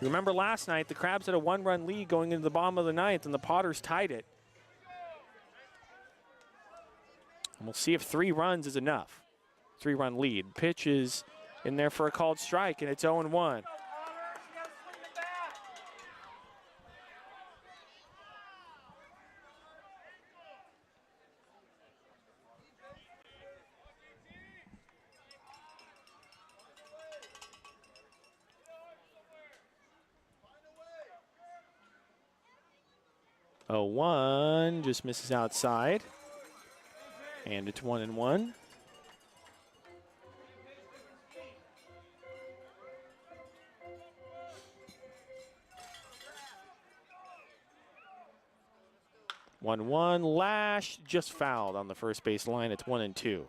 Remember last night, the Crabs had a 1-run lead going into the bottom of the ninth, and the Potters tied it. And we'll see if 3 runs is enough. 3-run lead. Pitch is in there for a called strike, and it's 0-1. Oh, 1 just misses outside. And it's 1-1. Lash just fouled on the first base line. It's 1-2.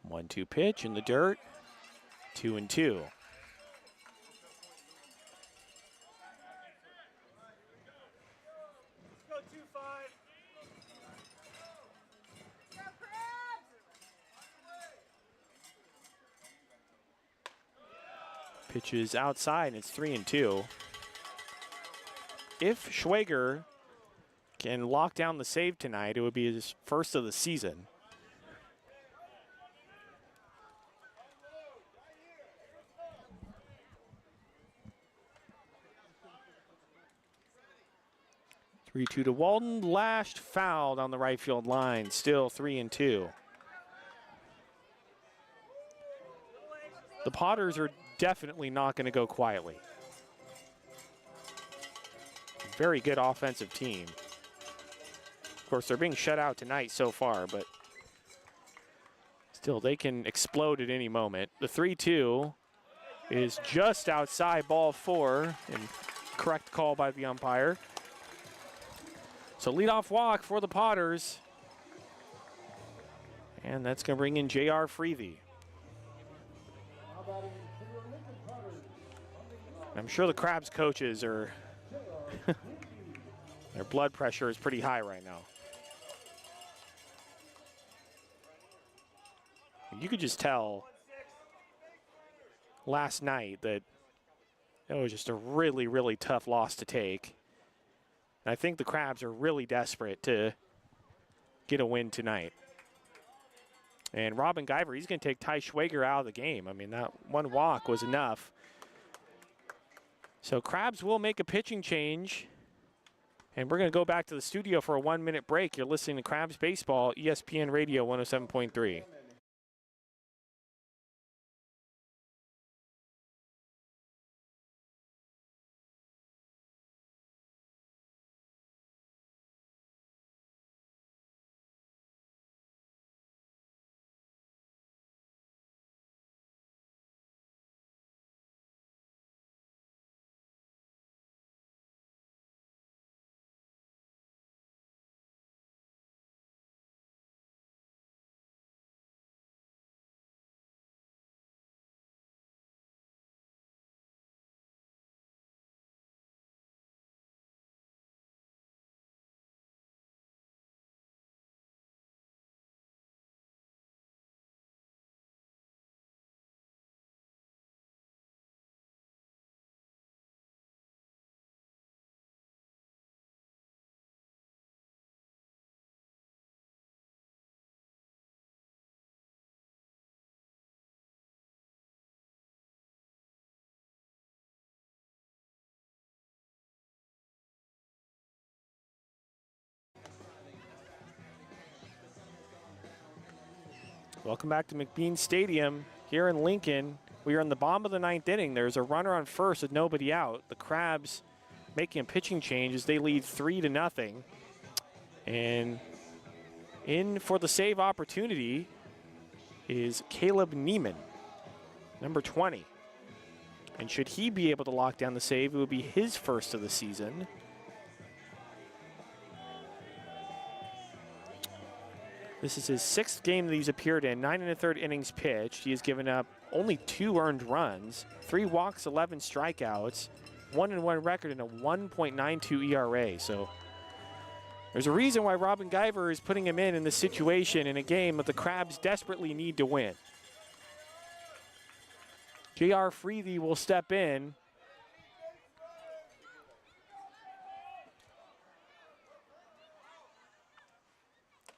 One-two pitch in the dirt. 2-2. Pitches outside, and it's 3-2. If Schwager can lock down the save tonight, it would be his first of the season. Three-two to Walden, lashed, fouled on the right field line. Still 3-2. The Potters are definitely not going to go quietly. Very good offensive team. Of course, they're being shut out tonight so far, but still, they can explode at any moment. The 3-2 is just outside ball 4, and correct call by the umpire. So leadoff walk for the Potters. And that's going to bring in J.R. Freethy. I'm sure the Crabs coaches are, their blood pressure is pretty high right now. You could just tell last night that it was just a really, really tough loss to take. And I think the Crabs are really desperate to get a win tonight. And Robin Guyver, he's going to take Ty Schwager out of the game. I mean, that one walk was enough. So Crabs will make a pitching change. And we're going to go back to the studio for a 1-minute break. You're listening to Crabs Baseball, ESPN Radio 107.3. Welcome back to McBean Stadium here in Lincoln. We are in the bottom of the 9th inning. There's a runner on first with nobody out. The Crabs making a pitching change as they lead 3-0. And in for the save opportunity is Caleb Neiman, number 20. And should he be able to lock down the save, it would be his first of the season. This is his 6th game that he's appeared in, 9 1/3 innings pitched. He has given up only 2 earned runs, 3 walks, 11 strikeouts, 1-1 record, and a 1.92 ERA. So there's a reason why Robin Guyver is putting him in this situation in a game that the Crabs desperately need to win. J.R. Freethy will step in.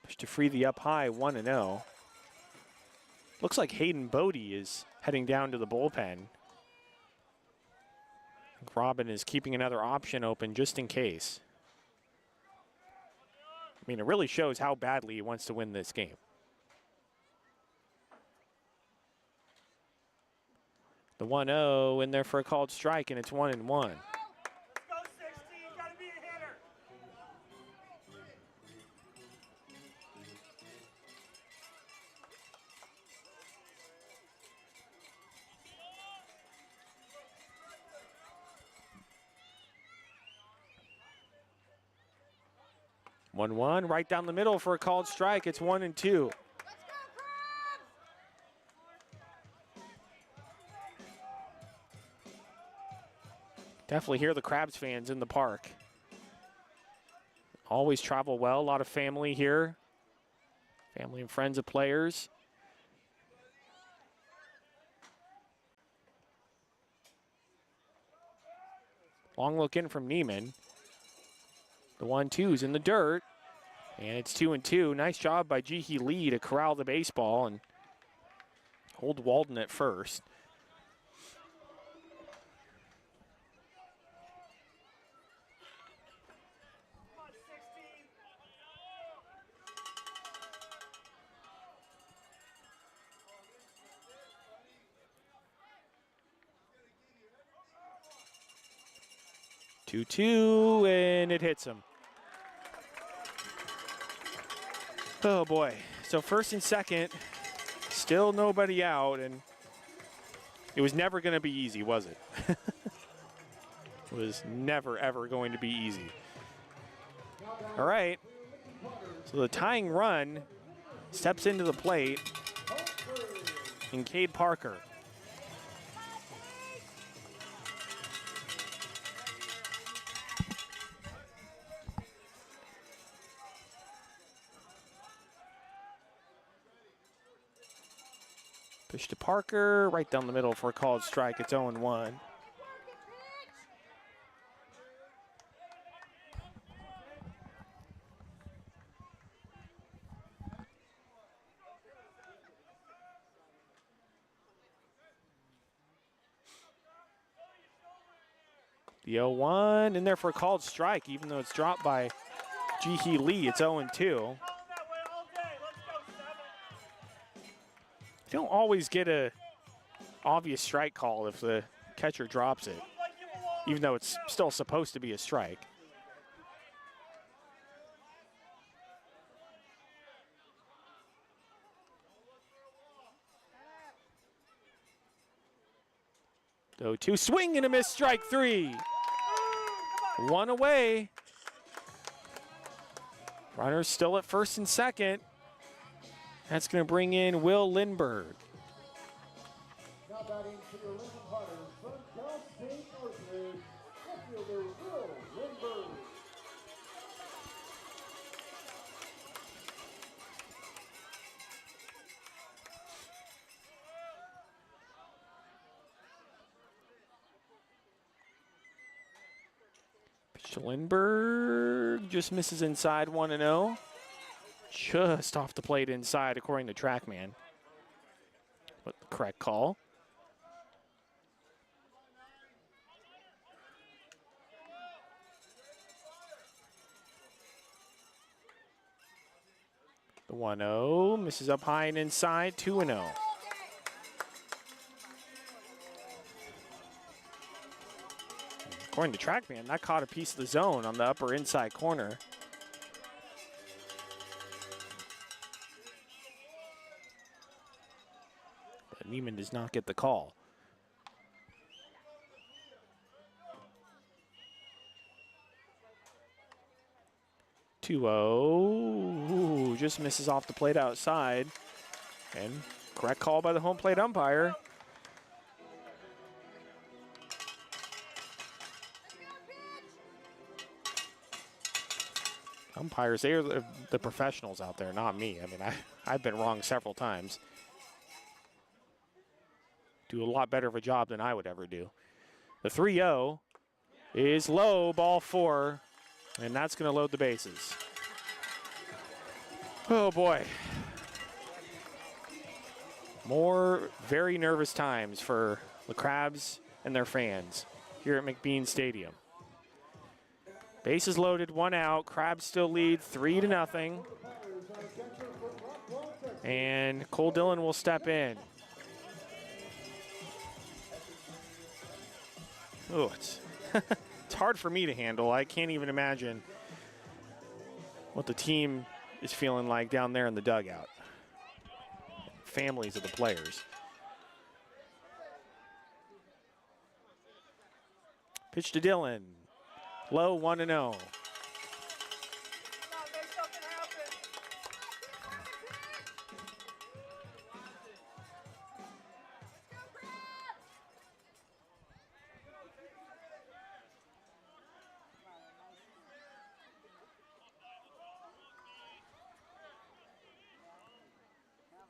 Pitch to Freethy up high, 1-0. Looks like Hayden Bodie is heading down to the bullpen. Robin is keeping another option open just in case. I mean, it really shows how badly he wants to win this game. The 1-0 in there for a called strike, and it's 1-1.
Let's go, 16. Gotta be a hitter.
One right down the middle for a called strike. It's 1-2. Definitely hear the Crabs fans in the park. Always travel well. A lot of family here. Family and friends of players. Long look in from Neiman. The 1-2's in the dirt. And it's 2-2. Nice job by Jihi Lee to corral the baseball and hold Walden at first.
Come on, 16.
2-2, and it hits him. Oh boy. So first and second, still nobody out, and it was never going to be easy, was it? It was never, ever going to be easy. All right. So the tying run steps into the plate, and Cade Parker. Pitch to Parker, right down the middle for a called strike. It's 0-1. The 0-1 in there for a called strike, even though it's dropped by Jihi Lee. It's 0-2. You don't always get a obvious strike call if the catcher drops it, even though it's still supposed to be a strike. The 0-2 swing and a miss, strike three. One away. Runners still at first and second. That's going to bring in Will Lindbergh.
Now batting for your Lincoln Potters from Cal State Northridge, outfielder Will Lindbergh.
Pitch to Lindbergh, just misses inside, 1-0. Just off the plate inside, according to TrackMan. But the correct call. The 1-0 misses up high and inside, 2-0. According to TrackMan, that caught a piece of the zone on the upper inside corner. But Neiman does not get the call. Ooh, just misses off the plate outside. And correct call by the home plate umpire. Umpires, they are the professionals out there, not me. I mean, I've been wrong several times. Do a lot better of a job than I would ever do. The 3-0 is low, ball 4, and that's going to load the bases. Oh, boy. More very nervous times for the Crabs and their fans. here at McBean Stadium. Bases loaded, 1 out. Crabs still lead 3-0. And Cole Dillon will step in. Oh, it's hard for me to handle. I can't even imagine what the team is feeling like down there in the dugout. Families of the players. Pitch to Dillon. Low, 1-0.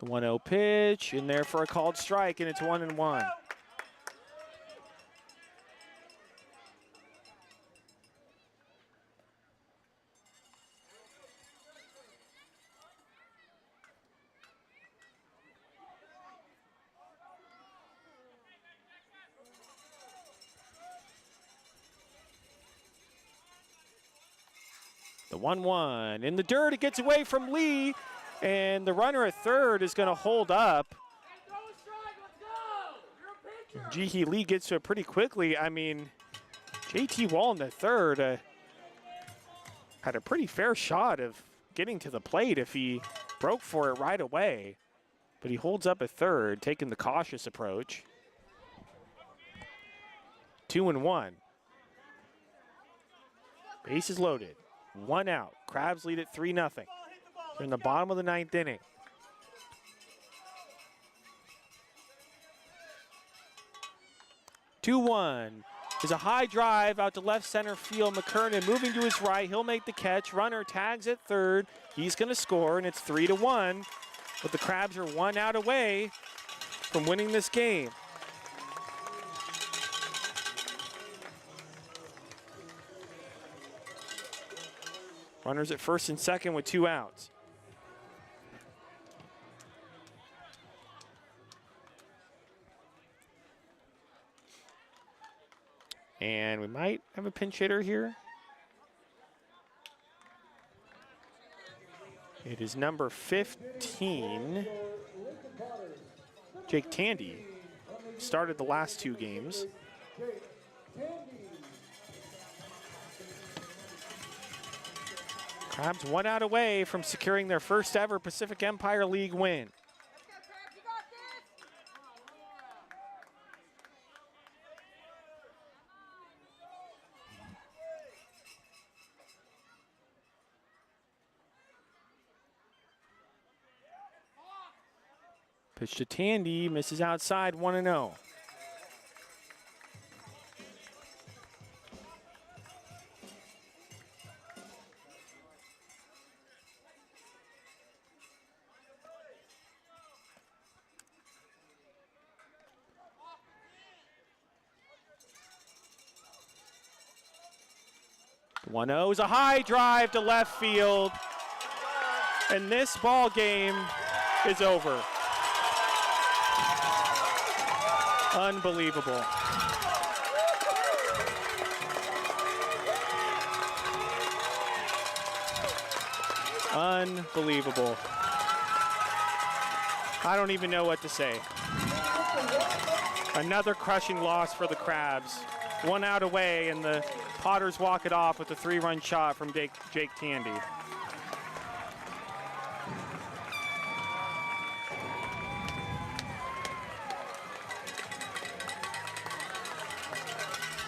The 1-0 pitch in there for a called strike, and it's 1-1. The 1-1 in the dirt. It gets away from Lee, and the runner at third is going to hold up. Jihi Lee gets to it pretty quickly. I mean, JT Wallen at third had a pretty fair shot of getting to the plate if he broke for it right away. But he holds up at third, taking the cautious approach. 2-1. Bases loaded. 1 out. Crabs lead at 3-0. They're in the bottom of the 9th inning. Two 2-1 is a high drive out to left center field. McKernan moving to his right. He'll make the catch. Runner tags at third. He's going to score, and it's 3-1. But the Crabs are 1 out away from winning this game. Runners at first and second with 2 outs. And we might have a pinch hitter here. It is number 15, Jake Tandy. Started the last 2 games. Crabs 1 out away from securing their first ever Pacific Empire League win. Pitch to Tandy, misses outside, 1-0. One 1-0 is a high drive to left field, and this ball game is over. Unbelievable. Unbelievable. I don't even know what to say. Another crushing loss for the Crabs. 1 out away, and the Potters walk it off with a 3-run shot from Jake Tandy.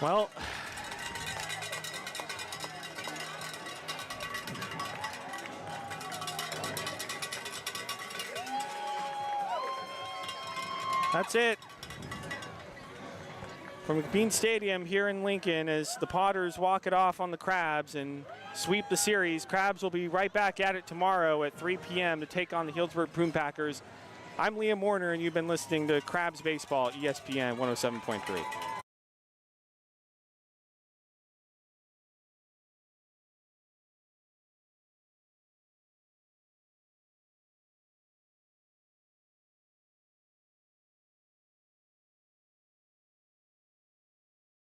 Well, that's it. From McBean Stadium here in Lincoln, as the Potters walk it off on the Crabs and sweep the series. Crabs will be right back at it tomorrow at 3 p.m. to take on the Healdsburg Prune Packers. I'm Liam Warner, and you've been listening to Crabs Baseball, ESPN 107.3.